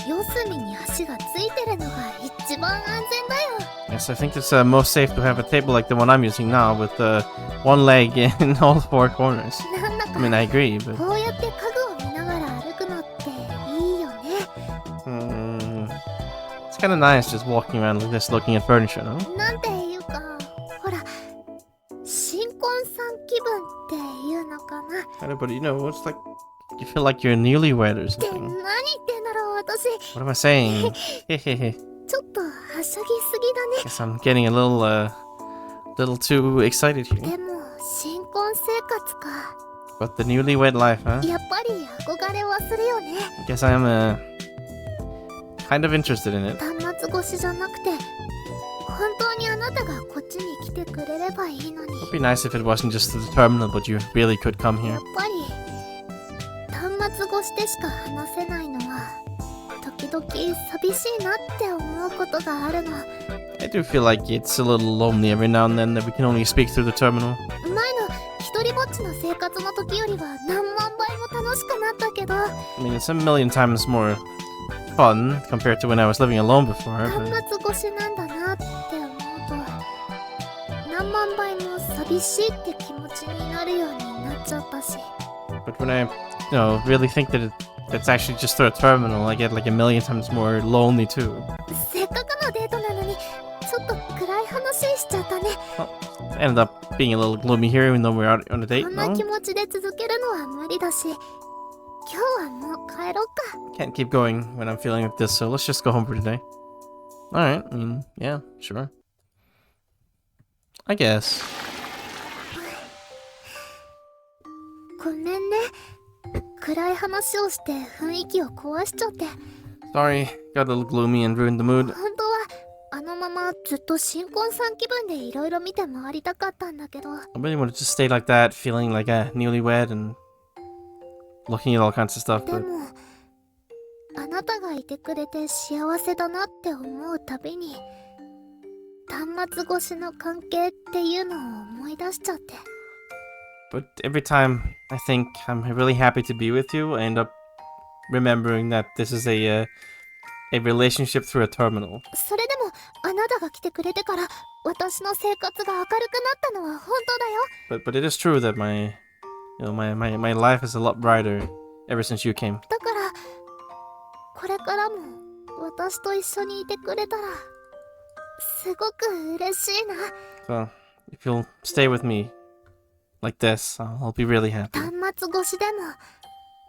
四隅に足がついてるのが一番安全だよ。 Yes, I think it's most safe to have a table like the one I'm using now with one leg in all four corners. なんだ I か mean, I agree, but こうやって家具を見ながら歩くのっていいよね。 it's kind of nice just walking around like this looking at furniture, no? なんていうか、ほら、新婚さん気分っていうのかな。 I know, but you know, it's like you feel like you're newlywed or って何 something. 言ってんだろう、私。 What am I saying? Hehehe. ちょっとはしゃぎすぎだね。 Guess I'm getting a little too excited here. でも、新婚生活か。 But the newlywed life, huh? やっぱり憧れはするよね。 I guess I'm kind of interested in it. 端末越しじゃなくて、本当にあなたがこっちに来てくれればいいのに。 It'd be nice if it wasn't just the terminal, but you really could come や here. っぱり、端末越しでしか話せないのは、時々寂しいなって思うことがあるの。 I do feel like it's a little lonely every now and then that we can only speak through the terminal. 前の一人ぼっちの生活の時よりは何万倍も楽しくなったけど、 I mean, it's a million times more fun compared to when I was living alone before. 端 But 末越しなんだなって思うと、何万倍も寂しいって気持ちになるようになっちゃったし。 but when I, really think that it's actually just through a terminal, I get like a million times more lonely too. せっかくのデートなのに、ちょっと暗い話しちゃったね。 I ended up being a little gloomy here, even though we're out on a date. こんな No, 気持ちで続けるのは無理だし、今日はもう帰ろうか。 can't keep going when I'm feeling like this. So let's just go home for today. All right. I mean, yeah, sure. I guess. ごめんね。暗い話をして雰囲気を壊しちゃって。 Sorry, got a little gloomy and ruined the mood. 本当はあのままずっと新婚さん気分でいろいろ見て回りたかったんだけど、 I really wanted to stay like that, feeling like a newlywed and looking at all kinds of stuff. で But もあなたがいてくれて幸せだなって思うたびに、端末越しの関係っていうのを思い出しちゃって。 but every time I think I'm really happy to be with you, I end up remembering that this is a relationship through a terminal. それでもあなたが来てくれてから私の生活が明るくなったのは本当だよ。 But it is true that my life is a lot brighter ever since you came. だからこれからも私と一緒にいてくれたらすごく嬉しいな。 So if you'll stay with me like this, I'll be really happy. 端末越しでも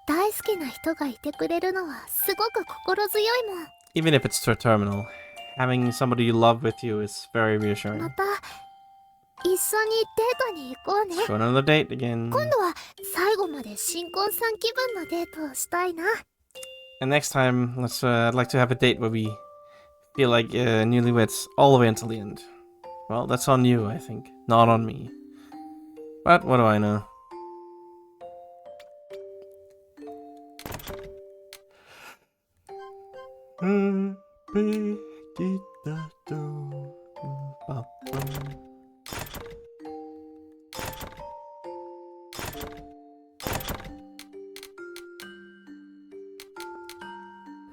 大好きな人がいてくれるのはすごく心強いもん。 Even if it's through a terminal, having somebody you love with you is very ま reassuring. た一デートに行こうね。 Go on another date again. 今度は最後まで新婚さん気分のデートをしたいな。 And next time, I'd like to have a date where we feel like newlyweds all the way until the end. Well, that's on you, I think, not on me. But what do I know?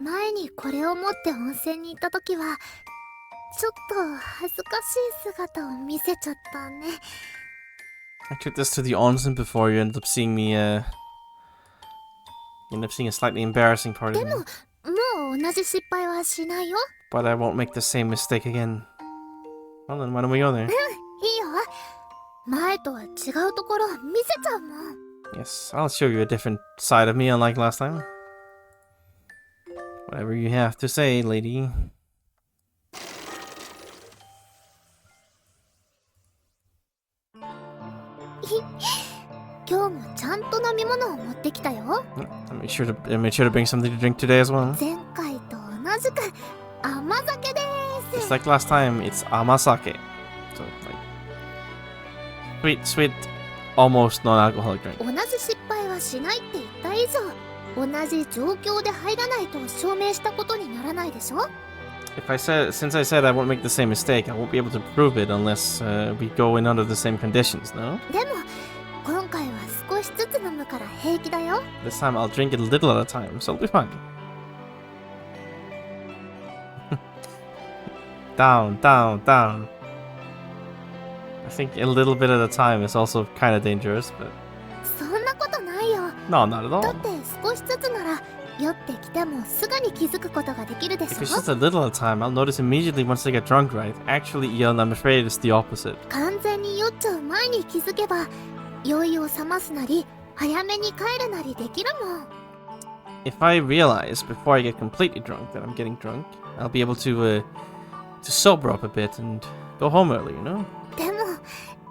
前にこれを持って温泉に行った時はちょっと恥ずかしい姿を見せちゃったね。 I took this to the onsen before you ended up seeing me, you end up seeing a slightly embarrassing part of me. もう同じ失敗はしないよ。 But I won't make the same mistake again. Well then, why don't we go there? いいよ。前とは違うところ見せちゃうもん。 Yes, I'll show you a different side of me unlike last time. Whatever you have to say, lady. 今日もちゃんと飲み物を持ってきたよ。 I made sure to bring something to drink today as well. 前回と同じく甘酒で Just す。 like last time, it's amasake. So, like, sweet, almost non-alcoholic drink. 同じ失敗はしないって言った以上、同じ状況で入らないと証明したことにならないでしょ。 Since I said I won't make the same mistake, I won't be able to prove it unless we go in under the same conditions, no? でも今回は少しずつ飲むから平気だよ。 This time I'll drink it a little at a time, so it'll be fine. Down, down, down. I think a little bit at a time is also kind of dangerous, but そんなことないよ。 no, not at だ all. って少しずつなら酔ってきてもすぐに気づくことができるでし If ょ。 it's just a little at a time, I'll notice immediately once I get drunk, right? Actually, Ian, I'm afraid it's the opposite. 完全に酔っちゃう前に気づけば酔いを覚ますなり早めに帰るなりできるもん。 If I realize before I get completely drunk that I'm getting drunk, I'll be able to sober up a bit and go home early, you know? でも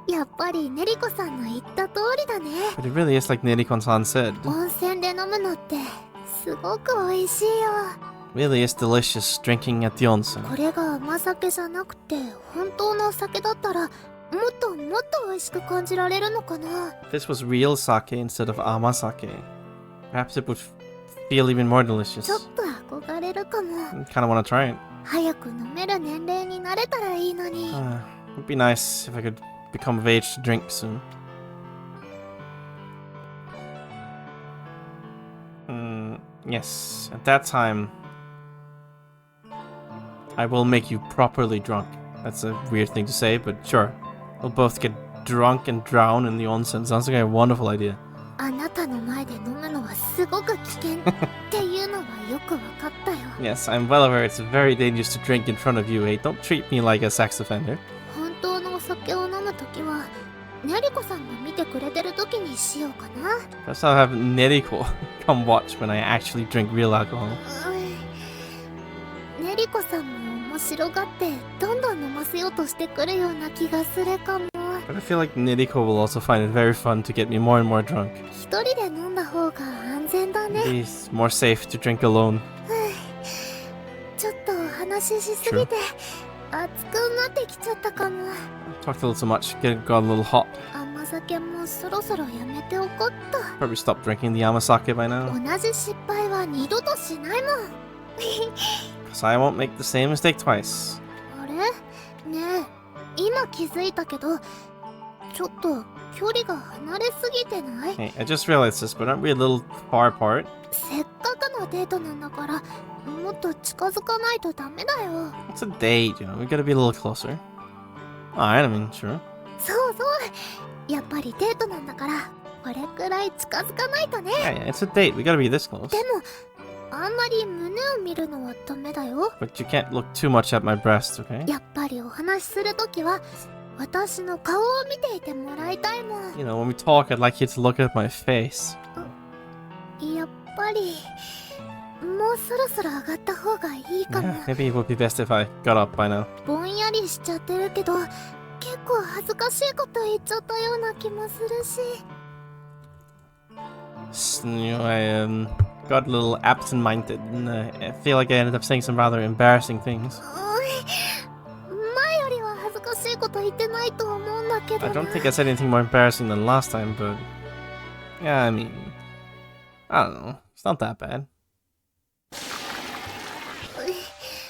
やっぱりねりこさんの言った通りだね。 But it really is like Nerikon-san said. 温泉で飲むのってすごく美味しいよ。 Really is delicious drinking at the onsen. これが甘酒じゃなくて本当のお酒だったらもっと美味しく感じられるのかな。 If this was real sake instead of amasake, perhaps it would feel even more delicious. ちょっと憧れるかも。 I kind of want to try it. 早く飲める年齢になれたらいいのに。 It'd be nice if I could become of age to drink soon. Yes, at that time, I will make you properly drunk. That's a weird thing to say, but sure. We'll both get drunk and drown in the onsen. Sounds like a wonderful idea. あなたの前で飲むのはすごく危険っていうのはよくわかったよ。 Yes, I'm well aware it's very dangerous to drink in front of you, eh? Don't treat me like a sex offender. 本当のお酒を飲むときはねりこさんが見てくれてるときにしようかな。 Perhaps I'll have Neriko come watch when I actually drink real alcohol. ねりこさんも面白がってどんどん飲ませようとしてくるような気がするかも。 But I feel like Neriko will also find it very fun to get me more and more drunk. 一人で飲んだ方が安全だね。 It's more safe to drink alone. ちょっとお話ししすぎて熱くなってきちゃったかも。 Talked a little too much, got a little hot. 甘酒もそろそろやめておこっと。 Probably stop drinking the amasake by now. 同じ失敗は二度としないもん。 Because I won't make the same mistake twice. あれねえ、今気づいたけどちょっと距離が離れすぎてない？ Hey, I just realized this, but aren't we a little far apart? せっかくのデートなんだからもっと近づかないとダメだよ。 It's a date, you know, we gotta be a little closer. Alright, I mean, sure. そうそうやっぱりデートなんだからこれくらい近づかないとね。 Yeah, it's a date, we gotta be this close. でもあんまり胸を見るのはダメだよ。 But you can't look too much at my breasts, okay? やっぱりお話しするときは私の顔を見ていてもらいたいもん。 You know, when we talk, I'd like you to look at my face. やっぱりもうそろそろ上がった方がいいかも。 Yeah, maybe it would be best if I got up by now. ぼんやりしちゃってるけど結結構恥ずかしいこと言っちゃったような気もするし。You know, I got a little absent-minded, and I feel like I ended up saying some rather embarrassing things. 前よりは恥ずかしいこと言ってないと思うんだけど I な。 don't think I said anything more embarrassing than last time, but yeah, I mean, I don't know. It's not that bad.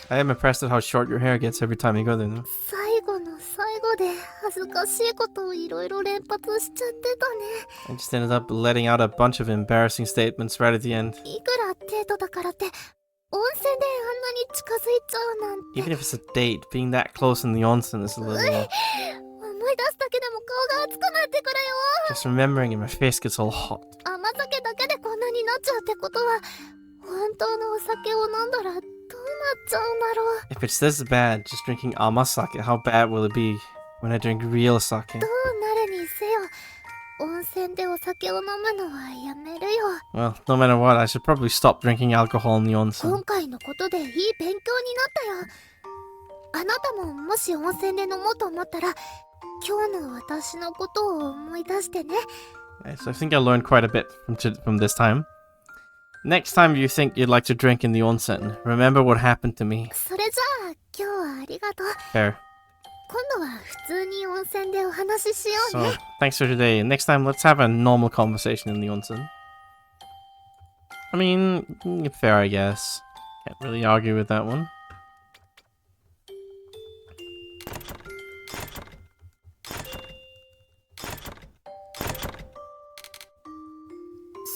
I am impressed at how short your hair gets every time you go there, though. 最後の最後で恥ずかしいことをいろいろ連発しちゃってたね。 I just ended up letting out a bunch of embarrassing statements right at the end. いくらデートだからって温泉であんなに近づいちゃうなんて。 Even if it's a date, being that close in the onsen is a little... 思い出すだけでも顔が熱くなってくるよ。 just remembering it, my face gets all hot. 甘酒だけでこんなになっちゃうってことは本当のお酒を飲んだらどうなっちゃうんだろう。 If it's this bad, just drinking amasake, how bad will it be when I drink real sake? どうなるにせよ温泉でお酒を飲むのはやめるよ。 Well, no matter what, I should probably stop drinking alcohol in the 今 onsen. 回のことでいい勉強になったよ。あなたももし温泉で飲もうと思ったら今日の私のことを思い出してね。 Okay, so I think I learned quite a bit from this time. Next time you think you'd like to drink in the onsen, remember what happened to me. それじゃあ今日はありがとう。 Fair. 今度は普通に温泉でお話ししよう So, ね。 thanks for today. Next time, let's have a normal conversation in the onsen. I mean, fair, I guess. Can't really argue with that one.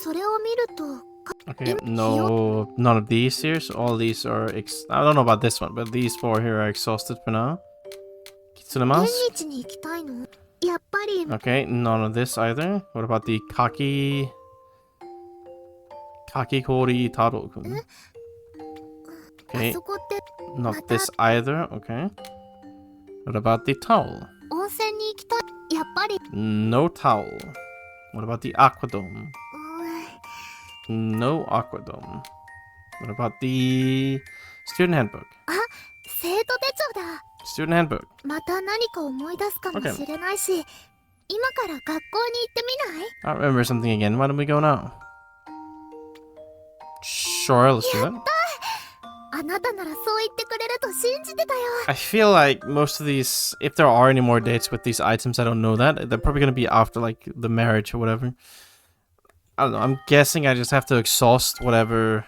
それを見ると Okay, no, none of these here. So all these are I don't know about this one, but these four here are exhausted for now. 縁 Kitsunemasu? 日に行きたいの？やっぱり Okay, none of this either. What about the Kakikori Taro-kun? あ Okay, そこって not this either. Okay. What about the towel? 温泉に行きたい。やっぱり No towel. What about the aquadome? No aquadome. What about the student handbook? 生徒手帳だ。 Student handbook. また何か思い出すかもしれないし、今から学校に行ってみない？ I remember something again. Why don't we go now? Sure, let's do that. あなたならそう言ってくれると信じてたよ。 I feel like most of these, if there are any more dates with these items, I don't know that. They're probably going to be after, like, the marriage or whatever. I don't know. I'm guessing I just have to exhaust whatever,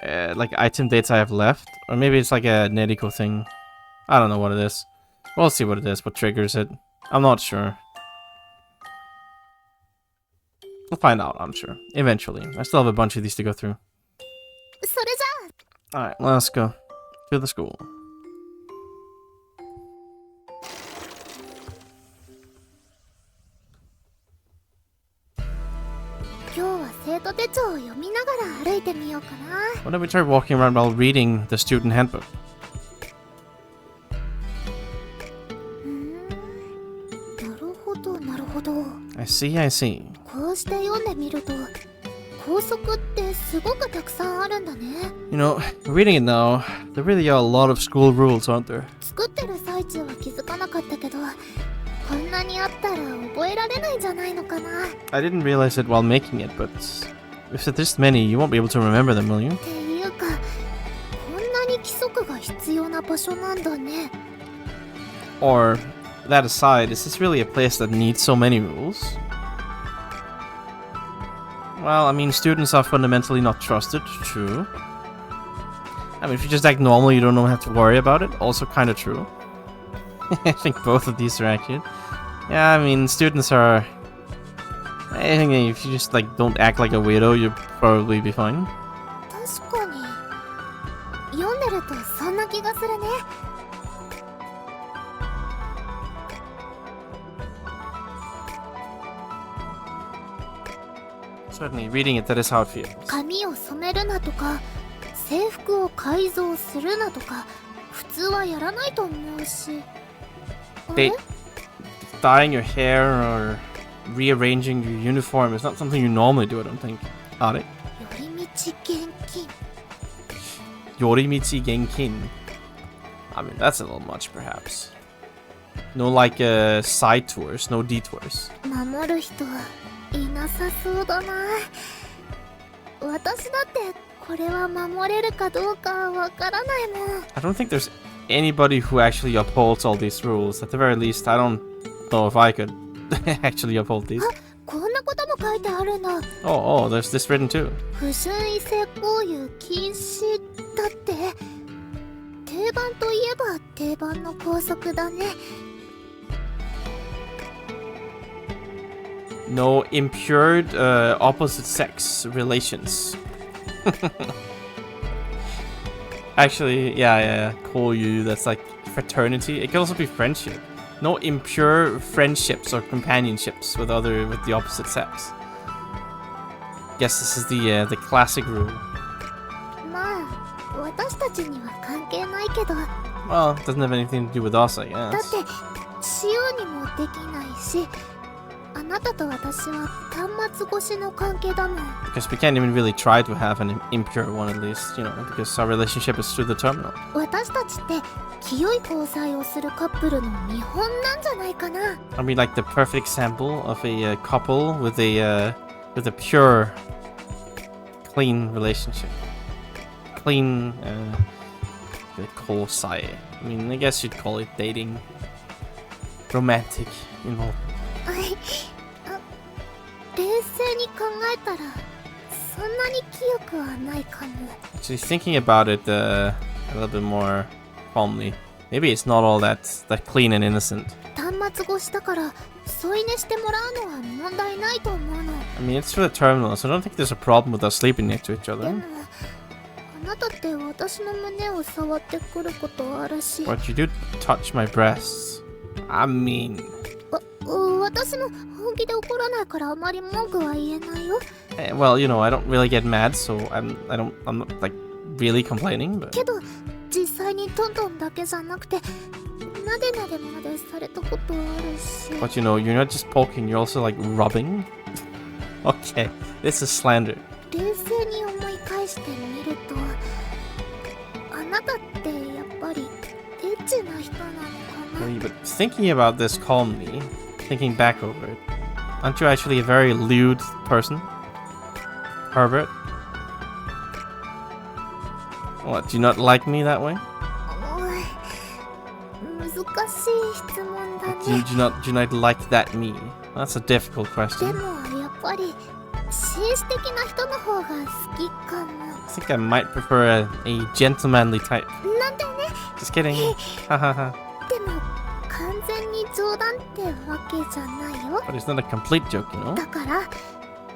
like, item dates I have left. Or maybe it's like a Neriko thing. I don't know what it is. We'll see what it is, what triggers it. I'm not sure. We'll find out, I'm sure. Eventually. I still have a bunch of these to go through. それじゃあ Alright, let's go to the school. 今日は生徒手帳を読みながら歩いてみようかな。 Why don't we try walking around while reading the student handbook? なるほどなるほど。 I see, I see. こうして読んでみると校則ってすごくたくさんあるんだね。 You know, reading it now, there really are a lot of school rules, aren't there? 作ってる最中は気づかなかったけど、こんなにあったら覚えられないんじゃないのかな。 I didn't realize it while making it, but if there's this many, you won't be able to remember them, will you? っていうか、こんなに規則が必要な場所なんだね。 Or, that aside, is this really a place that needs so many rules? Well, I mean, students are fundamentally not trusted, true. I mean, if you just act normal, you don't have to worry about it, also kind of true. I think both of these are accurate. Yeah, I mean, students are... I think if you just, like, don't act like a weirdo, you'll probably be fine. 確かに読んでるとそんな気がするね。 Certainly, reading it, that is how it feels. 髪を染めるなとか制服を改造するなとか普通はやらないと思うし。あれ？ Dyeing your hair or rearranging your uniform is not something you normally do, I don't think. Are it? 寄り道現金。 Yorimichi Genkin. I mean, that's a little much, perhaps. No like side tours, no detours. 守る人いなさそうだな。私だってこれは守れるかどうかわからないもん。I don't think there's anybody who actually upholds all these rules. At the very least, I don't know if I could actually uphold these. こんなことも書いてあるんだ。Oh, there's this written too. 不純異性交友禁止だって。定番といえば定番の校則だね。No impure opposite sex relations. Actually, yeah, call you, that's like fraternity. It can also be friendship. No impure friendships or companionships with the opposite sex. Guess this is the classic rule. まあ、私たちには関係ないけど。Well, it doesn't have anything to do with us, I guess. だってしようにもできないし、あなたと私は端末越しの関係だもん。Because we can't even really try to have an impure one, at least, you know, because our relationship is through the terminal. 私たちって清い交際をするカップルの見本なんじゃないかな。Are we like the perfect example of a couple with a pure, clean relationship? Clean, I mean, I guess you'd call it dating. Romantic involvement. 冷静に考えたらそんなに清くはないかも。Actually, thinking about it a little bit more calmly, maybe it's not all that clean and innocent. 端末越しだから添い寝してもらうのは問題ないと思うの。I mean, it's for the terminal, so I don't think there's a problem with us sleeping next to each で other. もあなたって私の胸を触ってくることあるし。 But you do touch my breasts. I mean... 私も本気で怒らないからあまり文句は言えないよ。Well, you know, I don't really get mad, so I'm not like really complaining, but... けど実際にトントンだけじゃなくてなでなでまでされたことあるし。 But you know, you're not just poking, you're also like rubbing. Okay, this is slander. 冷静に思い返してみるとあなたってやっぱりエッチな人なのかな。 But thinking about this calmly, thinking back over it, aren't you actually a very lewd person? Herbert? What, do you not like me that way? 難しい質問だ Do ね。 you not like that me? That's a difficult で question. もやっぱり紳士的な人の方が好きかも。 I think I might prefer a gentlemanly type. なんでね。 Just kidding. Hahaha. でも完全に冗談ってわけじゃないよ。 But it's not a complete joke, you know? だから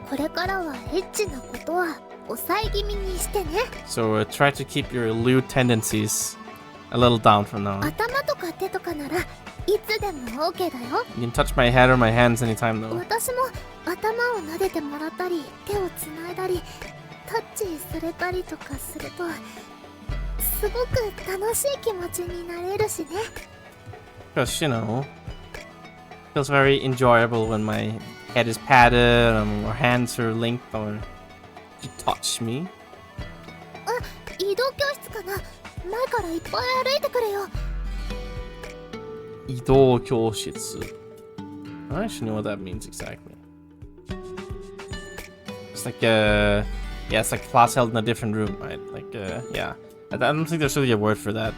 これからはエッチなことは抑え気味にしてね。 So try to keep your lewd tendencies a little down from now on. 頭とか手とかならいつでも OK だよ。 You can touch my head or my hands anytime though. 私も頭を撫でてもらったり手をつないだりタッチされたりとかするとすごく楽しい気持ちになれるしね。 Because, you know, feels very enjoyable when my head is patted or hands are linked or you touch me. 移動教室かな。前からいっぱい歩いてくれよ。移動教室. I don't actually know what that means exactly. It's like yeah, it's like class held in a different room, right? Like yeah. I don't think there's really a word for that.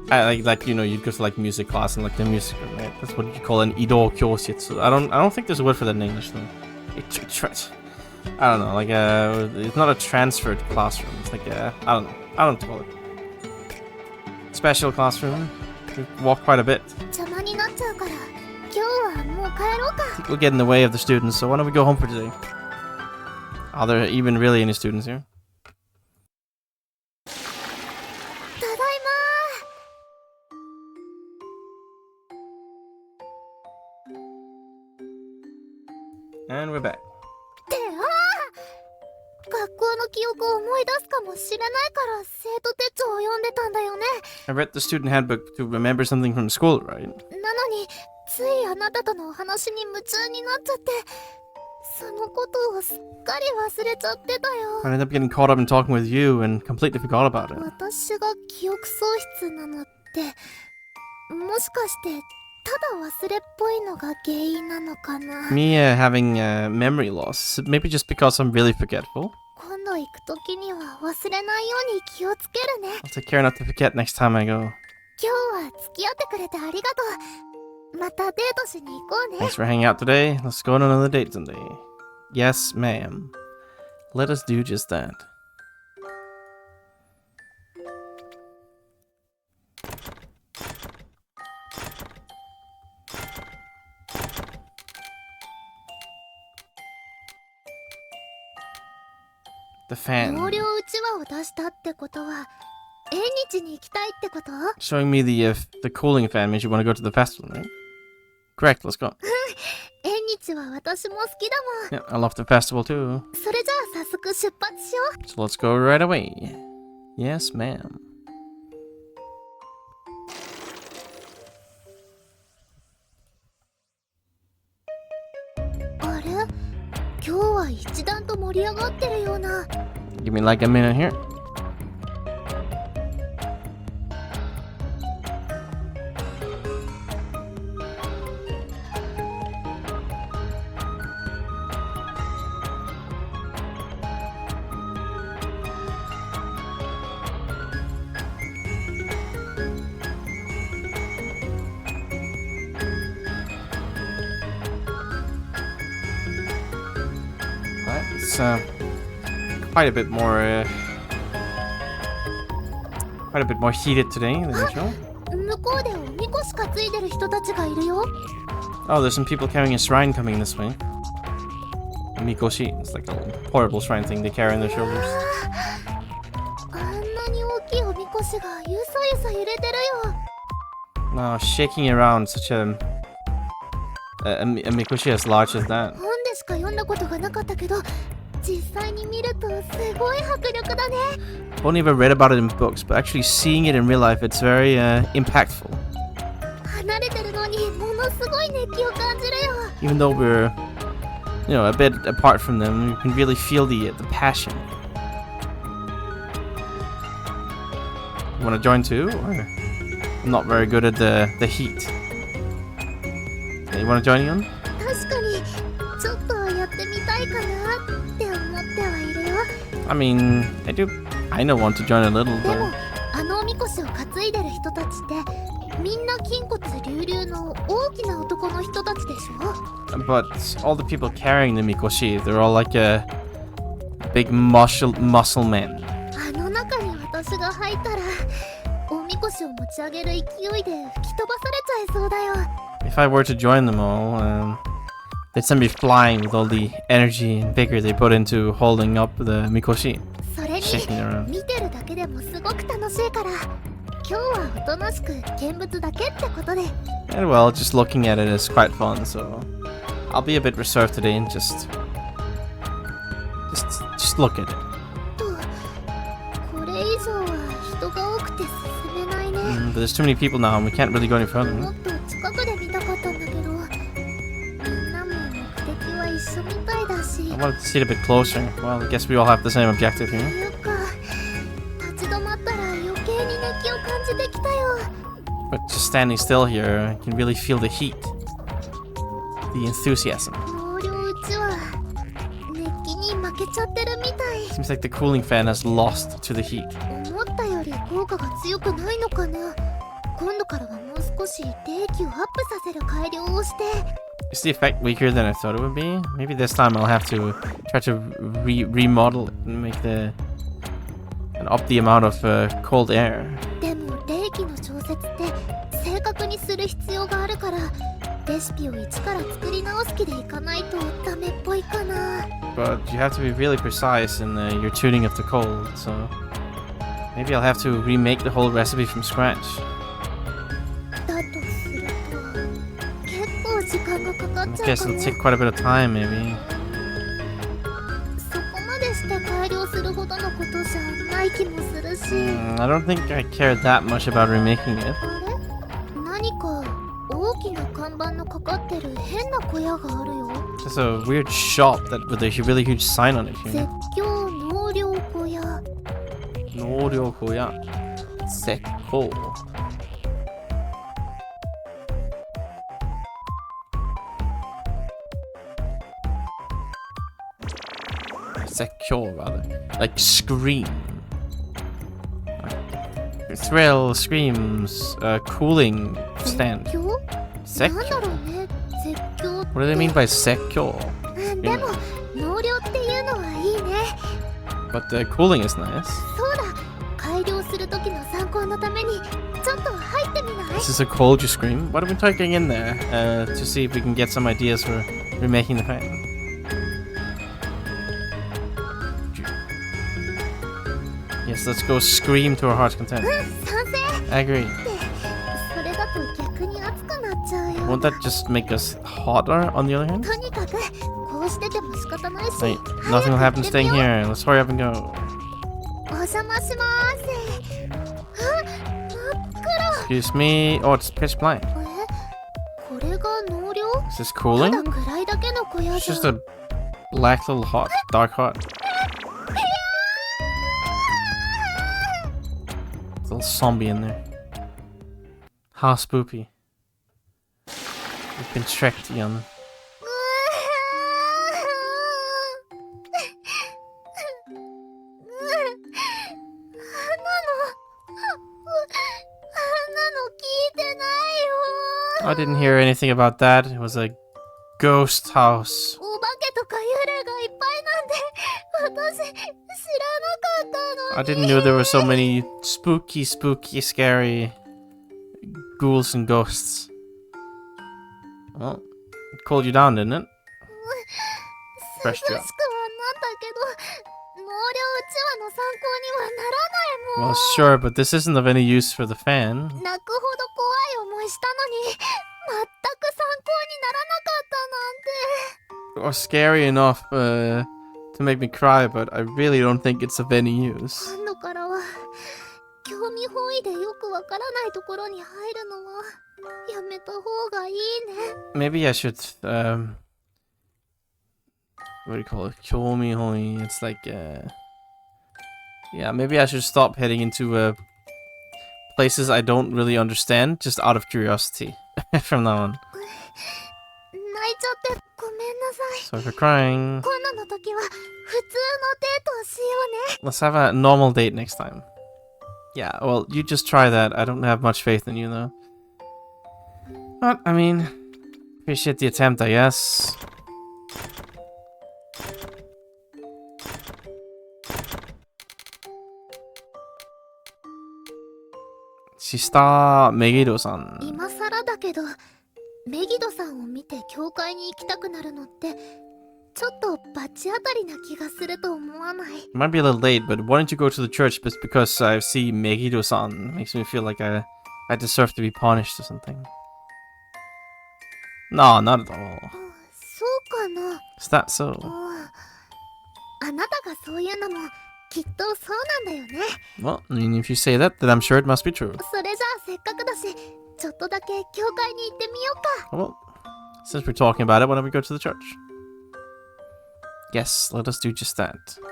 Like you know, you'd go to like music class and like the music room, right? That's what you call an 移動教室. I don't think there's a word for that in English though. I don't know, like it's not a transferred classroom. It's like I don't know what to call it. Special classroom. We walk quite a bit. 邪魔になっちゃうから今日はもう帰ろうか。 We'll get in the way of the students, so why don't we go home for today? Are there even really any students here? ただいま And we're back. って学校の記憶を思い出すかもしれないから生徒手帳を読んでたんだよね。 I read the student handbook to remember something from school, right? なのについあなたとのお話に夢中になっちゃってそのことをすっかり忘れちゃってたよ。 I ended up getting caught up in talking with you and completely forgot about it. 私が記憶喪失なのってもしかしてただ忘れっぽいのが原因なのかな。 Me having memory loss. Maybe just because I'm really forgetful. 今度行く時には忘れないように気をつけるね。 I'll take care not to forget next time I go. 今日は付き合ってくれてありがとう。またデートしに行こうね。 Thanks for hanging out today. Let's go on another date someday. Yes, ma'am. Let us do just that. The fan. 納涼うちわを出したってことは縁日に行きたいってこと？ Showing me the cooling fan means you want to go to the festival, right? Correct, let's go. 縁日は私も好きだもん。 Yeah, I love the festival too. それじゃあ早速出発しよう。 So let's go right away. Yes, ma'am. あれ？今日は一段と盛り上がってるような。 Give me like a minute here. It's quite a bit more heated today than usual. 向こうでおみこし担いでる人たちがいるよ。 Oh, there's some people carrying a shrine coming this way. A mikoshi. It's like a portable shrine thing they carry on their shoulders. あんなに大きいおみこしがゆさゆさ揺れてるよ。 Now, shaking around such a mikoshi as large as that. 本でしか読んだことがなかったけど実際に見るとすごい迫力だね。 I've only ever read about it in books, but actually seeing it in real life, it's very impactful. 離れてるのにものすごい熱気を感じるよ。 Even though we're, a bit apart from them, you can really feel the passion. You want to join too, or I'm not very good at the heat? You want to join in? 確かにちょっとやってみたいかなって思ってはいるよ。 I mean, I don't want to join a little, でも but あのおみこしを担いでる人たちってみんな筋骨隆々の大きな男の人たちでしょ。 but all the people carrying the mikoshi, they're all like a big muscle men. あの中に私が入ったらおみこしを持ち上げる勢いで吹き飛ばされちゃいそうだよ。 If I were to join them all, they'd send me flying with all the energy and vigor they put into holding up the mikoshi, それに shaking it around. 見てるだけでもすごく楽しいから今日はおとなしく見物だけってことで。 And well, just looking at it is quite fun, so I'll be a bit reserved today and just look at it. とこれ以上は人が多くて進めないね。 But there's too many people now, and we can't really go any も further. っと近くで見たかったんだけどみんなも目的は一緒みたいだし。 I wanted to see it a bit closer. Well, I guess we all have the same objective と here. いうか立ち止まったら余計に熱気を感じてきたよ。 But just standing still here, I can really feel the heat, the enthusiasm. 納涼うちは熱気に負けちゃってるみたい。 Seems like the cooling fan has lost to the heat. 思ったより効果が強くないのかな。今度からはもう少し冷気をアップさせる改良をして。 Is the effect weaker than I thought it would be? Maybe this time I'll have to try to remodel it and make and up the amount of cold air. でも冷気の調節って正確にする必要があるからレシピを一から作り直す気でいかないとダメっぽいかな。 But you have to be really precise in your tuning of the cold, so maybe I'll have to remake the whole recipe from scratch. だとすると結構時間がかか I っちゃう guess か it'll も。 take quite a bit of time, maybe. そこまでして改良するほどのことじゃない気もするし。 I don't think I care that much about remaking it. あれ？何か大きな看板のかかってる変な小屋があるよ。 There's a weird shop with a really huge sign on it 絶 here. 叫納涼小屋。 Nosurge. Sekko. secure, rather. Like, scream. Thrill, screams, cooling stand. 絶叫？なん Secure? だろうね、絶叫って。 What do they mean by secure? でも、納涼っていうのはいいね。 But cooling is nice. そうだ、改良する時の参考のためにちょっと入ってみない？ This is a cold you scream. Why don't we try getting in there to see if we can get some ideas for remaking the fan? Yes, let's go scream to our heart's content. 賛成。 I agree. それだと逆に暑くなっちゃうよ。 Won't that just make us hotter on the other hand? とにかくこうしてても仕方ないし。 Wait, nothing will happen staying here. Let's hurry up and go. お邪魔します。あ、真っ暗。 Excuse me. Oh, it's pitch black. これが納涼？ Is this た cooling? だ暗いだけの小屋 It's じゃ。 just a black little hot, dark hot. It's a little zombie in there. How spoopy. We've been tricked, Yun. 聞いてないよ。 I didn't hear anything about that. It was a ghost house. お化けとか幽霊がいっぱいなんで、私知らなかったのに。 I didn't know there were so many spooky, scary ghouls and ghosts. Well, it cooled you down, didn't it? 涼 Fresh しくは job. なんだけど、納涼うちわの参考にはならないもん。 Well, sure, but this isn't of any use for the fan. 泣くほど怖い思いしたのに、全く参考にならなかったなんて。 Or scary enough to make me cry, but I really don't think it's of any use. 今度からは興味本位でよくわからないところに入るのはやめた方がいいね。 Maybe I should, what do you call it? Kyomihoi. It's like, yeah, maybe I should stop heading into places I don't really understand, just out of curiosity from now on. 泣いちゃってごめんなさい。 Sorry for crying. 今度の時は普通のデートをしようね。 Let's have a normal date next time. Yeah, well, you just try that. I don't have much faith in you, though. But, I mean, appreciate the attempt, I guess. Shista Megiddo-san. 今更だけど、メギドさんを見て教会に行きたくなるのってちょっと罰当たりな気がすると思わない？ It might be a little late, but why don't you go to the church just because I see Megiddo-san? Makes me feel like I deserve to be punished or something. No, not at all. そうかな。 Is that so? あなたがそういうのもきっとそうなんだよね。 Well, I mean, if you say that, then I'm sure it must be true. それじゃあせっかくだし、ちょっとだけ教会に行ってみようか。 Well, since we're talking about it, why don't we go to the church? Yes, let us do just that. Mm.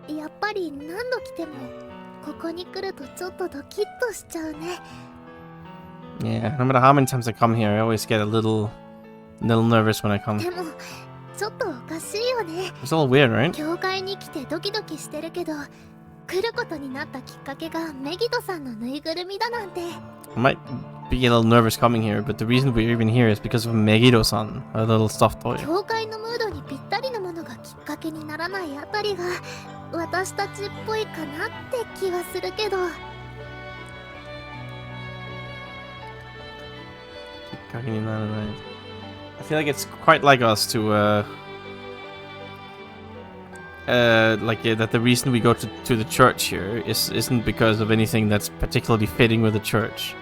やっぱり何度来てもここに来るとちょっとドキッとしちゃうね。 Yeah, no matter how many times I come here, I always get a little nervous when I come. でもちょっとおかしいよね。 It's all weird, right? 教会に来てドキドキしてるけど、来ることになったきっかけがメギドさんのぬいぐるみだなんて。 I might be a little nervous coming here, but the reason we're even here is because of Megiddo-san, a little stuffed toy. 教会のムードにぴったりのものがきっかけにならないあたりが私たちっぽいかなって気はするけど。 I feel like it's quite like us to that the reason we go to the church here isn't because of anything that's particularly fitting with the church.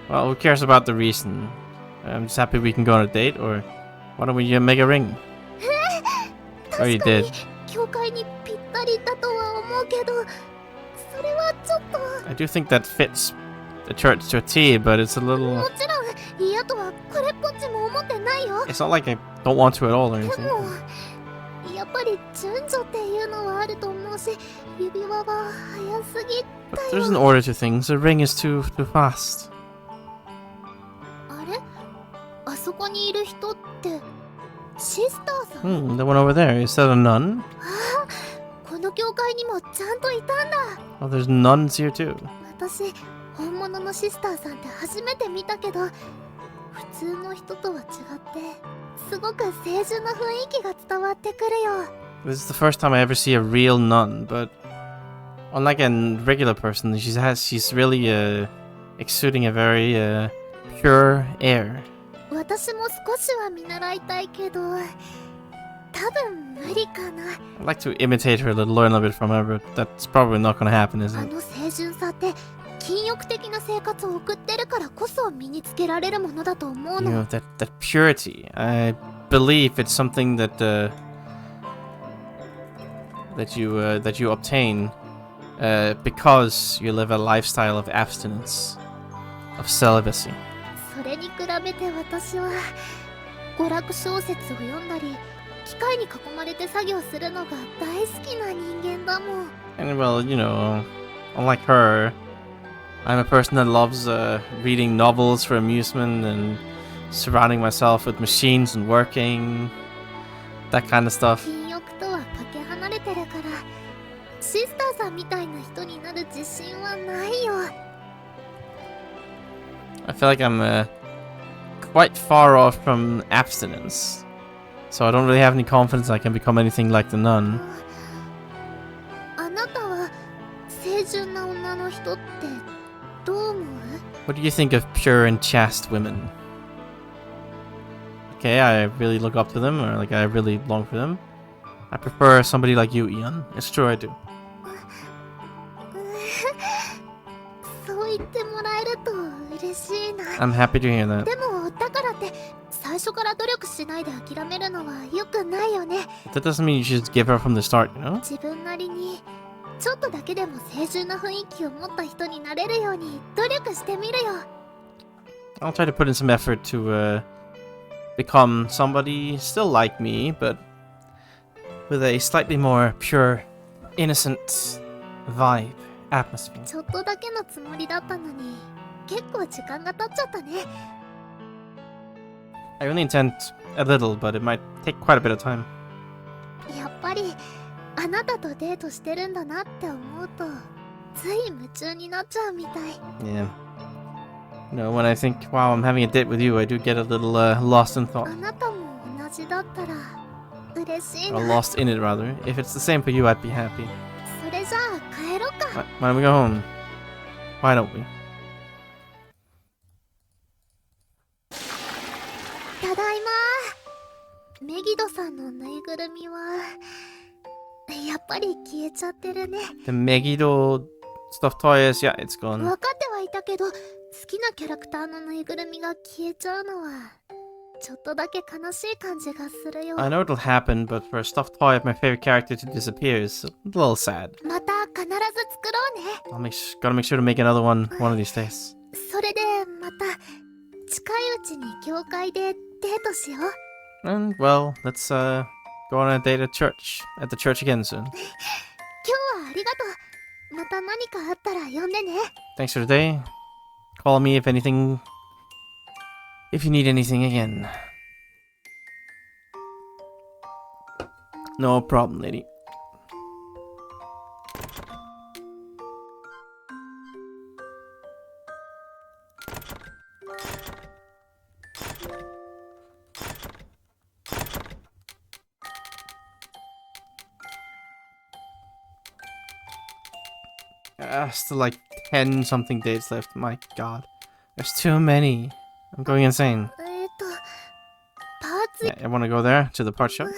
Well, who cares about the reason? I'm just happy we can go on a date, or why don't we make a ring? Oh, you did. 教会にぴったりだとは思うけど、それはちょっと。 I do think that fits the church to a T, but it's a little. もちろん嫌とはこれっぽっちも思ってないよ。 It's not like I don't want to at all or で anything. もり順序っていうのはあると思うし、指輪が早すぎ But だ there's よ。 an order to things. The ring is too fast. あれ、あそこにいる人ってシスターさん？ The one over there. Is that a nun? この教会にもちゃんといたんだ。 Oh, there's nuns here too. 私、本物のシスターさんって初めて見たけど、普通の人とは違ってすごく清純な雰囲気が伝わってくるよ。 This is the first time I ever see a real nun, but unlike a regular person, she's really exuding a very pure air. 私も少しは見習いたいけど、多分無理かな。 I'd like to imitate her a little, learn a bit from her, but that's probably not going to happen, is あ it? の清純さって禁欲的な生活を送ってるからこそ身につけられるものだと思う You の。 know, that purity. I believe it's something that you obtain because you live a lifestyle of abstinence, of celibacy. それに比べて私は娯楽小説を読んだり機械に囲まれて作業するのが大好きな人間だもん。 And well, you know, unlike her, I'm a person that loves reading novels for amusement and surrounding myself with machines and working, that kind of stuff. 禁欲とはかけ離れてるからシスターさんみたいな人になる自信はないよ。 I feel like I'm quite far off from abstinence, so I don't really have any confidence I can become anything like the nun. あなたは清純な女の人ってどう思う？ What do you think of pure and chaste women? Okay, I really look up to them, or like I really long for them. I prefer somebody like you, Ian. It's true, I do. そう言ってもらえると嬉しいな。 I'm happy to hear that. でもだからって最初から努力しないで諦めるのは良くないよね。 That doesn't mean you should just give up from the start, you know? 自分なりにちょっとだけでも清純な雰囲気を持った人になれるように努力してみるよ。 I'll try to put in some effort to become somebody still like me, but with a slightly more pure, innocent vibe, atmosphere. ちょっとだけのつもりだったのに結構時間が経っちゃったね。 I only intend a little, but it might take quite a bit of time. やっぱりあなたとデートしてるんだなって思うとつい夢中になっちゃうみたい。 Yeah. You know, when I think, wow, I'm having a date with you, I do get a little lost in thought. あなたも同じだったら嬉しい Or な。 lost in it, rather. If it's the same for you, I'd be happy. それじゃあ帰ろうか。 Why don't we go home? Why don't we? ただいま。メギドさんのぬいぐるみはやっぱり消えちゃってるね。 The Megiddo stuffed toy is, yeah, it's gone. 分かってはいたけど好きなキャラクターのぬいぐるみが消えちゃうのはちょっとだけ悲しい感じがするよ。 I know it'll happen, but for a stuffed toy of my favorite character to disappear is a little sad. また必ず作ろうね。 Gotta make sure to make another one of these days. それでまた近いうちに教会でデートしよう。 And, well, let's go on a date at the church again soon. 今日はありがとう。また何かあったら呼んでね。 Thanks for today. Call me if you need anything again. No problem, lady. Still like 10 something dates left. My god. There's too many. I'm going insane. パーツ Yeah, I want to go there to the part shop. やっ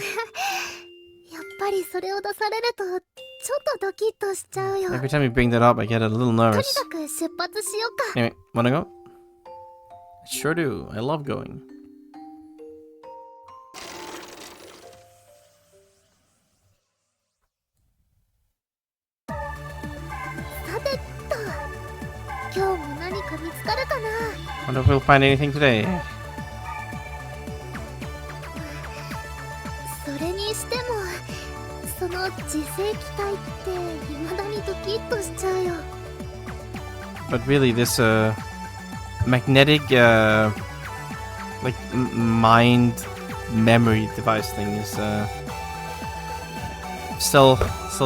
ぱりそれを出されるとちょっとドキッとしちゃうよ。 Every time you bring that up, I get a little とに nervous. かく出発しようか。 Anyway, wanna go? Sure do. I love going. さてと、今日も何か見つかるかな。 Wonder if we'll find anything today. それにしてもの自生気体って未だにドキッとしちゃうよ。 But really, this magnetic like mind memory device thing is still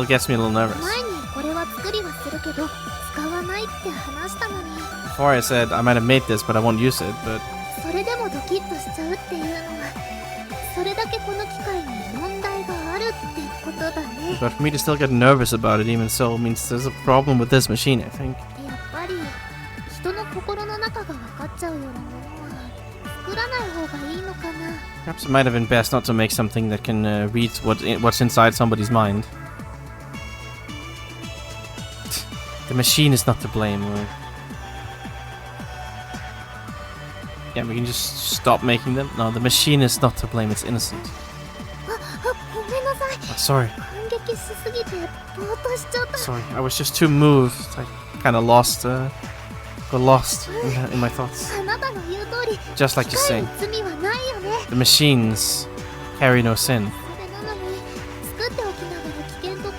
gets me a little nervous. 前にこれは作りはするけど使わないって話したのに。 Before I said I might have made this, but I won't use it. But それでもドキッとしちゃうっていうのはそれだけこの機械に問題があるってことだね。 but for me to still get nervous about it, even so, means there's a problem with this machine. I think. でやっぱり人の心の中が分かっちゃうようなものは作らない方がいいのかな。 Perhaps it might have been best not to make something that can read what's inside somebody's mind. The machine is not to blame. Yeah, we can just stop making them. No, the machine is not to blame. It's innocent. あ、ごめんなさい。 Oh, sorry. 感激しすぎてぼーっとしちゃった。 Sorry. I was just too moved. I kind of lost, got lost in my thoughts. あなたの言う通り Just like you 機械 say, に罪はないよね。 the machines carry no sin. それなのに作っておきながら危険とか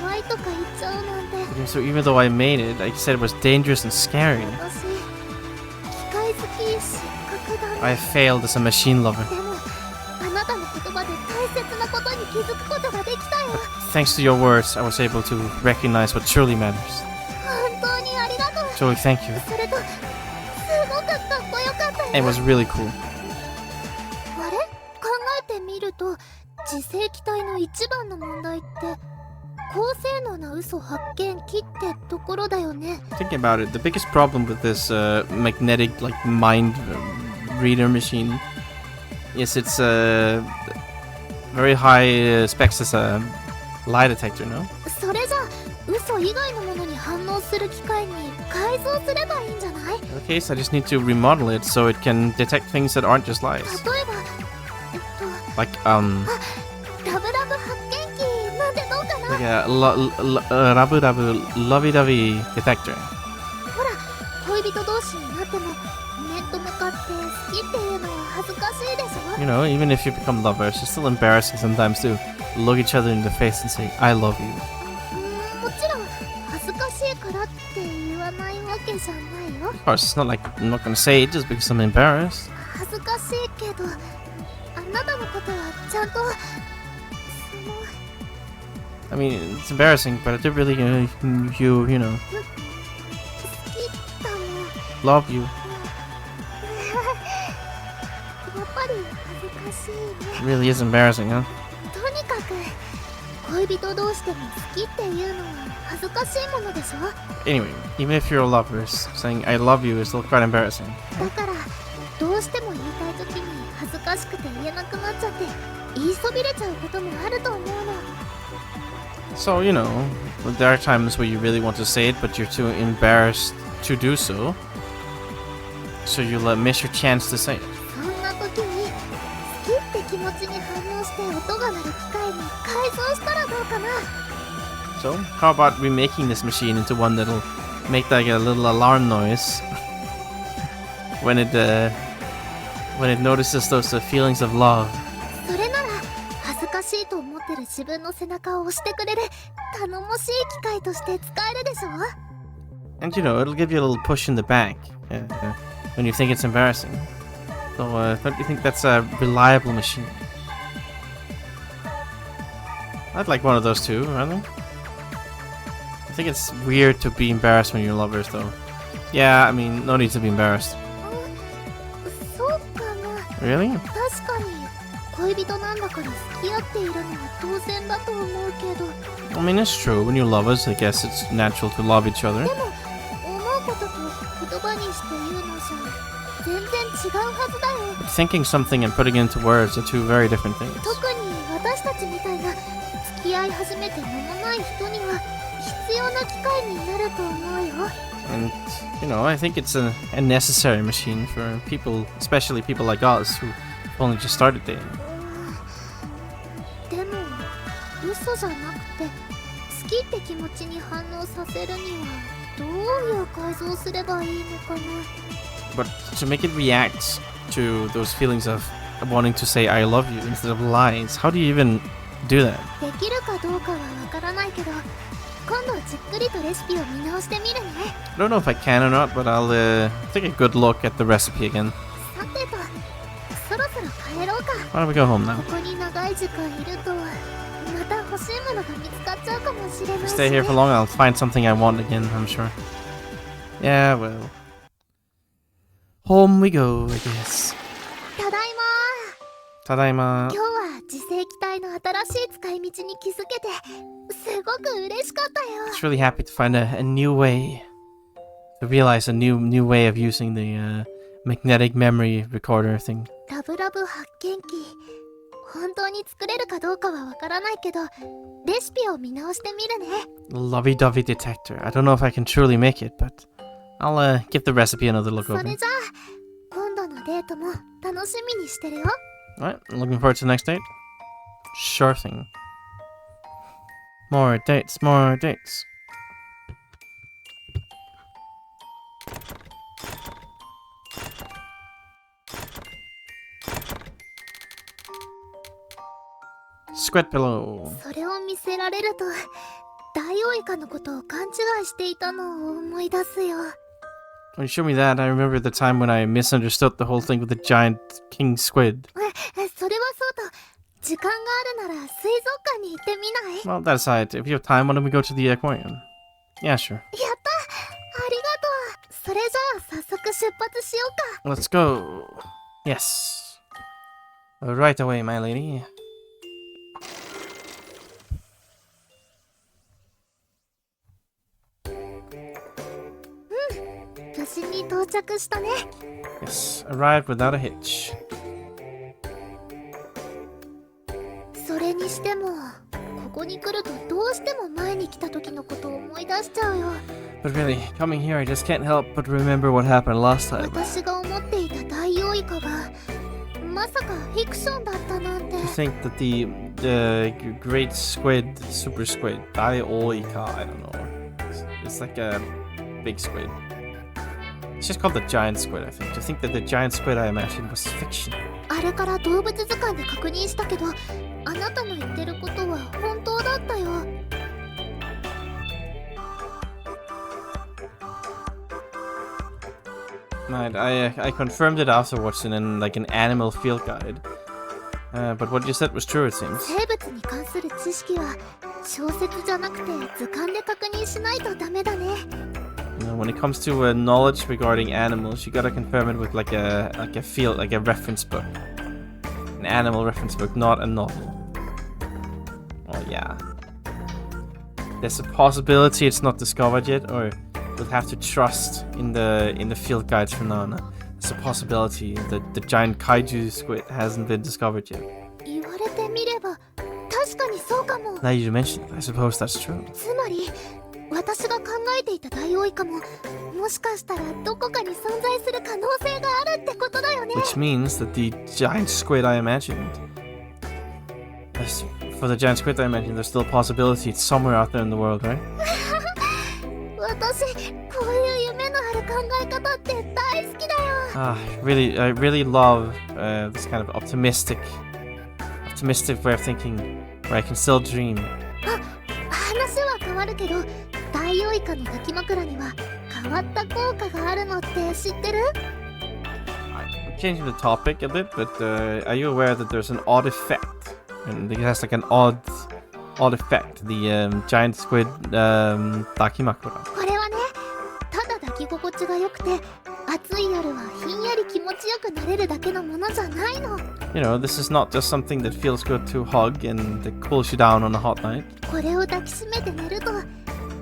怖いとか言っちゃうなんて。 So even though I made it, I said it was dangerous and scary. 私機械好き失格だね。 I failed as a machine lover. でもあなたの言葉で大切なことに気づくことができたよ。 Thanks to your words, I was able to recognize what truly matters. 本当にありがとう。 Joey, thank you. それとすごくかっこよかったよ。 It was really cool. あれ？考えてみると自生気体の一番の問題って高性能な嘘発見器ってところだよね。 Thinking about it, the biggest problem with this magnetic, like, mind reader machine is its very high specs as a lie detector, no? それじゃ嘘以外のものに反応する機械に改造すればいいんじゃない？ In that case, I just need to remodel it so it can detect things that aren't just lies. 例えばLike, ラブラブ発見器なんてどうかな？ like a rabu-rabu lovey-dovey detector. ほら恋人同士になっても面と向かって好きっていうのは恥ずかしいでしょ？ You know, even if you become lovers, it's still embarrassing sometimes to look each other in the face and say, I love you. もちろん恥ずかしいからって言わないわけじゃないよ。 Of course, it's not like I'm not gonna say it just because I'm embarrassed. 恥ずかしいけどあなたのことはちゃんとI mean, it's embarrassing, but I do really, you know, 好きだもん。 love you. やっぱり恥ずかしいね。 It really is embarrassing, huh? とにかく恋人同士でも好きっていうのは恥ずかしいものでしょ？ Anyway, even if you're lovers, saying I love you is still quite embarrassing. だからどうしても言いたい時に恥ずかしくて言えなくなっちゃって言いそびれちゃうこともあると思うの。 So, you know, there are times where you really want to say it, but you're too embarrassed to do so. So you'll miss your chance to say it. そんな時に好きって気持ちに反応して音が鳴る機械に改造したらどうかな？ So, how about remaking this machine into one that'll make like a little alarm noise when it notices those feelings of love. それなら恥ずかしいと思ってる自分の背中を押してくれる頼もしい機械として使えるでしょ？ And you know, it'll give you a little push in the back when you think it's embarrassing. So, don't you think that's a reliable machine? I'd like one of those too, rather. I think it's weird to be embarrassed when you're lovers, though. Yeah, I mean, no need to be embarrassed. そうかな。 Really? 確かに恋人なんだから付き合っているのは当然だと思うけど、 I mean, it's true. When you're lovers, I guess it's natural to love each other. でも思うことと言葉にして言うのじゃ全然違うはずだよ。 Thinking something and putting it into words are two very different things. 特に私たちみたいな付き合い始めて間もない人には必要な機会になると思うよ。 And, you know, I think it's a necessary machine for people, especially people like us who only just started dating. でも嘘じゃなくて好きって気持ちに反応させるにはどういう改造すればいいのかな？ But to make it react to those feelings of wanting to say I love you instead of lies, how do you even do that. できるかどうかはわからないけど、今度じっくりとレシピを見直してみるね。 I don't know if I can or not, but I'll take a good look at the recipe again. さてと、そろそろ帰ろうか。 Why don't we go home now? ここに長い時間いるとまた欲しいものが見つかっちゃうかもしれないし、 Stay here for long, I'll find something I want again, I'm sure. Yeah, well. Home we go, I guess. ただいま。 Tadaima. 今日は自制機体の新しい使い道に気づけてすごく嬉しかったよ。 Just really happy to find a new way. To realize a new way of using the magnetic memory recorder thing. ラブラブ発見機、本当に作れるかどうかはわからないけど、レシピを見直してみるね。 Lovey-dovey detector. I don't know if I can truly make it, but I'll give the recipe another look そ over. れじゃあ今度のデートも楽しみにしてるよ。 Alright, looking forward to the next date? Sure thing. More dates, more dates. Squat pillow. それを見せられるとダイオウイカのことを勘違いしていたのを思い出すよ。 When you show me that, I remember the time when I misunderstood the whole thing with the giant king squid. それはそうと、時間があるなら水族館に行ってみない？ Well, that aside, if you have time, why don't we go to the aquarium? Yeah, sure. やった、ありがとう。それじゃあ早速出発しようか。 Let's go. Yes. Right away, my lady. 無事に到着したね。 Yes, arrived without a hitch. それにしてもここに来るとどうしても前に来た時のことを思い出しちゃうよ。 But really, coming here, I just can't help but remember what happened last time. 私が思っていたダイオウイカがまさかフィクションだったなんて。 To think that the great squid, super squid, Daioika, I don't know. It's like a big squid. It's just called the giant squid, I think. To think that the giant squid I imagined was fiction. あれから動物図鑑で確認したけど、あなたの言ってることは本当だったよ。 Right, I confirmed it afterwards in like an animal field guide. But what you said was true, it seems. 生物に関する知識は小説じゃなくて図鑑で確認しないとダメだね。 When it comes to knowledge regarding animals, you gotta confirm it with like a field, like a reference book, an animal reference book, not a novel. Oh yeah. There's a possibility it's not discovered yet, or we'll have to trust in the field guides from now on. There's a possibility that the giant kaiju squid hasn't been discovered yet. 言われてみれば確かにそうかも。 Now you mention it, I suppose that's true. つまり私が考えていたダイオウイカももしかしたらどこかに存在する可能性があるってことだよね。 Which means that the giant squid I imagined, for the giant squid I imagined, there's still a possibility it's somewhere out there in the world, right? 私こういう夢のある考え方って大好きだよ。 I really love this kind of optimistic way of thinking, where I can still dream. 話は変わるけど、ダイオウイカの抱き枕には変わった効果があるのって知ってる？ I'm changing the topic a bit, but are you aware that there's an odd effect? And it has like an odd effect. The giant squid dakimakura. これはね、ただ抱き心地が良くて暑い夜はひんやり気持ちよくなれるだけのものじゃないの。 You know, this is not just something that feels good to hug and that cools you down on a hot night. これを抱きしめて寝ると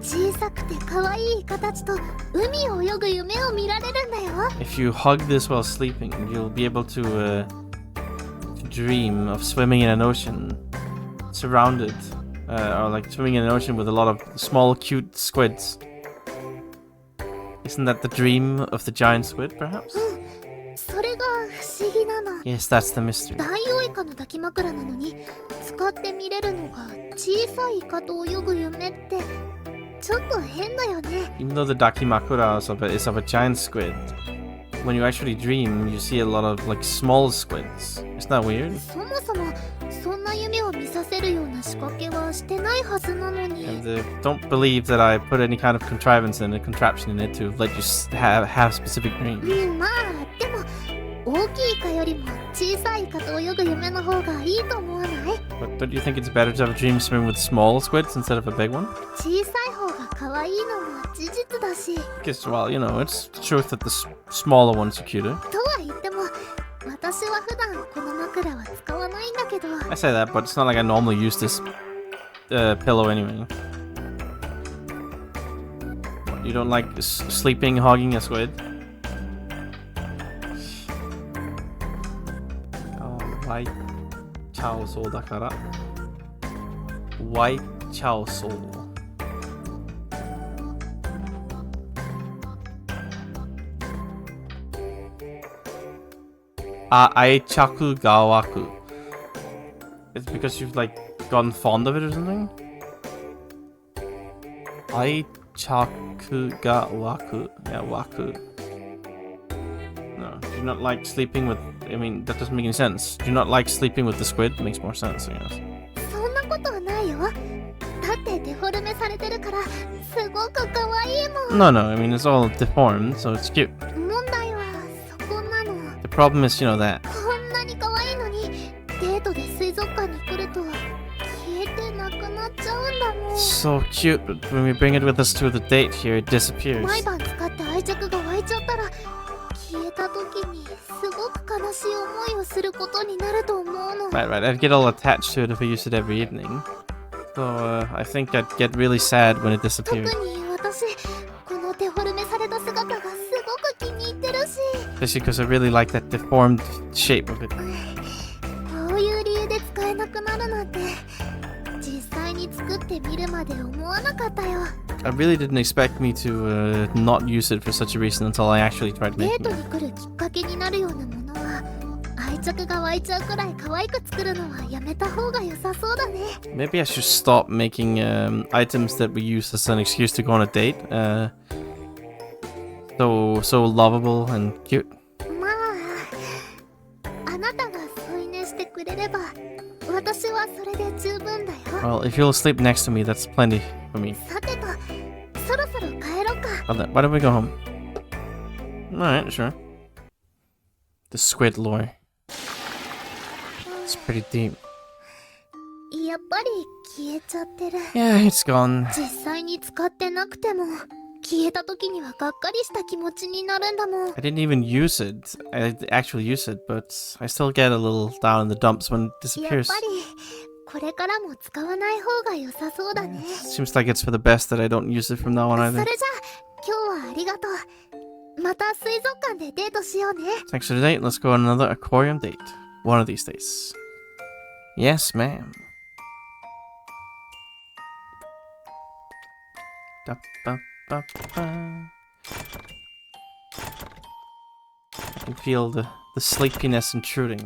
小さくて可愛い形と海を泳ぐ夢を見られるんだよ。 If you hug this while sleeping, you'll be able to dream of swimming in an ocean, surrounded, or like swimming in an ocean with a lot of small, cute squids. Isn't that the dream of the giant squid, perhaps? それが不思議なの。 Yes, that's the mystery. ダイオウイカの抱き枕なのに使って見れるのが小さいイカと泳ぐ夢ってちょっと変だよね。 Even though the dakimakura is of a giant squid, when you actually dream, you see a lot of like small squids. Isn't that weird? そもそもそんなな夢を見させるような仕掛けはしてないはずなのに。 And don't believe that I put any kind of contrivance in it, contraption in it to let you have specific dreams. まあでも大きいイカよりも小さいイカと泳ぐ夢の方がいいと思わない？ But don't you think it's better to have a dream swimming with small squids instead of a big one? 小さい方が可愛いのも事実だし。 Because, well, you know, it's the truth that the smaller ones are cuter. とは言っても私は普段この枕は使わないんだけど。 I say that, but it's not like I normally use this pillow anyway. What, you don't like sleeping, hogging a squid? White Chow Soul だから White Chow Soul. Aichaku Gawaku. It's because you've like gotten fond of it or something? Aichaku Gawaku. Yeah, Waku. No, do you not like sleeping with... I mean, that doesn't make any sense. Do you not like sleeping with the squid? Makes more sense, I guess. そんなことはないよ。だってデフォルメされてるからすごく可愛いもん。 No, no, I mean, it's all deformed, so it's cute. 問題はそこなの。 The problem is, you know that. こんなに可愛いのにデートで水族館に来ると消えてなくなっちゃうんだもん。 So cute, but when we bring it with us to the date here, it disappears. 毎晩使って愛着が湧いちゃったら消えた時にすごく悲しい思いをすることになると思うの。 Right, right, I'd get all attached to it if I used it every evening. So, I think I'd get really sad when it 特 disappeared. に私このデフォルメされた姿がすごく気に入ってるし。 Especially because I really like that deformed shape of it. こういう理由で使えなくなるなんて実際に作ってみるまで思わなかったよ。 I really didn't expect me to not use it for such a reason until I actually tried デー making ト it. に来るきっかけになるようなものは愛着が湧いちゃうくらい可愛く作るのはやめた方が良さそうだね。 Maybe I should stop making items that we use as an excuse to go on a date. So lovable and cute. まああなたが添い寝してくれれば私はそれで十分だよ。 Well, if you'll sleep next to me, that's plenty for me. さてとそろそろ帰ろうか。 Well then, why don't we go home? Alright, sure. The squid lore. It's pretty deep. やっぱり消えちゃってる。 Yeah, it's gone. 実際に使ってなくても消えた時にはがっかりした気持ちになるんだもん。 I didn't even use it. I actually use it, but I still get a little down in the dumps when it やっぱり disappears. これからも使わない方が良さそうだね。 Seems like it's for the best that I don't use it from now on そ either. れじゃあ今日はありがとう。また水族館でデートしようね。 Thanks for the date. Let's go on another aquarium date. One of these days. Yes, ma'am. Da, ba, ba, ba. I can feel the sleepiness intruding.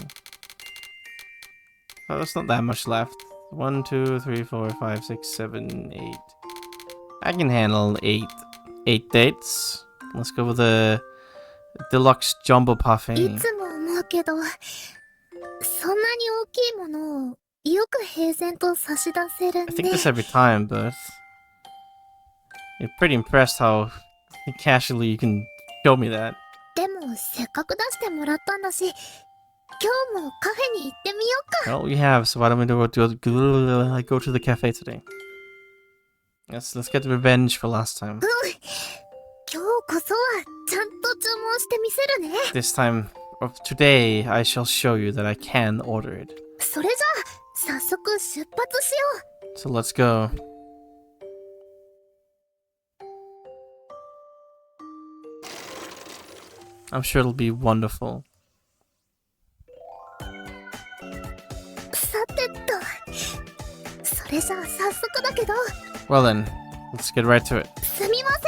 Oh, there's not that much left. 1, 2, 3, 4, 5, 6, 7, 8. I can handle 8 dates. Let's go with a deluxe jumbo parfait. いつも思うけど、そんなに大きいものをよく平然と差し出せる I ね。 think this every time, but you're pretty impressed how casually you can show me that. でもせっかく出してもらったんだし、今日もカフェに行ってみようか。 Well, we have, so why don't we go to the cafe today? Let's get revenge for last time. 今日こそはちゃんと注文してみせるね。 This time, of today, I shall show you that I can order it. それじゃあ早速出発しよう。 So let's go. I'm sure it'll be wonderful. さてと、それじゃあ早速だけど、 Well then, let's get right to it. すみません。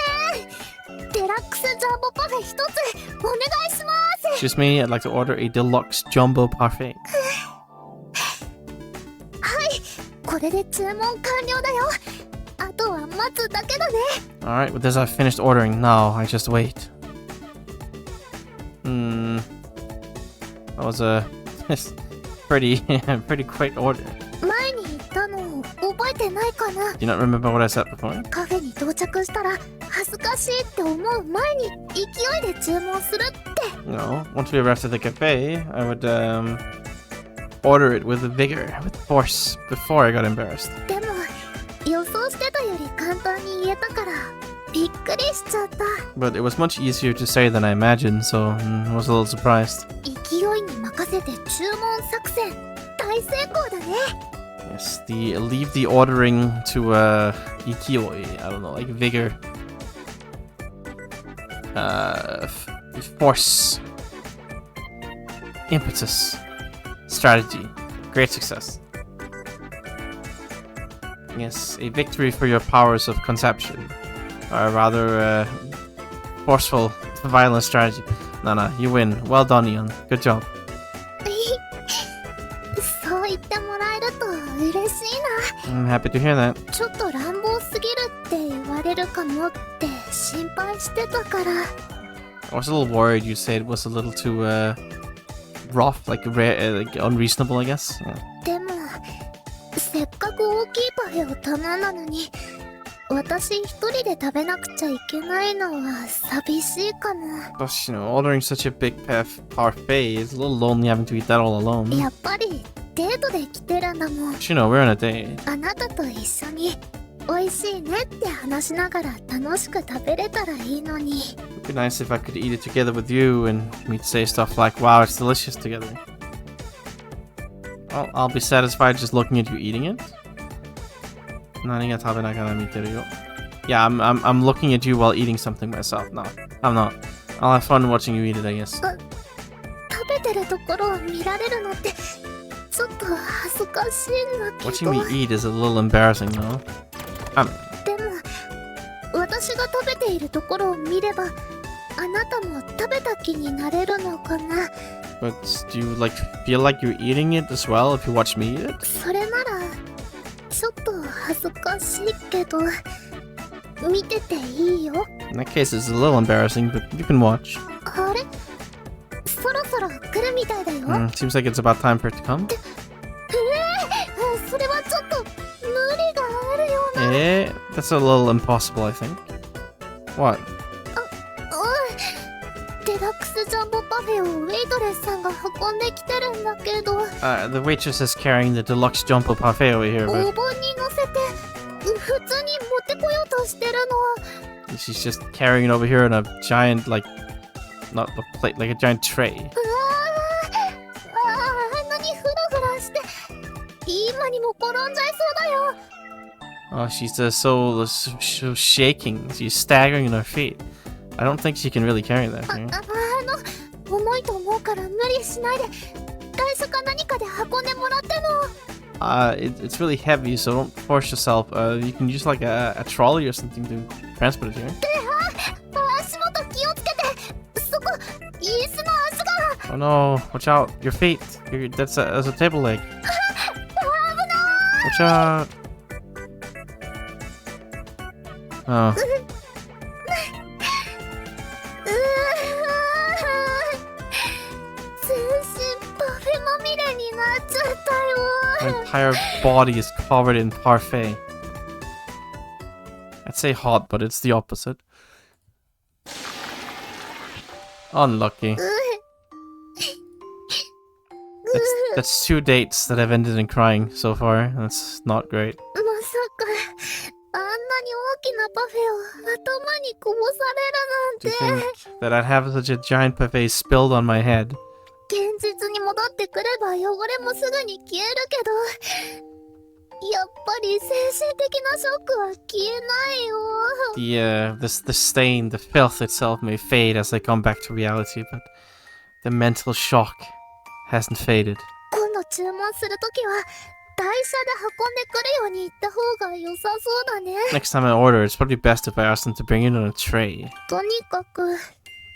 デラックスジャンボパフェ一つお願いします。 Excuse me, I'd like to order a deluxe jumbo parfait. はい、これで注文完了だよ。あとは待つだけだね。 Alright, with this I've finished ordering. Now I just wait. That was a pretty quick order. の覚えてないかな。 Do you not remember what I said before? カフェに到着したら恥ずかしいって思う前に勢いで注文するって。 No. Once we arrived at the cafe, I would order it with vigor, with force, before I got embarrassed. でも予想してたより簡単に言えたからびっくりしちゃった。 But it was much easier to say than I imagined, so I was a little surprised. 勢いに任せて注文作戦大成功だね。 Yes, leave the ordering to ikiyoi, I don't know, like vigor. Force. Impetus. Strategy. Great success. Yes, a victory for your powers of conception. Or rather, forceful, violent strategy. No, you win. Well done, Ian. Good job. そう言ってもらえると嬉しいな。 I'm happy to hear that. ちょっと乱暴すぎるって言われるかもって心配してたから。 I was a little worried you said it was a little too, rough, like, like unreasonable, I guess. Yeah. でもせっかく大きいパフェを頼んだのに私一人で食べなくちゃいけないのは寂しいかも。 Gosh, ordering such a big parfait is a little lonely having to eat that all alone. やっぱりデートで来てるんだもん。 But we're on a date. あなたと一緒に美味しいねって話しながら楽しく食べれたらいいのに。 It'd be nice if I could eat it together with you and we'd say stuff like, wow, it's delicious together. Well, I'll be satisfied just looking at you eating it. 何が食べながら見てるよ? Yeah, I'm looking at you while eating something myself. No, I'm not. I'll have fun watching you eat it, I guess. 食べてるところを見られるのってちょっと恥ずかしいんだけど。 Watching me eat is a little embarrassing, no? でも私が食べているところを見ればあなたも食べた気になれるのかな。 But do you feel like you're eating it as well if you watch me eat it? それならちょっと恥ずかしいけど見てていいよ。 In that case, it's a little embarrassing, but you can watch. あれそろそろ来るみたいだよ。 Seems like it's about time for it to come. それはちょっと無理があるような。 That's a little impossible, I think. What? デラックスジャンボパフェをウェイトレスさんが運んできてるんだけど。 The waitress is carrying the deluxe jumbo parfait over here, 大 but 盆に乗せて普通に持ってこようとしてるの。 she's just carrying it over here in a giant, not a plate, like a giant tray. あんなにフラフラして今にも転んじゃいそうだよ。 Oh, she's so shaking. She's staggering in her feet. I don't think she can really carry that. 重いと思うから無理しないで会社か何かで運んでもらっても。 It's really heavy, so don't force yourself. You can use like a trolley or something to transport it here. 足元気をつけて。そこ椅子の足が。 Oh no, watch out, your feet. That's a table leg. Watch out. Oh. 全身パフェまみれになっちゃったよ。 My entire body is covered in parfait. I'd say hot, but it's the opposite. Unlucky. That's 2 dates that have ended in crying so far. That's not great. まさかあんなに大きなパフェを頭にこぼさ To れるなんて。 think that I'd have such a giant parfait spilled on my head. 現実に戻ってくれば汚れもすぐに消えるけどやっぱり精神的なショックは消えないよ。 The stain, the filth itself may fade as I come back to reality, but the mental shock hasn't faded. 今度注文するときは台車で運んでくるように言った方が良さそうだね。 Next time I order, it's probably best if I ask them to bring it on a tray. とにかく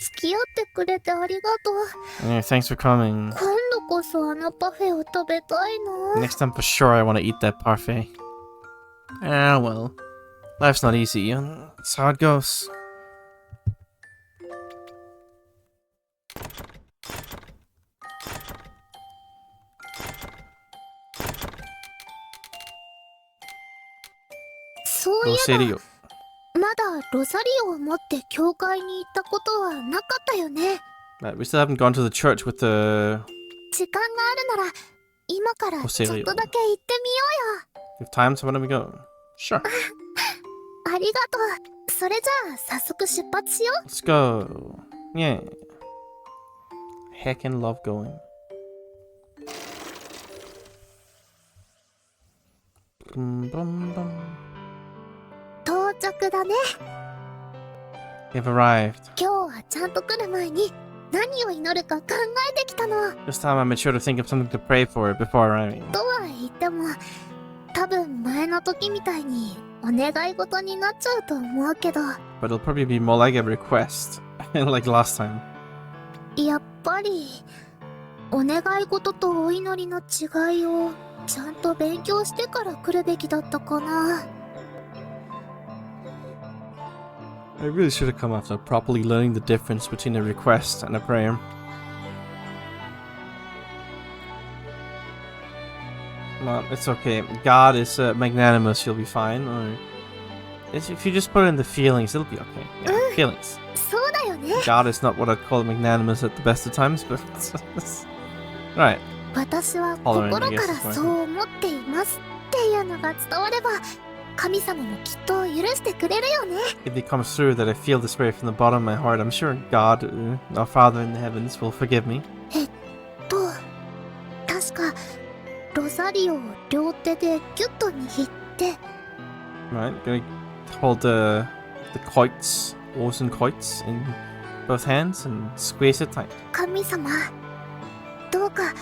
付き合ってくれてありがとう。 Yeah, thanks for coming. 今度こそあのパフェを食べたいな。 Next time for sure I want to eat that parfait. Ah, well. Life's not easy, and that's how it goes. そういえば、まだロザリオを持って教会に行ったことはなかったよね。Right, we still haven't gone to the church with the... 時間があるなら、今からちょっとだけ行ってみようよ。If time, so when do we go? Sure. ありがとう。それじゃあ、早速出発しよう。Let's go. Yeah. Heckin' love going. Bum, bum, bum. 到着だね。We've arrived. 今日はちゃんと来る前に何を祈るか考えてきたの。 This time I made sure to think of something to pray for before arriving. とは言っても、多分前の時みたいにお願い事になっちゃうと思うけど。But it'll probably be more like a request, like last time. やっぱりお願い事とお祈りの違いをちゃんと勉強してから来るべきだったかな。I really should have come after properly learning the difference between a request and a prayer. Well, it's okay. God is magnanimous, you'll be fine. Or if you just put in the feelings, it'll be okay. Yeah, feelings. そうだよね。 God is not what I'd call magnanimous at the best of times, but... Right. 私は心からそう思っていますっていうのが伝われば、神様もきっと許してくれるよね。 If it comes through that I feel this way from the bottom of my heart, I'm sure God, our Father in the heavens, will forgive me. 確かロザリオを両手でギュッと握って。 Right, gonna hold the quoits, Oars and quoits in both hands and squeeze it tight. 神様、どうか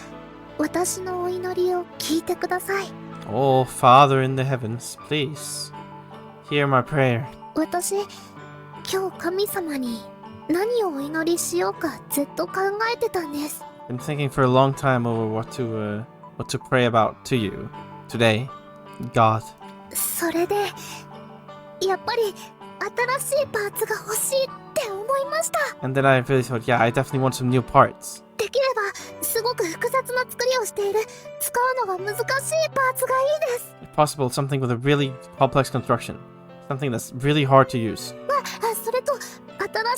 私のお祈りを聞いてください。 Oh, Father in the heavens, please hear my prayer. 私、今日神様に何をお祈りしようかずっと考えてたんです。 Been thinking for a long time over what to pray about to you today, God. それで、やっぱり新しいパーツが欲しいって思いました。 And then I really thought, yeah, I definitely want some new parts. できれば、すごく複雑な作りをしている、使うのが難しいパーツがいいです。 If possible, something with a really complex construction. Something that's really hard to use. それと、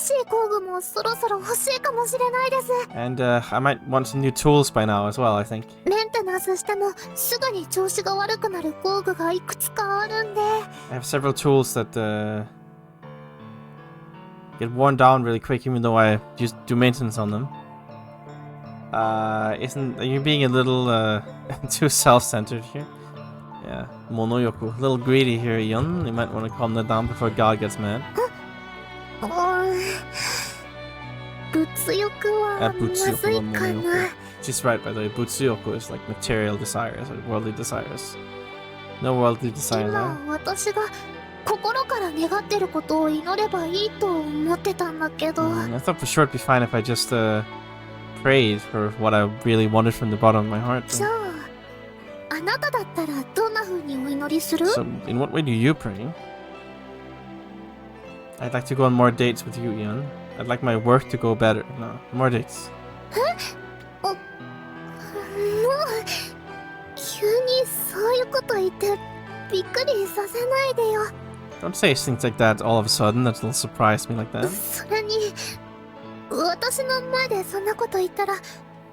新しい工具もそろそろ欲しいかもしれないです。 And I might want some new tools by now as well, I think. メンテナンスしてもすぐに調子が悪くなる工具がいくつかあるんで。 I have several tools that get worn down really quick even though I just do maintenance on them. Are you being a little too self-centered here? Yeah, monoyoku. A little greedy here, Yun. You might want to calm that down before God gets mad. 物欲はまずいかな。 She's right, by the way. Butsuyoku is like material desires or worldly desires. No worldly desires, 今 huh? 私が心から願ってることを祈ればいいと思ってたんだけど。 I thought for sure it'd be fine if I just prayed for what I really wanted from the bottom of my heart. じゃあ、あなただったらどんな風にお祈りする？ So, in what way do you pray? I'd like to go on more dates with you, Ian. I'd like my work to go better. No, more dates. もう急にそういうこと言ってびっくりさせないでよ。 Don't say things like that all of a sudden. That'll surprise me like that. それに私の前でそんなこと言ったら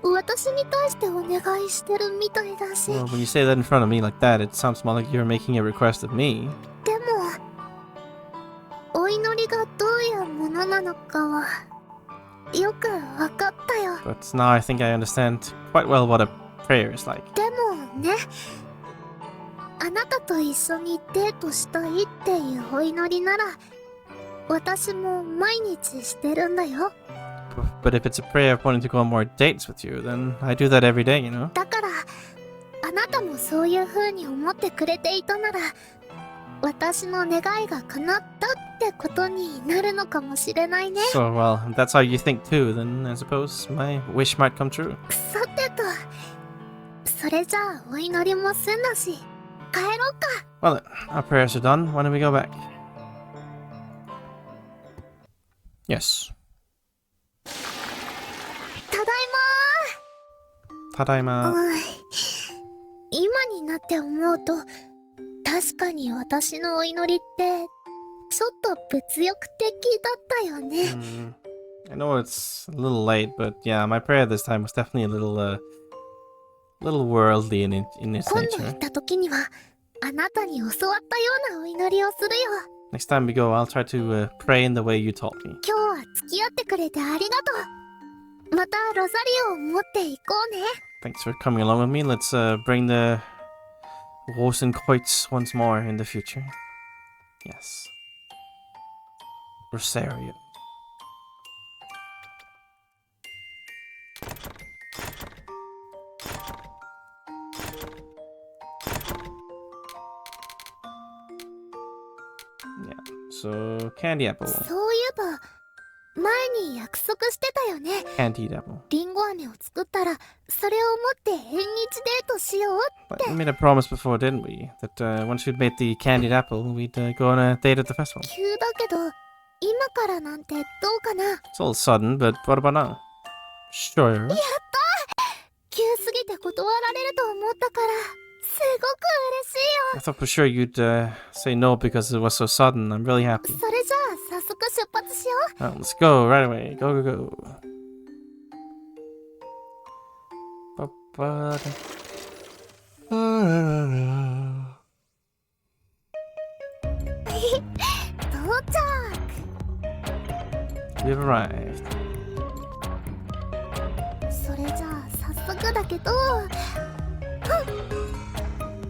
私に対してお願いしてるみたいだし。 Well, when you say that in front of me like that, it sounds more like you're making a request of me. でもお祈りがどういうものなのかはよくわかったよ。 But now I think I understand quite well what a prayer is like. でもね、あなたと一緒にデートしたいっていうお祈りなら私も毎日してるんだよ。 But if it's a prayer of wanting to go on more dates with you, then I do that every day, you know? だからあなたもそういう風に思ってくれていたなら私の願いが叶ったってことになるのかもしれないね。 So, well, if that's how you think too, then I suppose my wish might come true. さてと、それじゃあお祈りも済んだし帰ろうか。 Well, our prayers are done. Why don't we go back? Yes. ただいまー。 Tadaima. 今になって思うと確かに私のお祈りってちょっと物欲的だったよね。I know it's a little late, but yeah, my prayer this time was definitely a little worldly in its 今度行 nature. った時にはあなたに教わったようなお祈りをするよ。 Next time we go, I'll try to pray in the way you taught me. 今日は付き合ってくれてありがとう。またロザリオを持っていこうね。 Thanks for coming along with me. Let's bring the Rosenkreuz once more in the future. Yes. Rosario. Yeah, so candy apple. そういえば前に約束してたよね。 Candied apple. リンゴ飴を作ったらそれを持って縁日デートしようっ But て。 we made a promise before, didn't we? That once we'd made the candied apple, we'd go on a date at the festival. 急だけど今からなんてどうかな。 It's all sudden, but what about now? Sure. 急すぎて断られると思ったからすごく嬉しいよ。 I thought for sure you'd say no because it was so sudden. I'm really happy. それじゃあ早速出発しよう。 Well, let's go right away. Go, go, go. Ba-ba-da. 到着。 We've arrived. それじゃあ早速だけど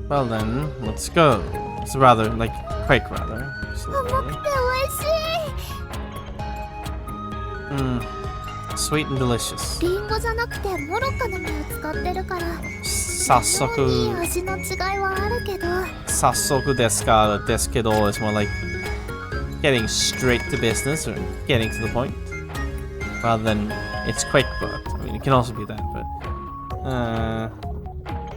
Well then, let's go. It's rather, like, quake rather. 甘く Slowly. て美味しい。 Sweet and delicious. リンゴじゃなくてモロッカの実を使ってるから非常に Sassoku. 味の違いはあるけど Sassoku desu ka desu kedo is more like getting straight to business or getting to the point. Rather than it's quick, but I mean it can also be that, but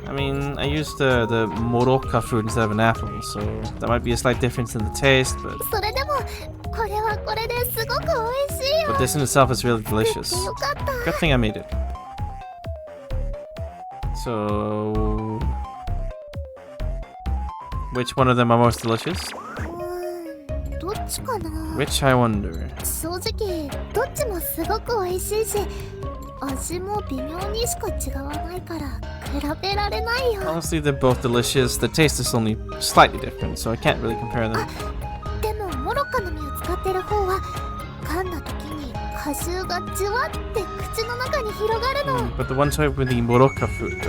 I mean I used the moroka fruit instead of an apple, so that might be a slight difference in the taste, but それでもこれはこれですごく美味しいよ。 this in itself is really 作 delicious. ってよかった。 Good thing I made it. So which one of them are most delicious? どっちかな。 Which I wonder. 正直どっちもすごく美味しいし味も微妙にしか違わないから比べられないよ。 Honestly, they're both delicious. The taste is only slightly different, so I can't really compare them. でもモロッカの実を使ってる方は噛んだ時に果汁がじわって口の中に広がるの。 But the ones with the moroka fruit,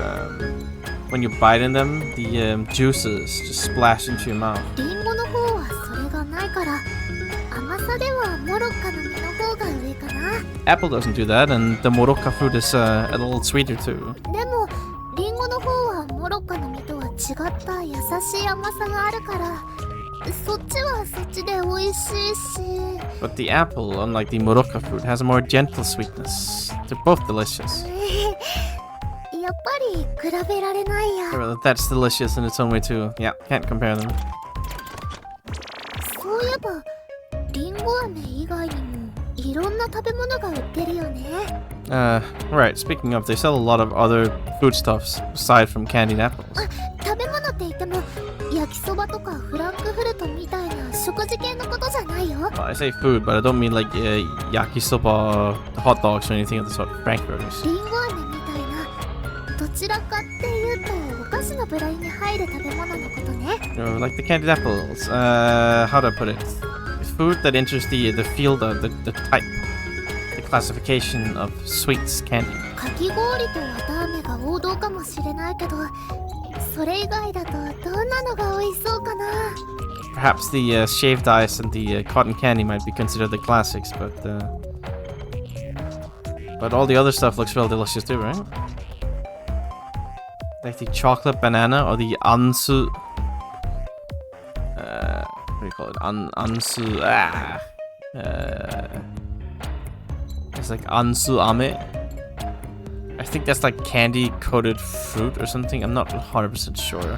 when you bite in them, the juices just splash into your mouth. リンゴの方はそれがないから甘さではモロッカの実の方が上かな。 Apple doesn't do that, and the moroka fruit is a little sweeter too. でもリンゴの方はモロッカの実とは違った優しい甘さがあるからそっちはそっちで美味しいし。 But the apple, unlike the moroka fruit, has a more gentle sweetness. They're both delicious. やっぱり比べられないや。 Well, that's delicious in its own way too. Yeah, can't compare them. そういえばリンゴ飴以外にもいろんな食べ物が売ってるよね。 Right, speaking of, they sell a lot of other foodstuffs aside from candied apples. 食べ物って言っても焼きそばとかフランクフルトみたいな食事系のことじゃないよ。 Well, I say food, but I don't mean like yakisoba, hot dogs, or anything of the sort. Frankfurters. リンゴ飴みたいなどちらかっていうとお菓子の部類に入る食べ物のことね。 Like the candied apples. How do I put it? Food that enters the field of the type, the classification of sweets candy. かき氷と綿飴が王道かもしれないけどそれ以外だとどんなのが美味しそうかな。 Perhaps the shaved ice and the cotton candy might be considered the classics, but all the other stuff looks real delicious too, right? Like the chocolate banana or the ansu. What do you call it? Ansu. It's like ansu ame. I think that's like candy coated fruit or something. I'm not 100% sure.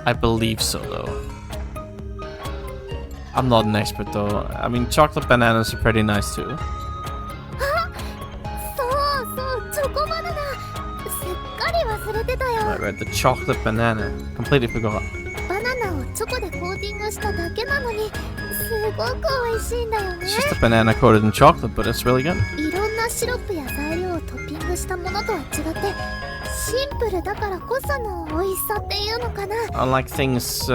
I believe so though. I'm not an expert though. I mean, chocolate bananas are pretty nice too. そうそうチョコバナナすっかり忘れてたよ。 Right, the chocolate banana. Completely forgot. バナナチョコでコーティングしただけなのにすごく美味しいんだよね。 It's just a banana coated in chocolate, but it's really good. いろんなシロップや材料をトッピングしたものとは違ってシンプルだからこその美味しさっていうのかな。 Unlike things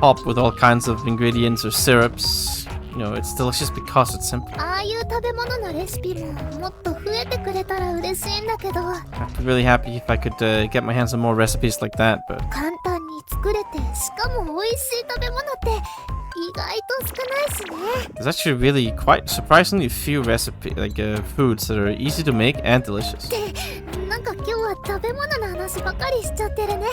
topped with all kinds of ingredients or syrups, you know, it's delicious because it's simple. ああいう食べ物のレシピももっと増えてくれたら嬉しいんだけど、 I'd be really happy if I could get my hands on more recipes like that, but 簡単に作れてしかも美味しい食べ物って意外と少ないしね。 there's actually really quite surprisingly few foods that are easy to make and delicious. ってなんか今日は食べ物の話ばかりしちゃってるね。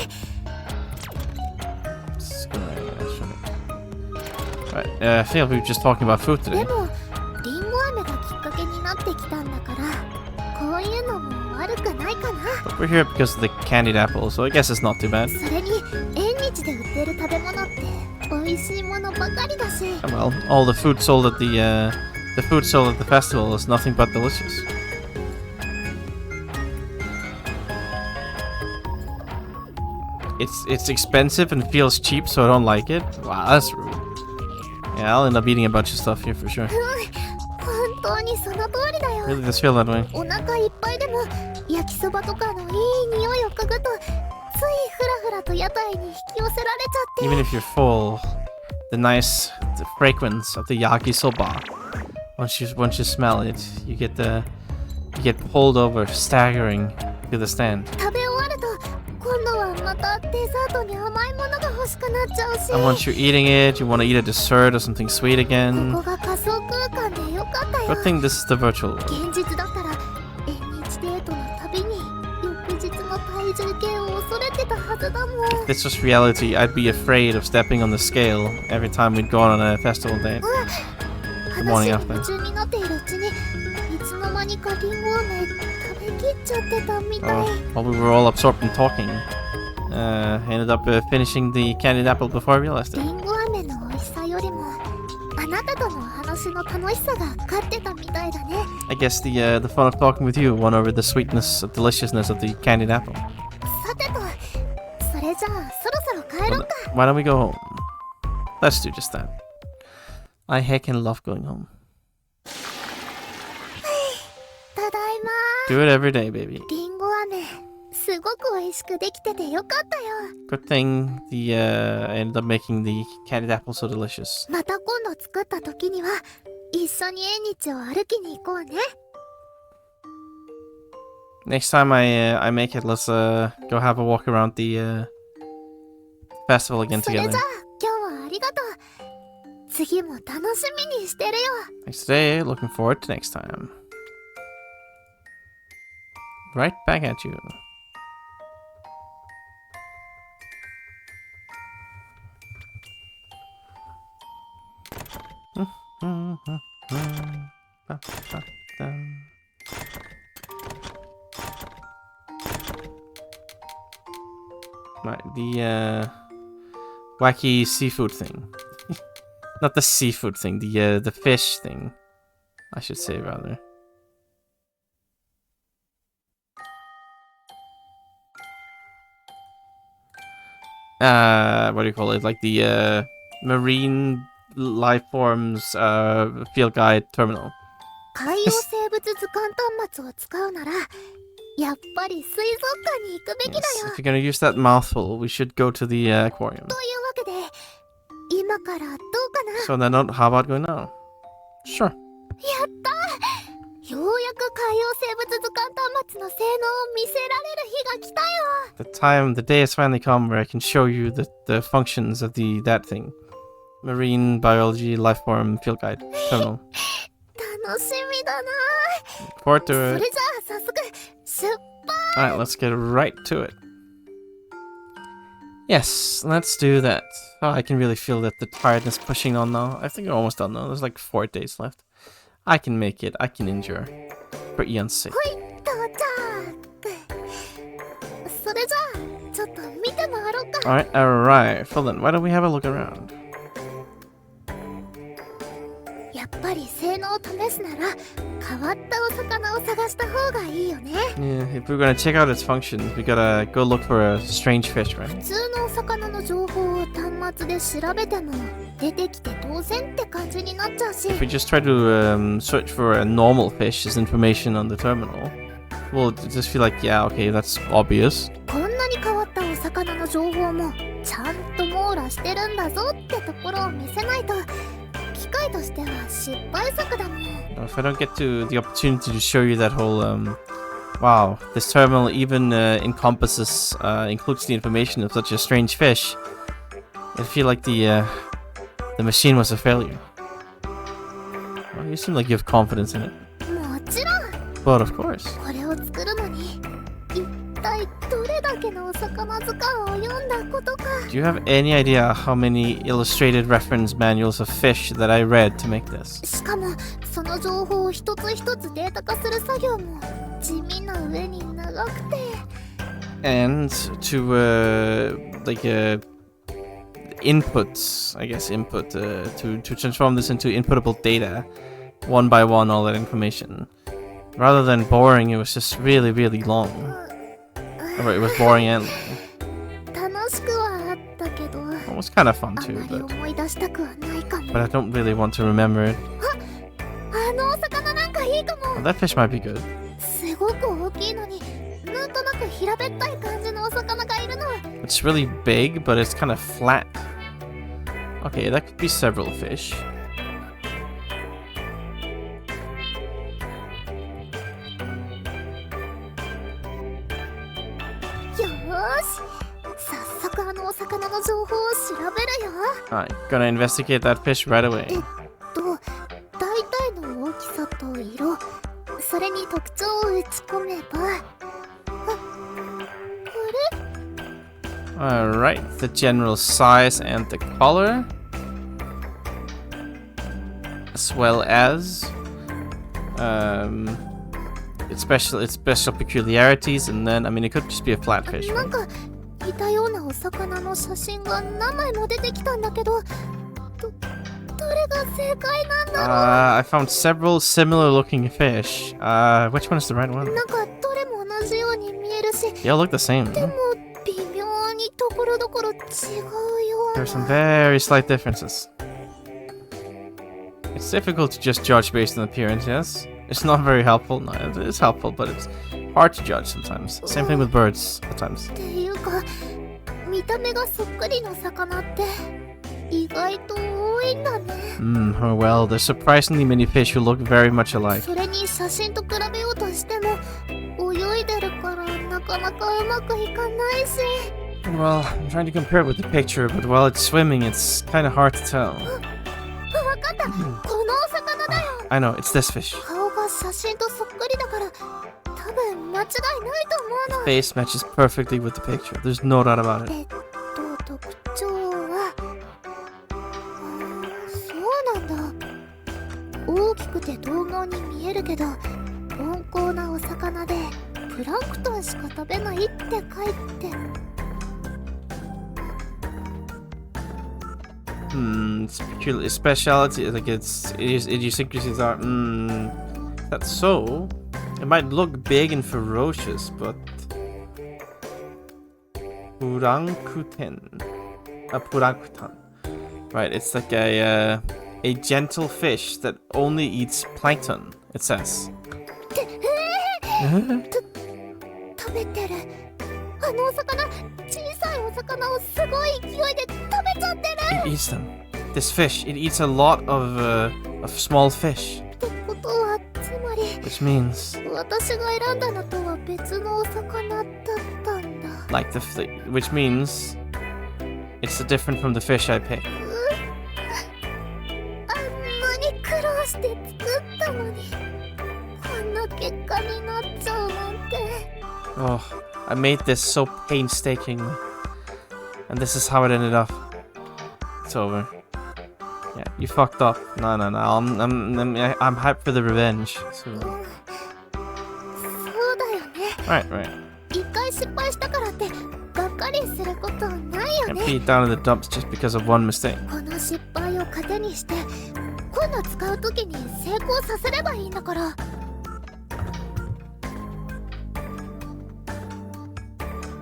Right, I feel we were just talking about food で today. もリンゴ飴がきっかけになってきたんだからこういうのも悪くないかな。 But we're here because of the candied apple, so I guess it's not too bad. それに縁日で売ってる食べ物って美味しいものばかりだし。 Well, all the food sold at the food sold at the festival is nothing but delicious. It's expensive and feels cheap, so I don't like it. Wow, that's rude. Yeah, I'll end up eating a bunch of stuff here for sure. 本当にその通りだよ。 Really does feel that way. お腹いっぱいでも焼きそばとかのいい匂いを嗅ぐとついフラフラと屋台に引き寄せられちゃって。 Even if you're full, the fragrance of the yakisoba. Once you smell it, you get pulled over, staggering to the stand. 食べ終わると今度はまたデザートに甘いものが欲しくなっちゃうし。 And once you're eating it, you want to eat a dessert or something sweet こ again. こが仮想空間でよかったよ。 Good thing this is the virtual world. 現実だったら縁日デートのたびに翌日の体重計を恐れてたはずだもん。 If this was reality, I'd be afraid of stepping on the scale every time we'd go on a festival day. 話 morning に after. 夢中になっているうちにいつの間にかリンゴ飴食べきっちゃってたみたい。 While we were all absorbed in talking, ended up finishing the candied apple before I realized リ it. ンゴ飴の美味しさよりもあなたとの話の楽しさが勝ってたみたいだね。 I guess the fun of talking with you won over the sweetness, deliciousness of the candied apple. さてとそれじゃあそろそろ帰ろうか。 Why don't we go home? Let's do just that. I heckin' love going home. ただいま。 Do it every day, baby. リンゴ飴すごく美味しくできててよかったよ。 Good thing I ended up making the candied apple so delicious. また今度作った時には一緒に縁日を歩きに行こうね。 Next time I make it, let's go have a walk around the festival again それじゃ together. あ今日はありがとう。次も楽しみにしてるよ。 Thanks today. Looking forward to next time. Right back at you. Right, the wacky seafood thing. Not the seafood thing, the fish thing, I should say rather. What do you call it? Like the marine life forms field guide terminal. 海洋生物図鑑端末を使うならやっぱり水族館に行くべきだ Yes, よ。 if you're gonna use that mouthful, we should go to the aquarium. というわけで今からどうかな。 So then, how about going now? Sure. やったようやく海洋生物図鑑端末の性能を見せられる日が来たよ。 The day has finally come where I can show you the functions of that thing. Marine biology life form field guide terminal. 楽しみだな。 Forward そ to れ it. じゃあ早速出発。 Alright, let's get right to it. Yes, let's do that. Oh, I can really feel that the tiredness pushing on now. I think we're almost done now. There's like 4 days left. I can make it. I can endure. For Ian's sake. ほい到着。それじゃあちょっと見て回ろうか。 Alright, alright. Well then, why don't we have a look around? やっぱり性能を試すなら変わったお魚を探した方がいいよね。 Yeah, if we're gonna check out its functions, we gotta go look for a strange fish, 普 right? 通のお魚の情報を端末で調べても出てきて当然って感じになっちゃうし、 If we just try to search for a normal fish as information on the terminal, we'll just feel like, yeah, okay, that's obvious. こんなに変わったお魚の情報もちゃんと網羅してるんだぞってところを見せないと機械としては失敗作だもん。 If I don't get to the opportunity to show you that whole, wow, this terminal even includes the information of such a strange fish, I feel like the machine was a failure. Well, you seem like you have confidence in it. もちろん But of course. これを作るのに一体どれだけのお魚図鑑を読んだことか。 Do you have any idea how many illustrated reference manuals of fish that I read to make this? しかもその情報を一つ一つデータ化する作業も地味な上に長くて。 And to inputs, I guess input to transform this into inputable data, one by one, all that information. Rather than boring, it was just really, really long. Or it was boring and long. 楽しくはあったけど、 It was kind of fun あ too, まり but 思い出したくはないかも。 I don't really want to remember it. あのお魚なんかいいかも。 Well, that fish might be good. すごく大きいのになんとなく平べったい感じのお魚がいるの。 It's really big, but it's kind of flat. Okay, that could be several fish. よーし、早速あのお魚の情報を調べるよ。 Alright, gonna investigate that fish right away. 大体の大きさと色、それに特徴を打ち込めば、Alright, the general size and the color, as well as its special peculiarities, and then I mean it could just be a flat fish. なんか似たようなお魚の写真が何枚も出てきたんだけど、どれが正解なんだろう。 I found several similar looking fish. Which one is the right one? なんかどれも同じように見えるし、 They all look the same. でも微妙にところどころ違うよう There are な。 some very slight differences. It's difficult to just judge based on appearance, yes? It's not very helpful. No, it is helpful, but it's hard to judge sometimes. Same thing with birds at times. っていうか、見た目がそっくりの魚って意外と多いんだね。Oh well, there's surprisingly many fish who look very much alike. それに写真と比べようとしても泳いでるからなかなかうまくいかないし。 Well, I'm trying to compare it with the picture, but while it's swimming, it's kind of hard to tell. わかった、このお魚だよ。 I know, it's this fish. 顔が写真とそっくりだから多分間違いないと思うの。 Face matches perfectly with the picture. There's no doubt about it. 特徴は、そうなんだ。大きくて獰猛に見えるけど温厚なお魚でプランクトンしか食べないって書いて。Its peculiar speciality, like its idiosyncrasies are. That's so. It might look big and ferocious, but Purankutan. Right, it's like a gentle fish that only eats plankton, it says. 食べてる。あのお魚、小さいお魚をすごい勢いで食べちゃってる。 It eats them. This fish, it eats a lot of small fish. ってことはつまり Which means, 私が選んだのとは別のお魚だったんだ。 like which means, it's different from the fish I picked. あんなに苦労して作ったのにこんな結果になっちゃうなんて。 Oh, I made this so painstakingly, and this is how it ended up. It's over. Yeah, you fucked up. No. I'm hyped for the revenge. So. そうだよね。 Right. 一回失敗したからってがっかりすることないよ Can't ね。 be down in the dumps just because of one mistake. この失敗を糧にして今度使う時に成功させればいいんだから。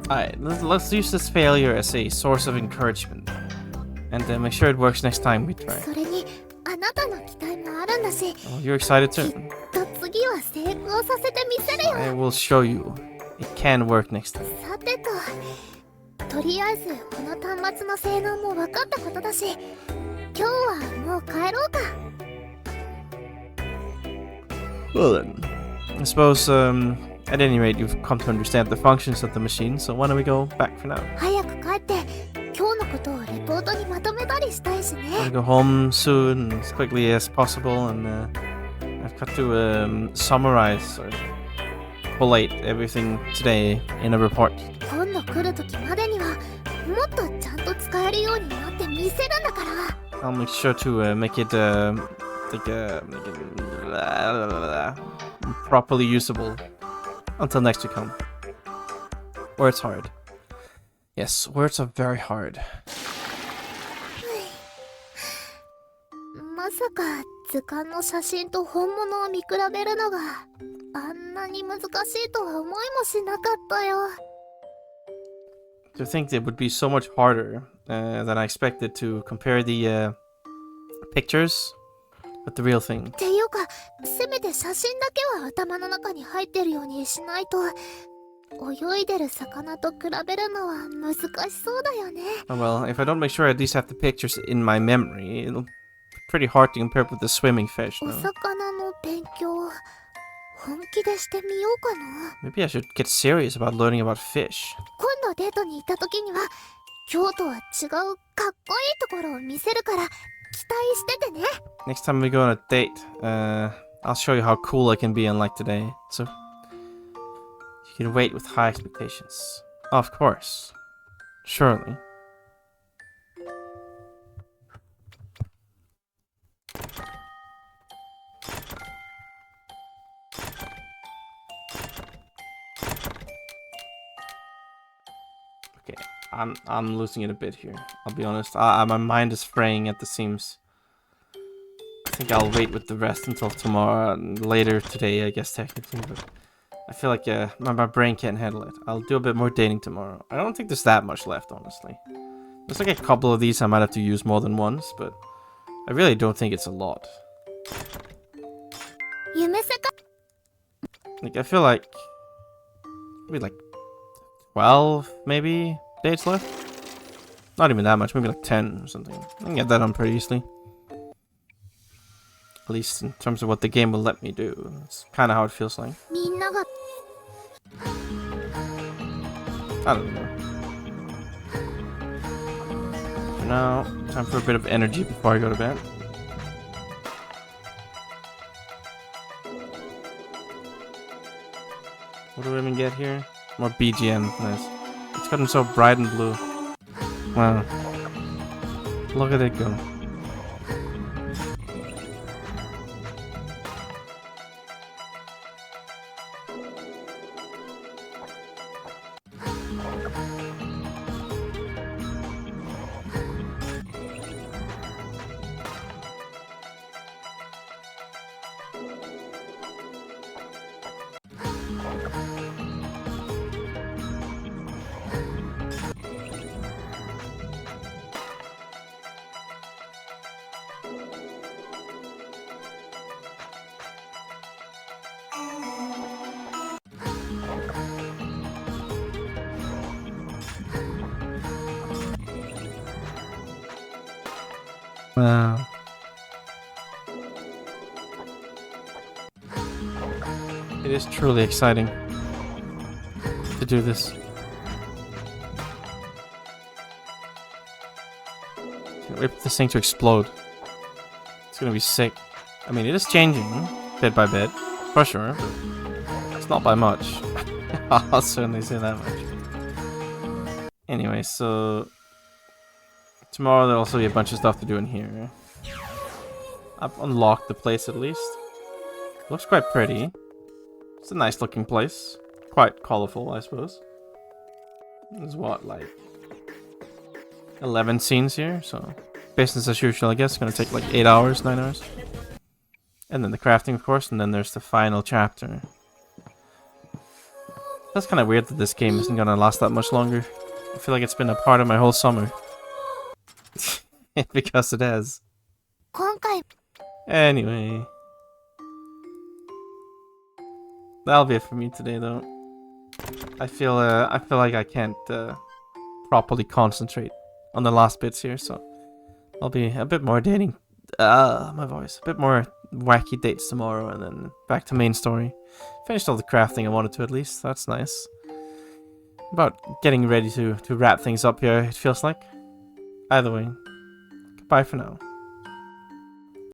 Alright, let's use this failure as a source of encouragement. And make sure it works next time we try. それにあなたの期待もあるんだし。Oh, you're excited too. きっと次は成功させてみせるよ。I will show you. It can work next time. さてと、とりあえずこの端末の性能も分かったことだし、今日はもう帰ろうか。Well then, I suppose at any rate you've come to understand the functions of the machine, so why don't we go back for now? 早く帰って今日のことをレポートにまとめたりしたいしね。I want to go home soon, as quickly as possible, and I've got to summarize or collate everything today in a report. 今度来る時までにはもっとちゃんと使えるようになってみせるんだから。I'll make sure to make it properly usable until next week home. Words hard. Yes, words are very hard. まさか図鑑の写真と本物を見比べるのがあんなに難しいとは思いもしなかったよ。To think it would be so much harder than I expected to compare the pictures with the real thing. っていうか、せめて写真だけは頭の中に入ってるようにしないと、泳いでる魚と比べるのは難しそうだよね。Well, if I don't make sure I at least have the pictures in my memory, it'll be pretty hard to compare with the swimming fish. お No? 魚の勉強、本気でしてみようかな。Maybe I should get serious about learning about fish. 今度デートに行った時には、今日とは違うかっこいいところを見せるから、期待しててね。Next time we go on a date, I'll show you how cool I can be unlike today. So you can wait with high expectations. Of course. Surely. Okay, I'm losing it a bit here. I'll be honest. My mind is fraying at the seams. I think I'll wait with the rest until tomorrow and later today, I guess technically, but I feel like my brain can't handle it. I'll do a bit more dating tomorrow. I don't think there's that much left, honestly. There's like a couple of these I might have to use more than once, but I really don't think it's a lot. Like, I feel like maybe like 12 maybe dates left. Not even that much, maybe like 10 or something. I can get that done pretty easily. At least in terms of what the game will let me do. It's kind of how it feels like. I don't know. For now, time for a bit of energy before I go to bed. What do we even get here? More BGM. Nice. It's gotten so bright and blue. Wow. Look at it go. Wow. It is truly exciting to do this. Can't wait for this thing to explode. It's gonna be sick. I mean, it is changing bit by bit, for sure, but it's not by much. I'll certainly say that much. Anyway, so tomorrow there'll also be a bunch of stuff to do in here. I've unlocked the place at least. Looks quite pretty. It's a nice looking place. Quite colorful, I suppose. There's what, like 11 scenes here, so business as usual, I guess. It's gonna take like 8 hours, 9 hours. And then the crafting, of course, and then there's the final chapter. That's kind of weird that this game isn't gonna last that much longer. I feel like it's been a part of my whole summer. Because it has. 今回 Anyway. That'll be it for me today, though. I feel like I can't properly concentrate on the last bits here, so I'll be a bit more dating. My voice. A bit more wacky dates tomorrow, and then back to main story. Finished all the crafting I wanted to, at least. That's nice. About getting ready to wrap things up here, it feels like. Either way, goodbye for now.